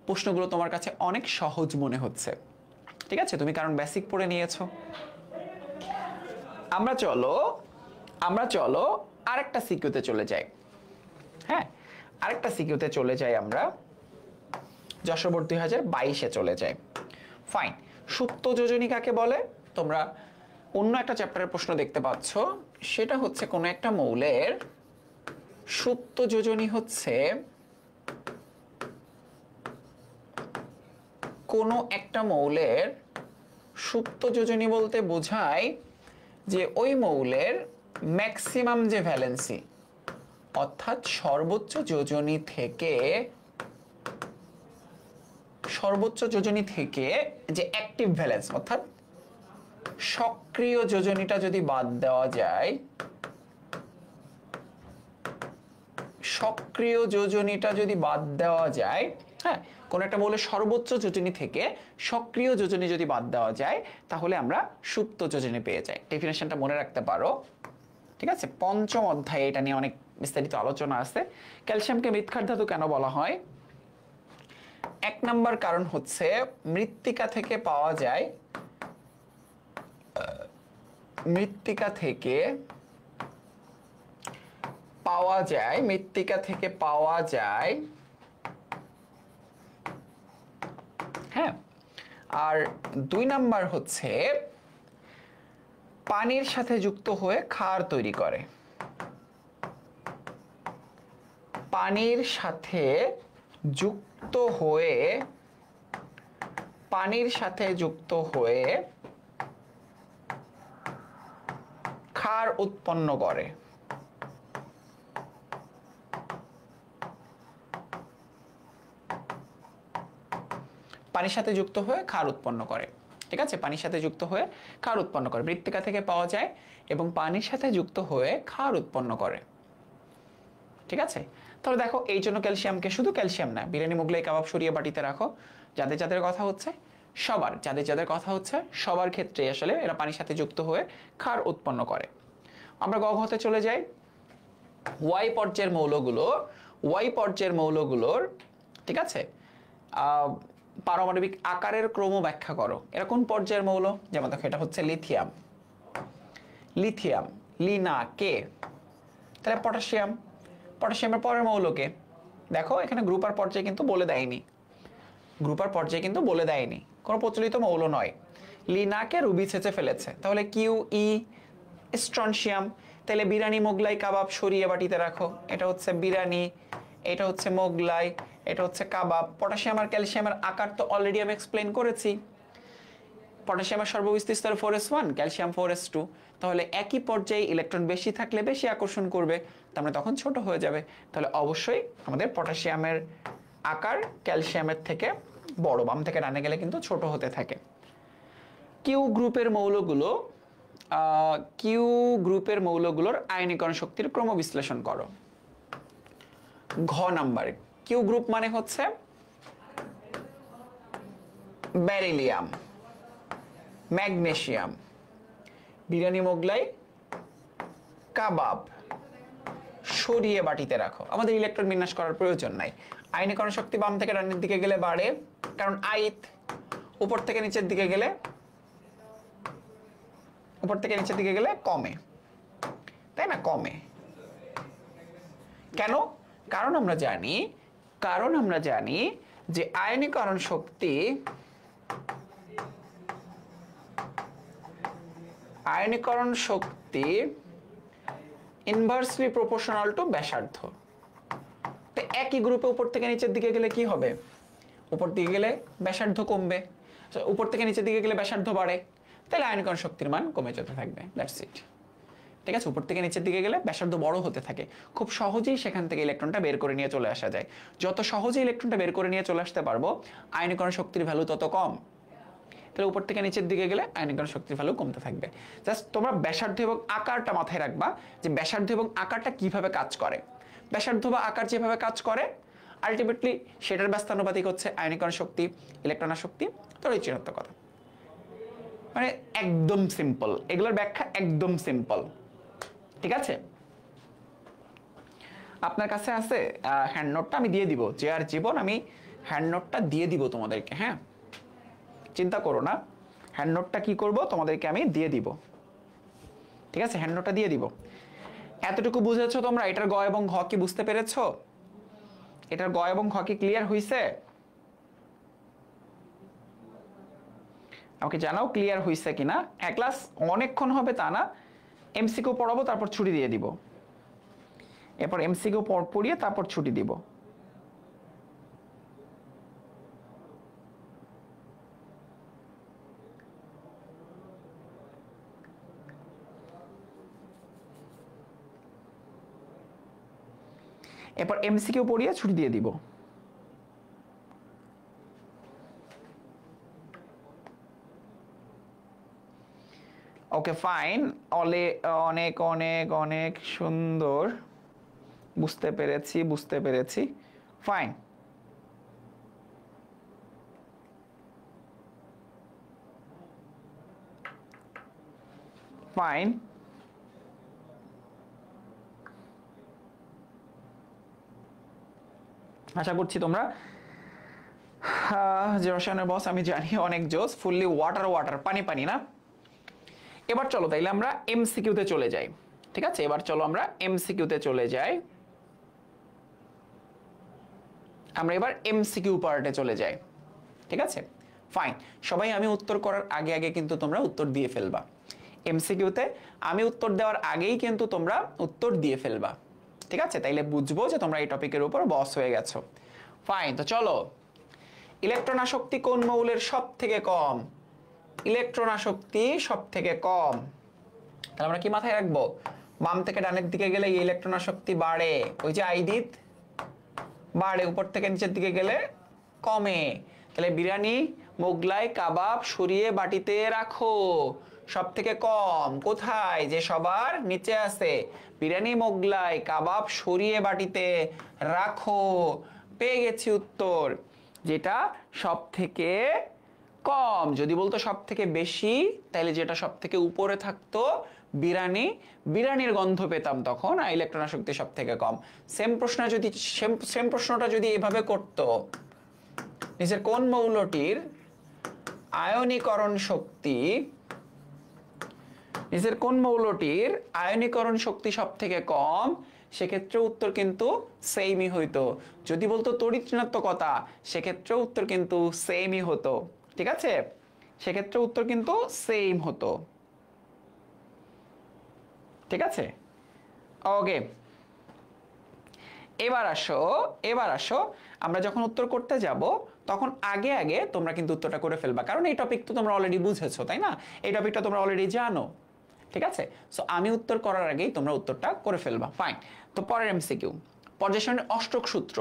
প্রশ্নগুলো তোমার কাছে অনেক সহজ মনে হচ্ছে। ঠিক আছে, তুমি কারণ বেসিক পড়ে নিয়েছো। আমরা চলো আরেকটা সিকিউতে চলে যাই। হ্যাঁ, আরেকটা সিকিউতে চলে যাই আমরা, যশোর 2022-এ চলে যাই। ফাইন। সুপ্ত যোজনী কাকে বলে? তোমরা অন্য একটা চ্যাপ্টারের প্রশ্ন দেখতে পাচ্ছ, সেটা হচ্ছে কোনো একটা মৌলের সুপ্ত যোজনী হচ্ছে কোনো একটা মৌলের সুপ্ত যোজনী বলতে বোঝায় যে ওই মৌলের ম্যাক্সিমাম যে ভ্যালেন্সি, অর্থাৎ সর্বোচ্চ যোজনী থেকে যে অ্যাক্টিভ ভ্যালেন্স, অর্থাৎ সক্রিয় যোজনীটা যদি বাদ দেওয়া যায়, সক্রিয় যোজনীটা যদি বাদ দেওয়া যায়, হ্যাঁ, কোন একটা মৌলের সর্বোচ্চ যোজনী থেকে সক্রিয় যোজনী যদি বাদ দেওয়া যায়, তাহলে আমরা সুপ্ত যোজনী পেয়ে যাই। ডেফিনেশনটা মনে রাখতে পারো। ঠিক আছে, পঞ্চম অধ্যায়ে এটা নিয়ে অনেক বিস্তারিত আলোচনা আছে। ক্যালসিয়ামকে মৃৎক্ষার ধাতু কেন বলা হয়? এক নাম্বার কারণ হচ্ছে মৃত্তিকা থেকে পাওয়া যায়, মৃত্তিকা থেকে পাওয়া যায়, হ্যাঁ। আর দুই নাম্বার হচ্ছে পানির সাথে যুক্ত হয়ে ক্ষার তৈরি করে, পানির সাথে যুক্ত হয়ে ক্ষার উৎপন্ন করে। পানির সাথে যুক্ত হয়ে ক্ষার উৎপন্ন করে। ঠিক আছে, পানির সাথে যুক্ত হয়ে ক্ষার উৎপন্ন করে, মৃত্তিকা থেকে পাওয়া যায় এবং পানির সাথে যুক্ত হয়ে ক্ষার উৎপন্ন করে। ঠিক আছে, তাহলে দেখো এই জন্য ক্যালসিয়ামকে, শুধু ক্যালসিয়াম না, বিরিয়ানি মোগলাই কাবাব সরিয়ে বাটিতে রাখো, যাদের কথা হচ্ছে সবার ক্ষেত্রে আসলে এরা পানির সাথে যুক্ত হয়ে ক্ষার উৎপন্ন করে। আমরা গ ঘতে চলে যাই। ওয়াই পর্যায়ের মৌলগুলো ওয়াই পর্যায়ের মৌলগুলোর, ঠিক আছে, পারমাণবিক আকারের ক্রম ব্যাখ্যা করো। এরা কোন পর্যায়ের মৌল? যেমন দেখো এটা হচ্ছে লিথিয়াম, লিথিয়াম লি না কে, তাহলে পটাশিয়াম, পটাশিয়ামের পরের মৌলকে দেখো এখানে গ্রুপ আর পর্যায়ে কিন্তু বলে দেয়নি, গ্রুপ আর পর্যায়ে কিন্তু বলে দেয়নি, কোনো প্রচলিত মৌল নয়। লিনাকে রুবি ছেঁচে ফেলেছে, তাহলে কিউ ই স্ট্রনশিয়াম, তাহলে বিরানি মোগলাই কাবাব সরিয়ে বাটিতে রাখো, এটা হচ্ছে বিরানি, এটা হচ্ছে মোগলাই, এটা হচ্ছে কাবাব। পটাশিয়াম আর ক্যালসিয়ামের আকার তো অলরেডি আমি এক্সপ্লেন করেছি, পটাশিয়ামের সর্ববিস্তীর স্তর 4s1, ক্যালসিয়াম 4s2, তাহলে একই পর্যায়ে ইলেকট্রন বেশি থাকলে বেশি আকর্ষণ করবে, তার মানে তখন ছোট হয়ে যাবে, তাহলে অবশ্যই আমাদের পটাশিয়ামের আকার ক্যালসিয়ামের থেকে বড়, বাম থেকে ডানে গেলে কিন্তু ছোট হতে থাকে। কিউ গ্রুপের মৌলগুলো, কিউ গ্রুপের মৌলগুলোর আয়নীকরণ শক্তির ক্রম বিশ্লেষণ করো। ঘ নাম্বার, কিউ গ্রুপ মানে হচ্ছে বেরিলিয়াম, ম্যাগনেসিয়াম, বিরিয়ানি মোগলাই কাবাব সরিয়ে বাটিতে রাখো, আমাদের ইলেকট্রন বিন্যাস করার প্রয়োজন নাই। আয়নীকরণ শক্তি বাম থেকে ডানের দিকে গেলে বাড়ে, কারণ আইত, উপর থেকে নিচের দিকে গেলে, উপর থেকে নিচের দিকে গেলে কমে, তাই না, কমে। কেন? কারণ আমরা জানি যে আয়নীকরণ শক্তি, আয়নীকরণ শক্তি ইনভার্সলি প্রপোর্শনাল টু ব্যাসার্ধ। তো একই গ্রুপে উপর থেকে নিচের দিকে গেলে কি হবে? উপর দিকে গেলে ব্যাসার্ধ কমবে, উপর থেকে নিচের দিকে গেলে ব্যাসার্ধ বাড়ে, তাহলে আয়নীকরণ শক্তির মান কমে যেতে থাকবে, দ্যাটস ইট। ঠিক আছে, উপর থেকে নিচের দিকে গেলে ব্যাসার্ধ বড় হতে থাকে, খুব সহজেই সেখান থেকে ইলেকট্রনটা বের করে নিয়ে চলে আসা যায়। যত সহজে ইলেকট্রনটা বের করে নিয়ে চলে আসতে পারবো, আয়নীকরণ শক্তির ভ্যালু তত কম। তাহলে উপর থেকে নিচের দিকে গেলে আয়নীকরণ শক্তির ভ্যালু কমতে থাকবে। জাস্ট তোমরা ব্যাসার্ধ এবং আকারটা মাথায় রাখবা, যে ব্যাসার্ধ এবং আকারটা কিভাবে কাজ করে। ব্যাসার্ধ বা আকার যেভাবে কাজ করে আলটিমেটলি সেটার ব্যস্তানুপাতিক হচ্ছে আয়নীকরণ শক্তি, ইলেকট্রন শক্তি। তো এই কথা, মানে একদম সিম্পল, এগুলোর ব্যাখ্যা একদম সিম্পল। ঠিক আছে, আপনার কাছে আছে হ্যান্ড নোটটা? আমি দিয়ে দিব, যে আর জীবন, আমি হ্যান্ড নোটটা দিয়ে দিব তোমাদেরকে। হ্যাঁ, চিন্তা করো না, হ্যান্ড নোটটা কি করব তোমাদেরকে আমি দিয়ে দিব। ঠিক আছে, হ্যান্ড নোটটা দিয়ে দিব। এতটুকু বুঝেছো তোমরা? এটার গ এবং ঘ কি বুঝতে পেরেছো? এটার গ এবং ঘ কি ক্লিয়ার হইছে? আমাকে জানাও ক্লিয়ার হইছে কিনা। এক ক্লাস অনেকক্ষণ হবে তা না, এমসিকিউ পড়াবো তারপর ছুটি দিয়ে দিব, এরপর এমসিকিউ পড়িয়ে তারপর ছুটি দিব। এরপর এমসিকিউ পড়িয়ে ছুটি দিয়ে দিব। ওকে ফাইন, অনেক অনেক অনেক সুন্দর, বুঝতে পেরেছি ফাইন। ফাইন, আশা করছি তোমরা যে রসায়নের বস আমি জানি অনেক জোস, ফুললি ওয়াটার পানি পানি না। এবার চলো তাইলে আমরা এমসিকিউতে চলে যাই। ঠিক আছে, এবার চলো আমরা এমসিকিউতে চলে যাই। আমরা এবার এমসিকিউ পার্টে চলে যাই। ঠিক আছে ফাইন, সবাই আমি উত্তর করার আগে আগে কিন্তু তোমরা উত্তর দিয়ে ফেলবা। এমসিকিউতে আমি উত্তর দেওয়ার আগেই কিন্তু তোমরা উত্তর দিয়ে ফেলবা। ঠিক আছে, তাইলে বুঝবো যে তোমরা এই টপিকের উপর বস হয়ে গেছো। ফাইন, তো চলো, ইলেকট্রন আসক্তি কোন মৌলের সব থেকে কম? ইলেকট্রন আসক্তি সব থেকে কম, তাহলে আমরা কি মাথায় রাখবো? বাম থেকে ডানের দিকে গেলে ইলেকট্রন আসক্তি বাড়ে, ওই যে আইডিত বাড়ে, উপর থেকে নিচের দিকে গেলে কমে। তাহলে বিরিয়ানি মোগলাই কাবাব সরিয়ে বাটিতে রাখো, সব থেকে কম কোথায়? যে সবার নিচে আছে, বিরিয়ানি মোগলাই কাবাব সরিয়ে বাটিতে রাখো। পেয়ে গেছি উত্তর, যেটা সব থেকে কম। যদি বলতো সব থেকে বেশি, তাহলে যেটা সব থেকে উপরে থাকতো বিরানি, বিরানির গন্ধ পেতাম তখন, আর ইলেকট্রন আসক্তি সব থেকে কম। সেম প্রশ্নটা যদি এভাবে করতো, নিচের কোন মৌলটির আয়নীকরণ শক্তি, নিচের কোন মৌলটির আয়নীকরণ শক্তি সব থেকে কম, সেক্ষেত্রে উত্তর কিন্তু সেমই হইতো। যদি বলতো তড়িৎ ঋণাত্মকতা, সেক্ষেত্রে উত্তর কিন্তু সেমই হতো। ঠিক আছে, সেক্ষেত্রে উত্তর কিন্তু সেম হতো। ঠিক আছে, ওকে। এবার আসো আমরা যখন উত্তর করতে যাব তখন আগে আগে তোমরা কিন্তু উত্তরটা করে ফেলবা, কারণ এই টপিক তো তোমরা অলরেডি বুঝেছো, তাই না? এই টপিকটা তোমরা অলরেডি জানো। ঠিক আছে, সো আমি উত্তর করার আগেই তোমরা উত্তরটা করে ফেলবা। ফাইন। তো পরের এমসিকিউ, পর্যায় সারণীর অষ্টক সূত্র।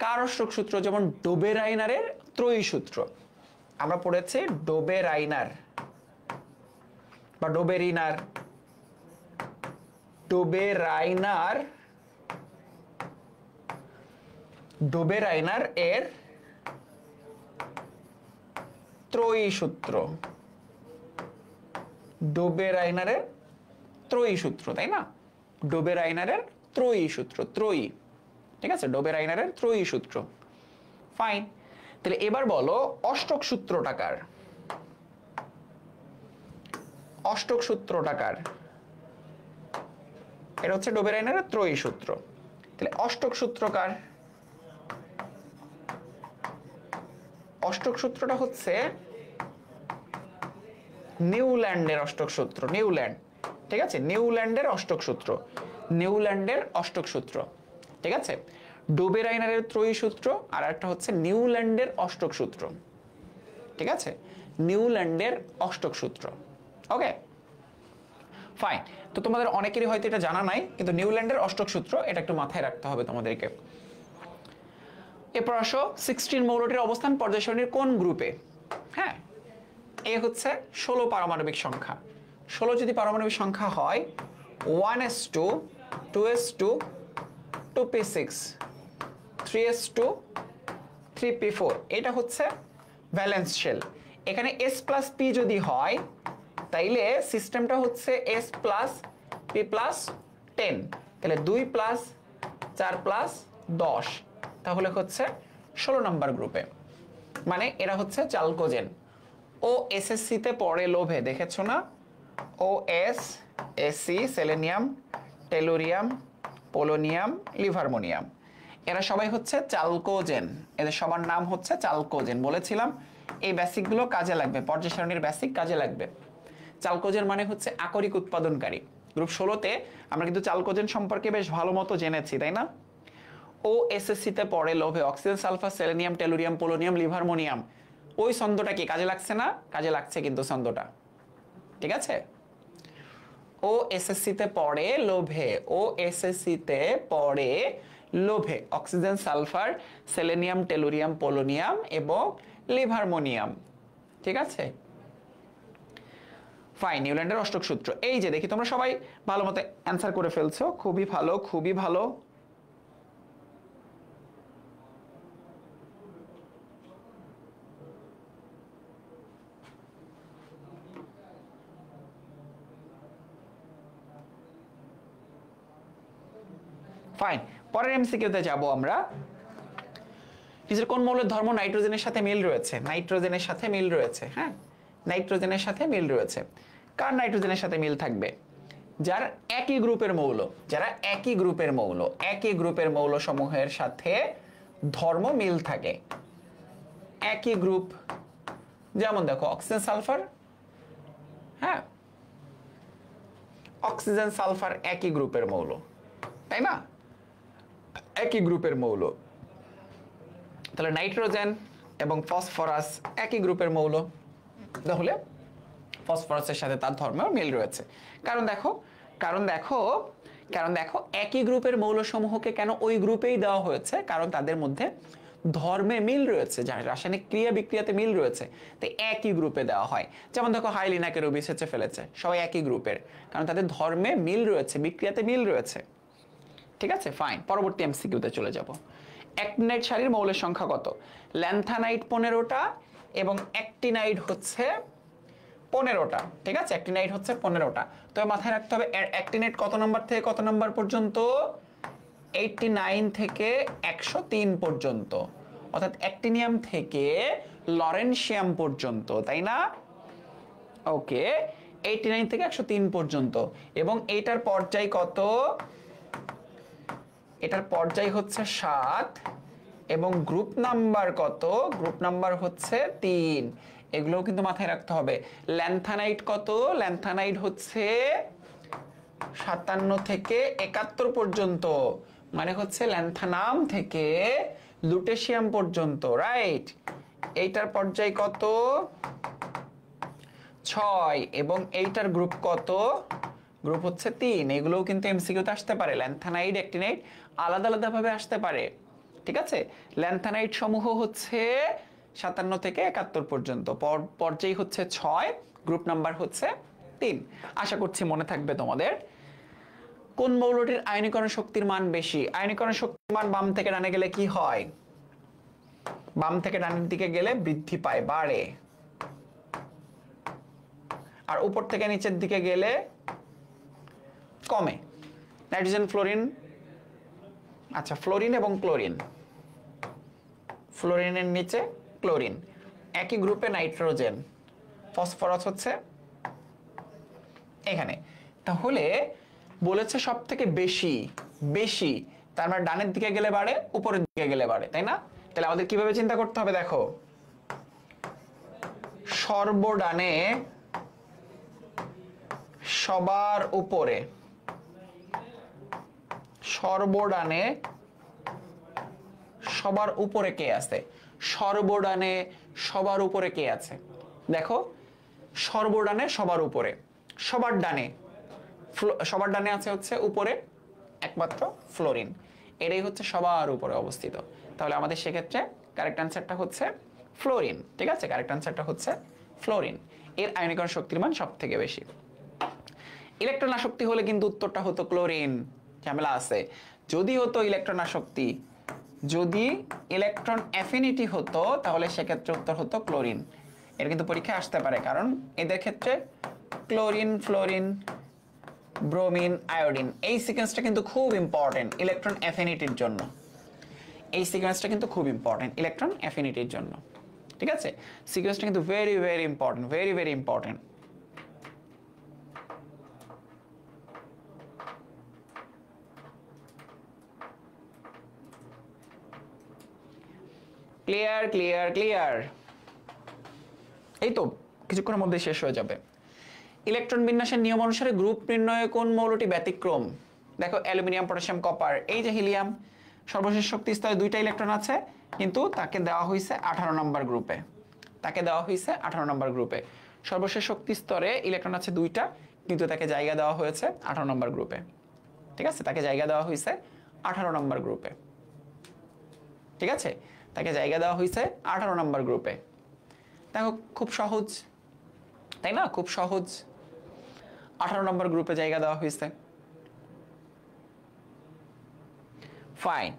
কার অষ্টক সূত্র? যেমন ডোবেরাইনারের ত্রয়ী সূত্র আমরা পড়েছি, ডোবেরাইনার বা ডোবেরিনার, ডোবেরাইনার এর ত্রয়ী সূত্র, ডোবেরাইনারের ত্রয়ী সূত্র, তাই না? ডোবেরাইনারের ত্রয়ী সূত্র, ত্রয়ী। ঠিক আছে, ডোবেরাইনারের ত্রয়ী সূত্র। ফাইন। তাহলে এবার বলো অষ্টক সূত্রটা কার? অষ্টক সূত্রটা কার? এটা হচ্ছে ডোবেরাইনারের ত্রয়ী সূত্র। তাহলে অষ্টক সূত্র কার? অষ্টক সূত্রটা হচ্ছে নিউল্যান্ডের অষ্টক সূত্র, নিউল্যান্ড। ঠিক আছে, নিউল্যান্ডের অষ্টক সূত্র, নিউল্যান্ডের অষ্টক সূত্র। ঠিক আছে, ডোবেরাইনারের ত্রয়ী সূত্র আর একটা হচ্ছে নিউল্যান্ডের অষ্টক সূত্র। ঠিক আছে, নিউল্যান্ডের অষ্টক সূত্র। ওকে, ফাইন। তো তোমাদের অনেকেরই হয়তো এটা জানা নাই, কিন্তু নিউল্যান্ডের অষ্টক সূত্র এটা একটু মাথায় রাখতে হবে তোমাদেরকে। এরপর আসো 16 মৌলটির অবস্থান পর্যায় সারণীর কোন গ্রুপে? হ্যাঁ, এ হচ্ছে 16 পারমাণবিক সংখ্যা। 16 যদি পারমাণবিক সংখ্যা হয়, 1s2, 2s2, 2p6, 3s2, 3p4, এটা হচ্ছে ভ্যালেন্স শেল। এখানে s প্লাস p যদি হয়, তাইলে সিস্টেমটা হচ্ছে s প্লাস p প্লাস 10, তাহলে 2 প্লাস 4 প্লাস 10, তাহলে হচ্ছে 16 নম্বর গ্রুপে। মানে এরা হচ্ছে চালকোজেন। ও এসএসসি তে পড়ে লোভে, দেখেছো না? ও এস এসসি, সেলেনিয়াম, টেলুরিয়াম, পোলোনিয়াম, লিভারমোনিয়াম, এরা সবাই হচ্ছে চালকোজেন। এদের সবার নাম হচ্ছে চালকোজেন। বলেছিলাম এই বেসিকগুলো কাজে লাগবে, পর্যায় সারণীর বেসিক কাজে লাগবে। চালকোজেন মানে হচ্ছে আকরিক উৎপাদনকারী। গ্রুপ 16তে আমরা কিন্তু চালকোজেন সম্পর্কে বেশ ভালো মতো জেনেছি, তাই না? ও এসএসসি তে পড়ে লোভে, oxygen, sulphur, selenium, tellurium, polonium, livermorium, ওই ছন্দটা কি কাজে লাগছে না? কাজে লাগছে কিন্তু ছন্দটা। ঠিক আছে, ও এসএসসি তে পড়ে লোভে, ও এসএসসি তে পড়ে লোভে, oxygen, sulphur, selenium, tellurium, polonium এবং লিভারমোনিয়াম। ঠিক আছে, ফাইন। নিউল্যান্ডের অষ্টক সূত্র, এই যে দেখি তোমরা সবাই ভালো মতো অ্যান্সার করে ফেলছো, খুবই ভালো, খুবই ভালো। ফাইন, পরের এমসিকিউতে যাব আমরা। নিচের কোন মৌলের ধর্ম নাইট্রোজেনের সাথে মিল রয়েছে? নাইট্রোজেনের সাথে মিল রয়েছে। হ্যাঁ, নাইট্রোজেনের সাথে মিল রয়েছে। কার নাইট্রোজেনের সাথে মিল থাকবে? যার একই গ্রুপের মৌল, যারা একই গ্রুপের মৌল, একই গ্রুপের মৌল সমূহের সাথে ধর্ম মিল থাকে। একই গ্রুপ, যেমন দেখো অক্সিজেন, সালফার। হ্যাঁ, অক্সিজেন, সালফার একই গ্রুপের মৌল, তাই না? একই গ্রুপের মৌল। তাহলে নাইট্রোজেন এবং ফসফরাস একই গ্রুপের মৌল, তাহলে ফসফরাসের সাথে তার ধর্মেও মিল রয়েছে। কারণ দেখো একই গ্রুপের মৌলসমূহকে কেন ওই গ্রুপেই দেওয়া হয়েছে? কারণ তাদের মধ্যে ধর্মে মিল রয়েছে, যা রাসায়নিক ক্রিয়া বিক্রিয়াতে মিল রয়েছে, তাই একই গ্রুপে দেওয়া হয়। যেমন দেখো হাইলিনাকে রবি সেচে ফেলেছে, সবাই একই গ্রুপের, কারণ তাদের ধর্মে মিল রয়েছে, বিক্রিয়াতে মিল রয়েছে। ঠিক আছে, ফাইন। পরবর্তী এমসিকিউতে চলে যাব। অ্যাক্টিনাইট সারির মৌলের সংখ্যা কত? ল্যান্থানাইট 15টা, এবং অ্যাক্টিনাইড হচ্ছে 15টা। ঠিক আছে, অ্যাক্টিনাইড হচ্ছে 15টা। তবে মাথায় রাখতে হবে অ্যাক্টিনাইড কত নাম্বার থেকে কত নাম্বার পর্যন্ত? 89 থেকে 103 পর্যন্ত, অর্থাৎ অ্যাক্টিনিয়াম থেকে লরেনসিয়াম পর্যন্ত, তাই না? ওকে, 89 থেকে 103 পর্যন্ত। এবং এইটার পর্যায় কত? এটার পর্যায় হচ্ছে 7 এবং গ্রুপ নাম্বার কত? গ্রুপ নাম্বার হচ্ছে 3। এগুলোও কিন্তু মাথায় রাখতে হবে। ল্যান্থানাইড কত? ল্যান্থানাইড হচ্ছে 57 থেকে 71 পর্যন্ত, মানে হচ্ছে ল্যান্থানাম থেকে লুটেশিয়াম পর্যন্ত, রাইট? এইটার পর্যায় কত? 6 এবং এইটার গ্রুপ কত? গ্রুপ হচ্ছে 3। এগুলোও কিন্তু এমসিকিউতে আসতে পারে। ল্যান্থানাইড অ্যাক্টিনাইড আলাদা আলাদা ভাবে আসতে পারে। ঠিক আছে, ল্যান্থানাইড সমূহ হচ্ছে 57 থেকে 71 পর্যন্ত, পর্যায় হচ্ছে 6, গ্রুপ নাম্বার হচ্ছে 3। আশা করছি মনে থাকবে তোমাদের। কোন মৌলটির আয়নীকরণ শক্তির মান বেশি? আয়নীকরণ শক্তির মান বাম থেকে ডানে গেলে কি হয়? বাম থেকে ডানের দিকে গেলে বৃদ্ধি পায়, বাড়ে। আর উপর থেকে নিচের দিকে গেলে কমে। নাইট্রোজেন, ফ্লোরিন, আচ্ছা ফ্লোরিন এবং ক্লোরিন, ফ্লোরিনের নিচে ক্লোরিন, একই গ্রুপে নাইট্রোজেন, ফসফরাস হচ্ছে এখানে। তাহলে বলেছে সব থেকে বেশি, বেশি তার মানে ডানের দিকে গেলে বাড়ে, উপরের দিকে গেলে বাড়ে, তাই না? তাহলে আমাদের কিভাবে চিন্তা করতে হবে? দেখো, সর্বডানে সবার উপরে, সর্বডানে সবার উপরে কে আছে? সর্বডানে সবার উপরে কে আছে? দেখো, সর্বডানে সবার উপরে, সবার ডানে, সবার ডানে আছে হচ্ছে উপরে একমাত্র ফ্লোরিন, এটাই হচ্ছে সবার উপরে অবস্থিত। তাহলে আমাদের সেক্ষেত্রে কারেক্ট অ্যান্সারটা হচ্ছে ফ্লোরিন। ঠিক আছে, কারেক্ট অ্যান্সারটা হচ্ছে ফ্লোরিন। এর আয়নীকরণ শক্তির মান সব থেকে বেশি। ইলেকট্রন আসক্তি হলে কিন্তু উত্তরটা হতো ক্লোরিন, ঝামেলা আছে। যদি হতো ইলেকট্রন আসক্তি, যদি ইলেকট্রন অ্যাফিনিটি হতো, তাহলে সেক্ষেত্রে উত্তর হতো ক্লোরিন। এর কিন্তু পরীক্ষায় আসতে পারে, কারণ এদের ক্ষেত্রে ক্লোরিন, ফ্লোরিন, ব্রোমিন, আয়োডিন, এই সিকোয়েন্সটা কিন্তু খুব ইম্পর্টেন্ট ইলেকট্রন অ্যাফিনিটির জন্য। এই সিকোয়েন্সটা কিন্তু খুব ইম্পর্টেন্ট ইলেকট্রন অ্যাফিনিটির জন্য। ঠিক আছে, সিকোয়েন্সটা কিন্তু very very important, very very important. Clear, clear, clear. এই তো কিছুক্ষণের মধ্যে শেষ হয়ে যাবে। ইলেকট্রন বিন্যাসের নিয়ম অনুসারে গ্রুপ নির্ণয়ে কোন মৌলটি ব্যতিক্রম? দেখো, অ্যালুমিনিয়াম, পটাশিয়াম, কপার, এই যে হিলিয়াম, সর্বশেষ শক্তি স্তরে 2টা ইলেকট্রন আছে, কিন্তু তাকে দেওয়া হয়েছে 18 নম্বর গ্রুপে, তাকে দেওয়া হয়েছে 18 নম্বর গ্রুপে। সর্বশেষ শক্তি স্তরে ইলেকট্রন আছে 2টা, কিন্তু তাকে জায়গা দেওয়া হয়েছে 18 নম্বর গ্রুপে। ঠিক আছে, তাকে জায়গা দেওয়া হয়েছে 18 নম্বর গ্রুপে। ঠিক আছে, তাকে জায়গা দেওয়া হয়েছে 18 নম্বর গ্রুপে। দেখো, খুব সহজ, তাই না? খুব সহজ, 18 নম্বর গ্রুপে জায়গা দেওয়া হয়েছে। ফাইন।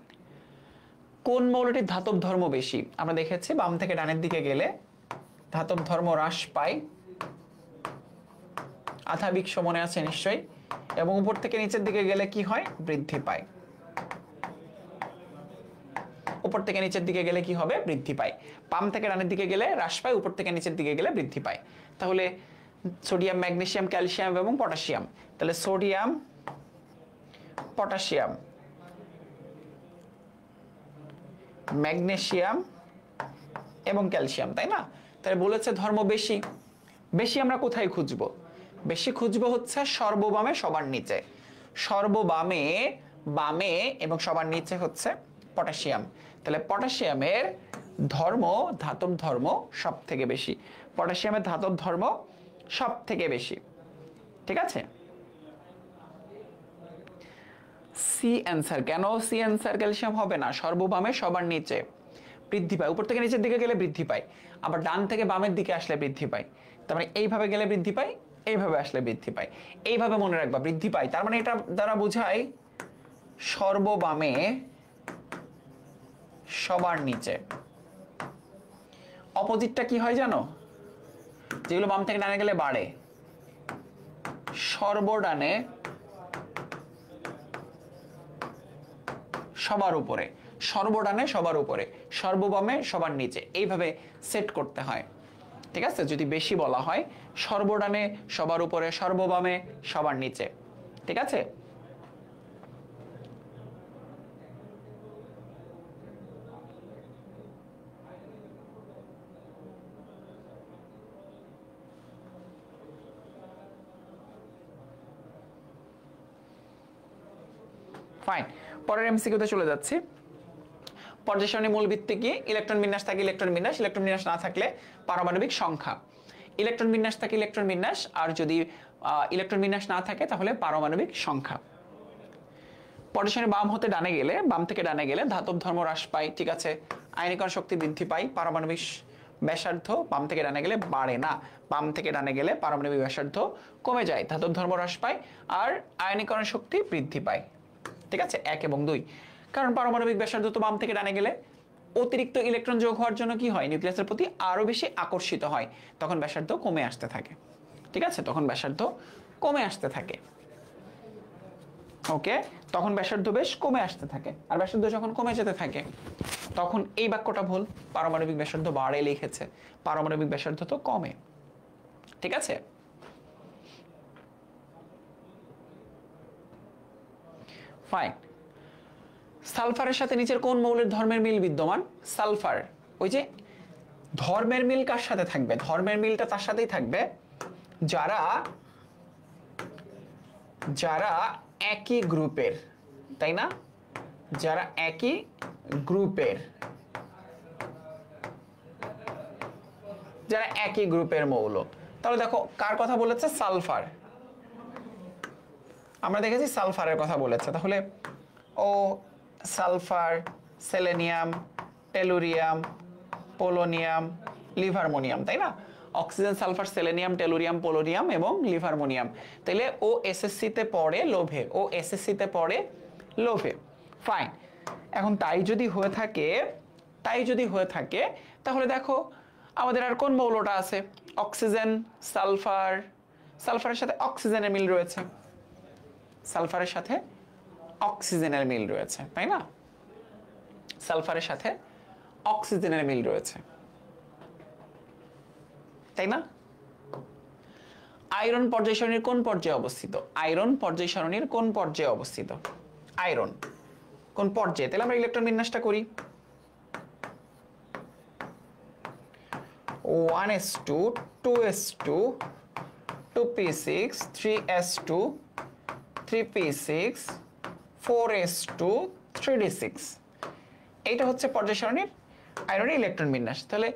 কোন মৌলটির ধাতব ধর্ম বেশি? আমরা দেখেছি বাম থেকে ডানের দিকে গেলে ধাতব ধর্ম হ্রাস পায়, আধাবিক্ষ মনে আছে নিশ্চয়ই, এবং উপর থেকে নিচের দিকে গেলে কি হয়? বৃদ্ধি পায়। উপর থেকে নিচের দিকে গেলে কি হবে? বৃদ্ধি পায়। বাম থেকে ডানের দিকে গেলে হ্রাস পায়, উপর থেকে নিচের দিকে গেলে বৃদ্ধি পায়। তাহলে সোডিয়াম, ম্যাগনেসিয়াম, ক্যালসিয়াম এবং পটাশিয়াম, তাহলে সোডিয়াম, পটাশিয়াম, ম্যাগনেসিয়াম এবং ক্যালসিয়াম, তাই না? তাহলে বলেছে ধর্ম বেশি। বেশি আমরা কোথায় খুঁজবো? বেশি খুঁজবো হচ্ছে সর্ববামে সবার নিচে, সর্ববামে, বামে এবং সবার নিচে হচ্ছে পটাশিয়াম। তাহলে পটাশিয়ামের ধর্ম, ধাতব ধর্ম সব থেকে বেশি, পটাশিয়ামের ধাতব ধর্ম সব থেকে বেশি। ঠিক আছে, সি অ্যান্সার। কেন সি অ্যান্সার? ক্যালসিয়াম হবে না, সর্ববামে সবার নিচে বৃদ্ধি পায়, উপর থেকে নিচের দিকে গেলে বৃদ্ধি পায়, আবার ডান থেকে বামের দিকে আসলে বৃদ্ধি পায়। তার মানে এইভাবে গেলে বৃদ্ধি পায়, এইভাবে আসলে বৃদ্ধি পায়। এইভাবে মনে রাখবা, বৃদ্ধি পায়, তার মানে এটা দ্বারা বোঝায় সর্ববামে সবার নিচে, অপোজিটটা কি হয় জানো? যেগুলো বাম থেকে ডানে গেলে বাড়ে, সর্বডানে সবার উপরে, সর্বডানে সবার উপরে, সর্ববামে সবার নিচে, এইভাবে সেট করতে হয়। ঠিক আছে, যদি বেশি বলা হয় সর্বডানে সবার উপরে, সর্ববামে সবার নিচে। ঠিক আছে, ফাইন। পরের এমসিকিউতে চলে যাচ্ছি। পর্যায় সারণীর মূল ভিত্তি কি? ইলেকট্রন বিন্যাস থাকে ইলেকট্রন বিন্যাস, ইলেকট্রন বিন্যাস না থাকলে পারমাণবিক সংখ্যা। ইলেকট্রন বিন্যাস থাকে ইলেকট্রন বিন্যাস, আর যদি ইলেকট্রন বিন্যাস না থাকে তাহলে পারমাণবিক সংখ্যা। পর্যায় সারণীর বাম হতে ডানে গেলে, বাম থেকে ডানে গেলে ধাতব ধর্ম হ্রাস পায়। ঠিক আছে, আয়নীকরণ শক্তি বৃদ্ধি পায়। পারমাণবিক ব্যাসার্ধ বাম থেকে ডানে গেলে বাড়ে না, বাম থেকে ডানে গেলে পারমাণবিক ব্যাসার্ধ কমে যায়, ধাতব ধর্ম হ্রাস পায়, আর আয়নীকরণ শক্তি বৃদ্ধি পায়। ঠিক আছে, 1 এবং 2। কারণ পারমাণবিক ব্যাসার্ধ তো বাম থেকে ডানে গেলে অতিরিক্ত ইলেকট্রন যোগ হওয়ার জন্য কি হয়? নিউক্লিয়াসের প্রতি আরো বেশি আকর্ষিত হয়, তখন ব্যাসার্ধ কমে আসতে থাকে। ঠিক আছে, তখন ব্যাসার্ধ কমে আসতে থাকে। ওকে, তখন ব্যাসার্ধ বেশ কমে আসতে থাকে। আর ব্যাসার্ধ যখন কমে যেতে থাকে তখন এই বাক্যটা ভুল, পারমাণবিক ব্যাসার্ধ বাড়ে লিখেছে, পারমাণবিক ব্যাসার্ধ তো কমে। ঠিক আছে, ফাইন। সালফারের সাথে নিচের কোন মৌলের ধর্মের মিল বিদ্যমান? সালফার, ওই যে ধর্মের মিল কার সাথে থাকবে? ধর্মের মিলটা তার সাথেই থাকবে যারা যারা একই গ্রুপের, তাই না? যারা একই গ্রুপের, যারা একই গ্রুপের মৌল। তাহলে দেখো কার কথা বলেছে? সালফার। আমরা দেখেছি সালফারের কথা বলেছে, তাহলে ও সালফার, সেলেনিয়াম, টেলুরিয়াম, পোলোনিয়াম, লিভারমোনিয়াম, তাই না? Oxygen, sulphur, selenium, tellurium, polonium এবং লিভারমোনিয়াম। তাহলে ও এসএসসি তে পড়ে লোভে, ও এসএসসি তে পড়ে লোভে। ফাইন। এখন তাই যদি হয়ে থাকে তাহলে দেখো আমাদের আর কোন মৌলটা আছে? অক্সিজেন, সালফার, সালফারের সাথে অক্সিজেনের মিল রয়েছে, সালফারের সাথে অক্সিজেনের মিল রয়েছে, তাই না? সালফারের সাথে অক্সিজেনের মিল রয়েছে, তাই না? আয়রন পর্যায় সারণীর কোন পর্যায়ে অবস্থিত? আয়রন পর্যায় সারণীর কোন পর্যায়ে অবস্থিত? আয়রন কোন পর্যায়ে? তাহলে আমরা ইলেকট্রন বিন্যাসটা করি। 1s2, 2s2, 2p6, 3s2, 3p6, 4s2, 3d6। এইটা হচ্ছে পর্যায় সারণীর আয়রনের ইলেকট্রন বিন্যাস। তাহলে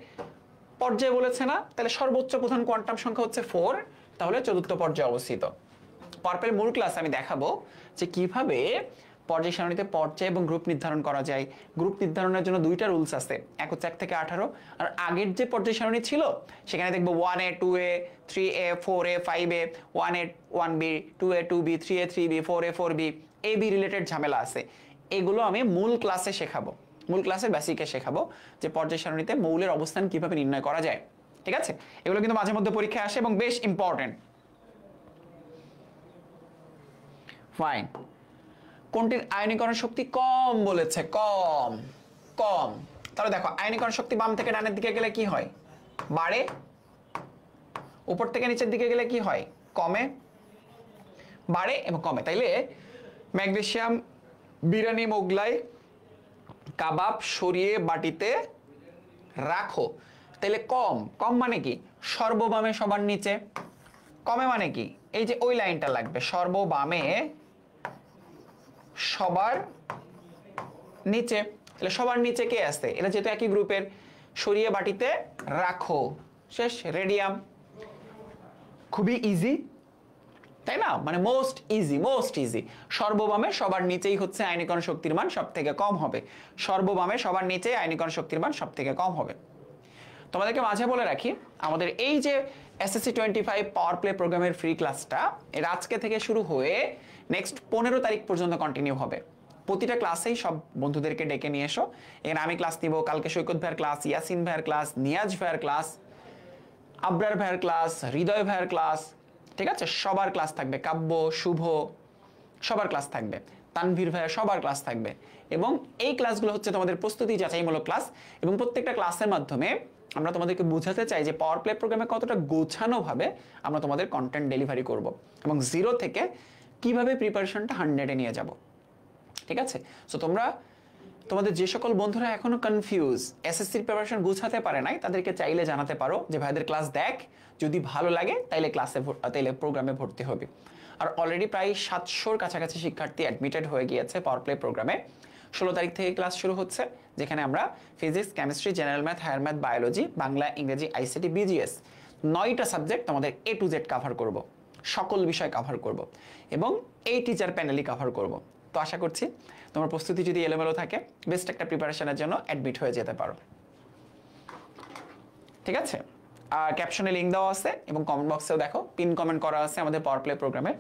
পর্যায় বলেছে না, তাহলে সর্বোচ্চ প্রধান কোয়ান্টাম সংখ্যা হচ্ছে 4, তাহলে চতুর্থ পর্যায়ে অবস্থিত। পার্পেল মূল ক্লাস আমি দেখাবো যে কিভাবে পর্যায় সারণীতে পর্যায় এবং গ্রুপ নির্ধারণ করা যায়। গ্রুপ নির্ধারণের জন্য 2টা রুলস আছে, 1 হচ্ছে 1 থেকে 18। আর আগের যে পর্যায় সারণী ছিল সেখানে দেখবো 1A, 2A, 3A, 4A, 5A, 1A, 1B, 2A, 2B, 3A, 3B, 4A, 4B, AB related ঝামেলা আছে। এগুলো আমি মূল ক্লাসে শেখাবো, মূল ক্লাসের বেসিকে শেখাবো যে পর্যায় সারণীতে মৌলের অবস্থান কিভাবে নির্ণয় করা যায়। ঠিক আছে, এগুলো কিন্তু মাঝে মধ্যে পরীক্ষায় আসে এবং বেশ ইম্পর্টেন্ট। ফাইন। কোনটির আয়নীকরণ শক্তি কম বলেছে? কম, কম। তাহলে দেখো আয়নীকরণ শক্তি বাম থেকে ডানের দিকে গেলে কি হয়? বাড়ে। উপর থেকে নিচের দিকে গেলে কি হয়? কমে। বাড়ে এবং কমে। তাইলে ম্যাগনেসিয়াম বিরিয়ানি মোগলাই কাবাব সরিয়ে বাটিতে রাখো, তাইলে কম। কম মানে কি? সর্ববামে সবার নিচে। কমে মানে কি? এই যে ওই লাইনটা লাগবে, সর্ববামে সবার নিচে। তাহলে সবার নিচে কে আছে? এটা যেহেতু একই গ্রুপের, সরিয়ে বাটিতে রাখো, শেষ। রেডিয়াম, খুবই ইজি, তাই না? মানে মোস্ট ইজি, মোস্ট ইজি। সর্ববামে সবার নিচেই হচ্ছে আয়নীকরণ শক্তির মান সব থেকে কম হবে। সর্ববামে সবার নিচে আয়নীকরণ শক্তির মান সব থেকে কম হবে। তোমাদেরকে মাঝে বলে রাখি, আমাদের এই যে এসএসসি 25 পাওয়ার প্লে প্রোগ্রামের ফ্রি ক্লাসটা এটা আজকে থেকে শুরু হয়ে নেক্সট 15 তারিখ পর্যন্ত কন্টিনিউ হবে। প্রতিটা ক্লাসেই সব বন্ধুদেরকে ডেকে নিয়ে এসো। এখানে আমি ক্লাস নিব, কালকে সৈকত ভাইয়ের ক্লাস, ইয়াসিন ভাইয়ের ক্লাস, নিয়াজ ভাইয়ের ক্লাস, আবরার ভাইয়ের ক্লাস, হৃদয় ভাইয়ের ক্লাস, ঠিক আছে? সবার ক্লাস থাকবে, কাব্য, শুভ, সবার ক্লাস থাকবে, তানভীর ভাইয়ের সবার ক্লাস থাকবে। এবং এই ক্লাসগুলো হচ্ছে তোমাদের প্রস্তুতি যাচাইমূলক ক্লাস, এবং প্রত্যেকটা ক্লাসের মাধ্যমে আমরা তোমাদেরকে বোঝাতে চাই যে পাওয়ার প্লে প্রোগ্রামে কতটা গোছানোভাবে আমরা তোমাদের কন্টেন্ট ডেলিভারি করব, এবং 0 থেকে কিভাবে প্রিপারেশনটা 100-এ নিয়ে যাব, ঠিক আছে? সো তোমরা তোমাদের যে সকল বন্ধুরা এখনো কনফিউজ, এসএসসির প্রিপারেশন গোছাতে পারে নাই, তাদেরকে চাইলে জানাতে পারো যে ভাইদের ক্লাস দেখ, যদি ভালো লাগে তাইলে তাইলে প্রোগ্রামে ভর্তি হবে। আর অলরেডি প্রায় 700-র কাছাকাছি শিক্ষার্থী অ্যাডমিটেড হয়ে গিয়েছে পাওয়ার প্লে প্রোগ্রামে। 16 তারিখ থেকে ক্লাস শুরু হচ্ছে, যেখানে আমরা physics, chemistry, general math, higher math, biology, Bangla, ইংরেজি, আইসিটি, বিজিএস 9টা সাবজেক্ট তোমাদের A to Z কাভার করব, সকল বিষয় কাভার করব, এবং এই টিচার প্যানেলই কাভার করব। তো আশা করছি তোমার প্রস্তুতি যদি এলোমেলো থাকে, বেস্ট একটা প্রিপারেশনের জন্য অ্যাডমিট হয়ে যেতে পারো, ঠিক আছে? আর ক্যাপশনে লিঙ্ক দেওয়া আছে, এবং কমেন্ট বক্সেও দেখো পিন কমেন্ট করা আছে আমাদের পাওয়ার প্লে প্রোগ্রামে,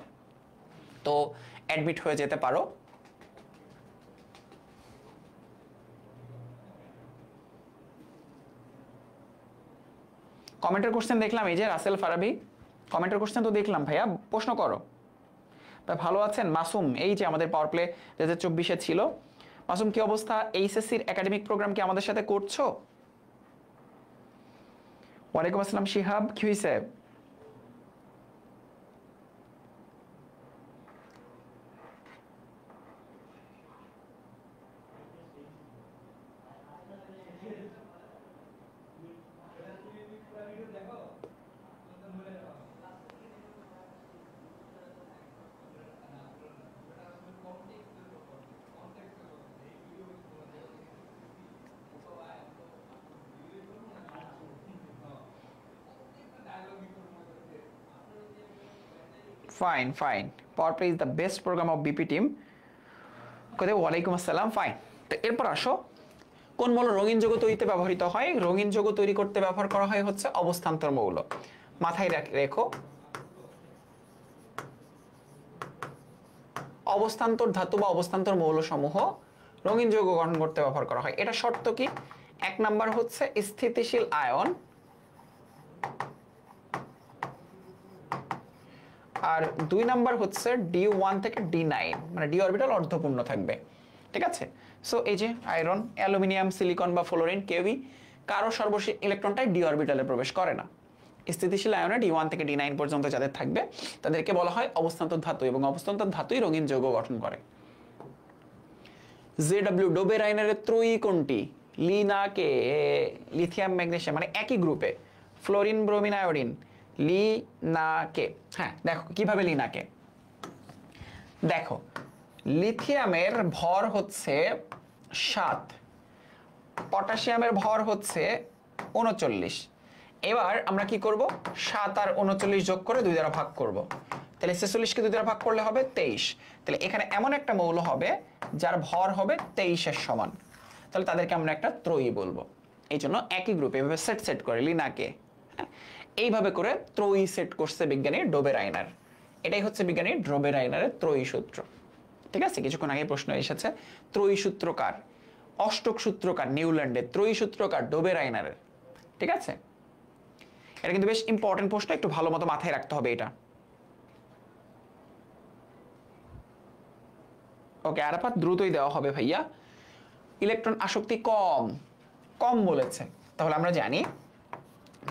তো অ্যাডমিট হয়ে যেতে পারো। কমেন্টের কোশ্চেন দেখলাম, এই যে রাসেল ফারাবি, কমেন্টের কোশ্চেন তো দেখলাম, ভাইয়া প্রশ্ন করো। ভাই ভালো আছেন? মাসুম, এই যে আমাদের পাওয়ার প্লে 2024-এ ছিল, মাসুম কি অবস্থা? এইচএসসির একাডেমিক প্রোগ্রাম কি আমাদের সাথে করছো? ওয়ালাইকুম আসসালাম শিহাব, কি হয়েছে? Fine fine, power play is the best program of BP team. কোথায়? ওয়ালাইকুম আসসালাম। ফাইন, তো এরপর আসো, কোন মৌল রঙিন যৌগ তৈরিতে ব্যবহৃত হয়? রঙিন যৌগ তৈরি করতে ব্যবহার করা হয় হচ্ছে অবস্থান্তর মৌল। মাথায় রেখো, অবস্থান্তর ধাতু বা অবস্থান্তর মৌল সমূহ রঙিন যৌগ গঠন করতে ব্যবহার করা হয়। এটা শর্ত কি? 1 নাম্বার হচ্ছে স্থিতিশীল আয়ন, আর 2 নাম্বার হচ্ছে D1 থেকে D9, মানে ডি অরবিটাল অর্ধপূর্ণ থাকবে, ঠিক আছে? সো এই যে আয়রন, অ্যালুমিনিয়াম, সিলিকন বা ফ্লোরিন, কেউই কারো সর্বশেষ ইলেকট্রনটাই ডি অরবিটালে প্রবেশ করে না। স্থিতিশীল আয়নে D1 থেকে D9 পর্যন্ত যাদের থাকবে তাদেরকে বলা হয় অবস্থান্তর ধাতু, এবং অবস্থান্তর ধাতুই রঙিন যৌগ গঠন করে। জেডব্লিউ, ডোবেরাইনারের ত্রয়ী কোনটি? লিনাকে, লিথিয়াম, ম্যাগনেসিয়াম, মানে একই গ্রুপে, ফ্লোরিন, ব্রোমিন, আয়োডিন, লিনাকে। হ্যাঁ দেখো কিভাবে লিনাকে, দেখো লিথিয়ামের ভর হচ্ছে 7, পটাশিয়ামের ভর হচ্ছে 39। এবার আমরা কি করব? 7 আর 39 যোগ করে 2 দ্বারা ভাগ করব, তাহলে 46-কে 2 দ্বারা ভাগ করলে হবে 23। তাহলে এখানে এমন একটা মৌল হবে যার ভর হবে 23-এর সমান, তাহলে তাদেরকে আমরা একটা ত্রয়ী বলবো। এই জন্য একই গ্রুপে এভাবে সেট করে লিনাকে, এইভাবে করে ত্রয়ী সেট করছে বিজ্ঞানী ডোবেরাইনার। এটাই হচ্ছে বিজ্ঞানী ডোবেরাইনারের ত্রয়ী সূত্র, ঠিক আছে? কিছুক্ষণ আগে প্রশ্ন এসেছে, ত্রয়ী সূত্রকার, অষ্টক সূত্রকার নিউল্যান্ডের, ত্রয়ী সূত্রকার ডোবেরাইনারের, ঠিক আছে? এটা কিন্তু বেশ ইম্পর্টেন্ট প্রশ্ন, একটু ভালো মতো মাথায় রাখতে হবে এটা। ওকে, আরাফাত দ্রুতই দেওয়া হবে ভাইয়া। ইলেকট্রন আসক্তি কম, কম বলেছে, তাহলে আমরা জানি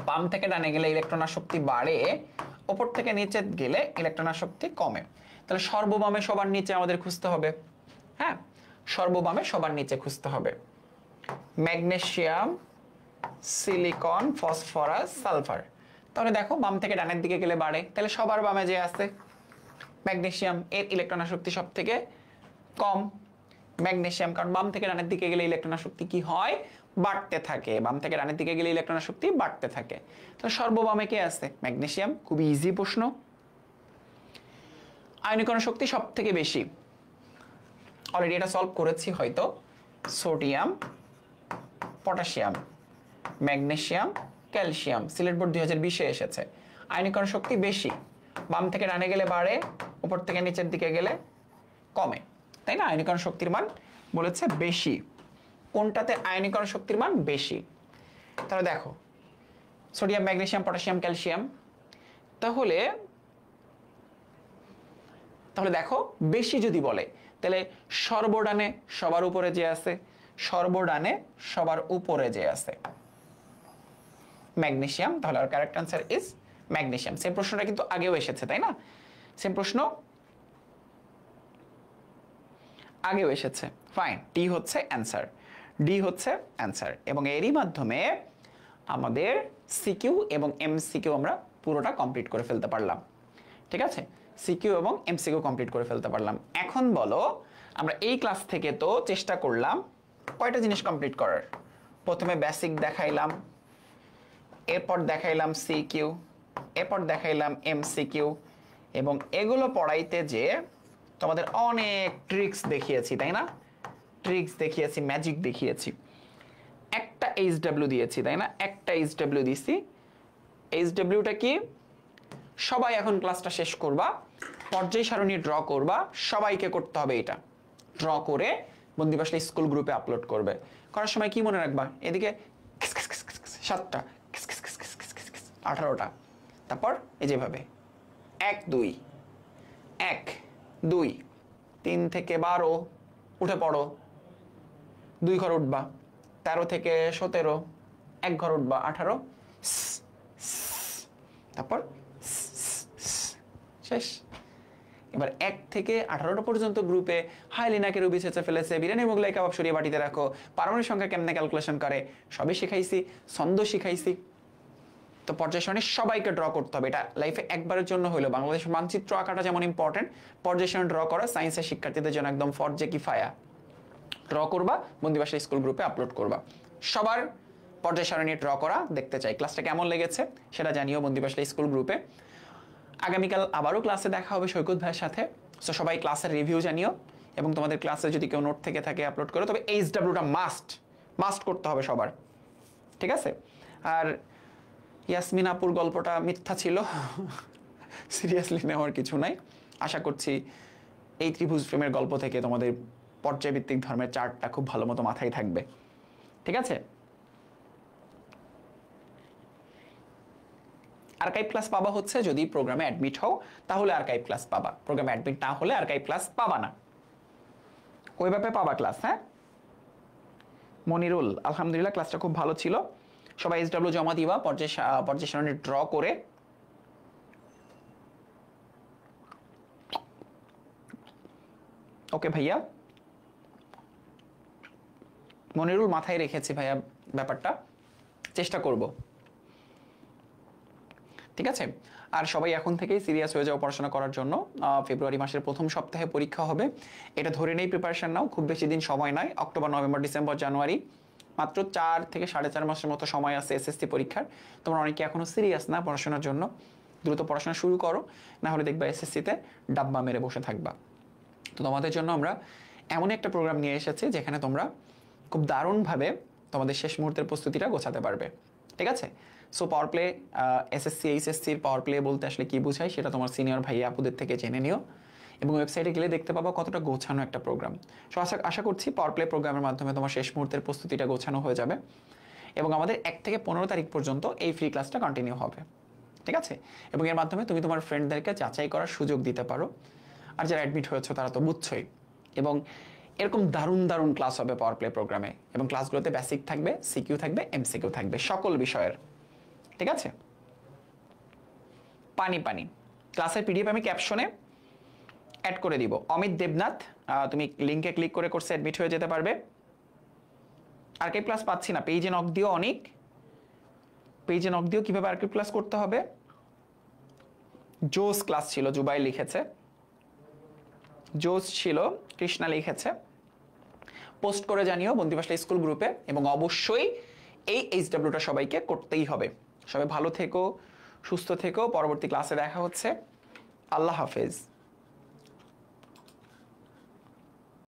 বাম থেকে ডানে গেলে ইলেকট্রন আসক্তি বাড়ে, ওপর থেকে নিচে গেলে ইলেকট্রন আসক্তি কমে। তাহলে সর্ববামে সবার নিচে আমাদের খুঁজতে হবে, হ্যাঁ সর্ববামে সবার নিচে খুঁজতে হবে। Magnesium, silicon, phosphorus, sulphur. তাহলে দেখো বাম থেকে ডানের দিকে গেলে বাড়ে, তাহলে সবার বামে যে আছে ম্যাগনেসিয়াম, এর ইলেকট্রন আসক্তি সব থেকে কম। ম্যাগনেসিয়াম, কারণ বাম থেকে ডানের দিকে গেলে ইলেকট্রন আসক্তি কি হয়? বাড়তে থাকে। বাম থেকে ডানের দিকে গেলে ইলেকট্রন আসক্তি বাড়তে থাকে। তো সর্ববামে কে আছে? ম্যাগনেসিয়াম। খুবই ইজি প্রশ্ন। আয়নীকরণ শক্তি সব থেকে বেশি, অলরেডি এটা সলভ করেছি হয়তো। Sodium, potassium, magnesium, calcium, Sylhet board 2020-এ এসেছে। আয়নীকরণ শক্তি বেশি, বাম থেকে ডানে গেলে বাড়ে, উপর থেকে নিচের দিকে গেলে কমে। তাই না? আয়নীকরণ শক্তির মান বলেছে বেশি। কোনটাতে আয়নীকরণ শক্তির মান বেশি? তাহলে দেখো সোডিয়াম, ম্যাগনেসিয়াম, পটাশিয়াম, ক্যালসিয়াম। তাহলে দেখো বেশি যদি বলে তাহলে সর্বডানে সবার উপরে যে আছে, সর্বডানে সবার উপরে যে আছে ম্যাগনেসিয়াম। তাহলে আর correct answer is magnesium. Same প্রশ্নটা কিন্তু আগেও এসেছে, তাই না? সেম প্রশ্ন আগেও এসেছে। ফাইন, ডি হচ্ছে অ্যান্সার, ডি হচ্ছে অ্যান্সার। এবং এরই মাধ্যমে আমাদের সিকিউ এবং এমসিকিউ আমরা পুরোটা কমপ্লিট করে ফেলতে পারলাম। ঠিক আছে, সিকিউ এবং এমসিকিউ কমপ্লিট করে ফেলতে পারলাম। এখন বলো, আমরা এই ক্লাস থেকে তো চেষ্টা করলাম কয়টা জিনিস কমপ্লিট করার। প্রথমে বেসিক দেখাইলাম, এরপর দেখাইলাম সিকিউ, এরপর দেখাইলাম এমসিকিউ, এবং এগুলো পড়াইতে যে তোমাদের অনেক ট্রিক্স দেখিয়েছি, তাই না? ট্রিক্স দেখিয়েছি, ম্যাজিক দেখিয়েছি। একটা এইচডব্লিউ দিয়েছি, তাই না? একটা এইচডব্লিউ দিছি। এইচডব্লিউটা কি? সবাই এখন ক্লাসটা শেষ করবা, পর্যায় সারণী ড্র করবা, সবাইকে করতে হবে এটা। ড্র করে বন্দিবাসলা স্কুল গ্রুপে আপলোড করবে। করার সময় কি মনে রাখবা? এদিকে 7টা, 18টা, তারপর এই যেভাবে 1 2 1 2 3 থেকে 12 উঠে পড়ো, 2 ঘর উঠবা, 13 থেকে 17 1 ঘর উঠবা, 18, তারপর শেষ। এবার 1 থেকে 18টা পর্যন্ত গ্রুপে হাইলিনাকে রুবি ছেঁচে ফেলেছে, বিরিয়ানি মোগলাই কাবাব সরিয়ে বাটিতে রাখো, পারমাণবিক সংখ্যা কেমনে ক্যালকুলেশন করে সবই শিখাইছি, ছন্দ শিখাইছি। তো পর্যায় সারণী সবাইকে ড্র করতে হবে। এটা লাইফে একবারের জন্য হইলো। বাংলাদেশের মানচিত্র আঁকাটা যেমন ইম্পর্টেন্ট, পর্যায় সারণী ড্র করা সায়েন্সের শিক্ষার্থীদের জন্য একদম ফরজে কিফায়া। ড্র করবা, বন্দিবাসা স্কুল গ্রুপে আপলোড করবা। সবার পর্যায় সারণী ড্র করা দেখতে চাই। ক্লাসটা কেমন লেগেছে সেটা জানিও বন্দিবাসা স্কুল গ্রুপে। আগামীকাল আবারও ক্লাসে দেখা হবে সৈকত ভাইয়ের সাথে। সো সবাই ক্লাসের রিভিউ জানিও, এবং তোমাদের ক্লাসে যদি কেউ নোট থেকে থাকে আপলোড করো। তবে এইচডব্লিউটা মাস্ট করতে হবে সবার, ঠিক আছে? আর ইয়াসমিন আপুর গল্পটা মিথ্যা ছিল, সিরিয়াসলি নেওয়ার কিছু নাই। আশা করছি এই ত্রিভুজ প্রেমের গল্প থেকে তোমাদের পর্যায়ভিত্তিক ধর্মের চার্টটা খুব ভালো মতো মাথায় থাকবে, ঠিক আছে? আর্কাইভ ক্লাস পাবা হচ্ছে যদি প্রোগ্রামে অ্যাডমিট হও, তাহলে আর্কাইভ ক্লাস পাবা। প্রোগ্রামে অ্যাডমিট না হলে আর্কাইভ ক্লাস পাবা না। ওইভাবে পাবা ক্লাস। হ্যাঁ, মনিরুল, আলহামদুলিল্লাহ ক্লাসটা খুব ভালো ছিল। সবাই এইচডব্লিউ জমা দিবা পর্যায় সারণী ড্র করে। ওকে ভাইয়া, মনিরুল মাথায় রেখেছি ভাইয়া ব্যাপারটা, চেষ্টা করব, ঠিক আছে? আর সবাই এখন থেকেই সিরিয়াস হয়ে যাও পড়াশোনা করার জন্য। ফেব্রুয়ারি মাসের প্রথম সপ্তাহে পরীক্ষা হবে, এটা ধরে নেই প্রিপারেশন নাও। খুব বেশি দিন সময় নাই, অক্টোবর, নভেম্বর, ডিসেম্বর, জানুয়ারি, মাত্র 4 থেকে 4.5 মাসের মতো সময় আছে এসএসসি পরীক্ষার। তোমরা অনেকে এখনো সিরিয়াস না পড়াশোনার জন্য, দ্রুত পড়াশোনা শুরু করো, না হলে দেখবা এসএসসিতে ডাব্বা মেরে বসে থাকবা। তো তোমাদের জন্য আমরা এমন একটা প্রোগ্রাম নিয়ে এসেছি যেখানে তোমরা খুব দারুণভাবে তোমাদের শেষ মুহূর্তের প্রস্তুতিটা গোছাতে পারবে, ঠিক আছে? সো পাওয়ার প্লে, এসএসসি এইচএসসির পাওয়ার প্লে বলতে আসলে কি বোঝায় সেটা তোমার সিনিয়র ভাই আপুদের থেকে জেনে নিও, এবং ওয়েবসাইটে গেলে দেখতে পাবো কতটা গোছানো একটা প্রোগ্রাম। সো আশা করছি পাওয়ার প্লে প্রোগ্রামের মাধ্যমে তোমার শেষ মুহূর্তের প্রস্তুতিটা গোছানো হয়ে যাবে, এবং আমাদের 1 থেকে 15 তারিখ পর্যন্ত এই ফ্রি ক্লাসটা কন্টিনিউ হবে, ঠিক আছে? এবং এর মাধ্যমে তুমি তোমার ফ্রেন্ডদেরকে যাচাই করার সুযোগ দিতে পারো। আর যারা অ্যাডমিট হয়েছে তারা তো বুঝছই। এবং এরকম দারুণ ক্লাস হবে পাওয়ার প্লে প্রোগ্রামে, এবং ক্লাসগুলোতে বেসিক থাকবে, সিকিউ থাকবে, এমসিকিউ থাকবে, সকল বিষয়ের, ঠিক আছে? পানি ক্লাসের পিডিএফ আমি ক্যাপশনে অ্যাড করে দিব। অমিত দেবনাথ, তুমি লিঙ্কে ক্লিক করে কোর্সে অ্যাডমিট হয়ে যেতে পারবে। আর্কাইভ ক্লাস পাচ্ছি না, পেজে নক দিও। অনেক পেজে নক দিও কিভাবে আর্কাইভ ক্লাস করতে হবে। জোস ক্লাস ছিল, জুবাই লিখেছে। জোস ছিল, কৃষ্ণা লিখেছে। পোস্ট করে জানিও বন্দিবাসলা স্কুল গ্রুপে, এবং অবশ্যই এই এইচডব্লিউটা সবাইকে করতেই হবে। সবাই ভালো থেকো, সুস্থ থেকো। পরবর্তী ক্লাসে দেখা হচ্ছে। আল্লাহ হাফেজ।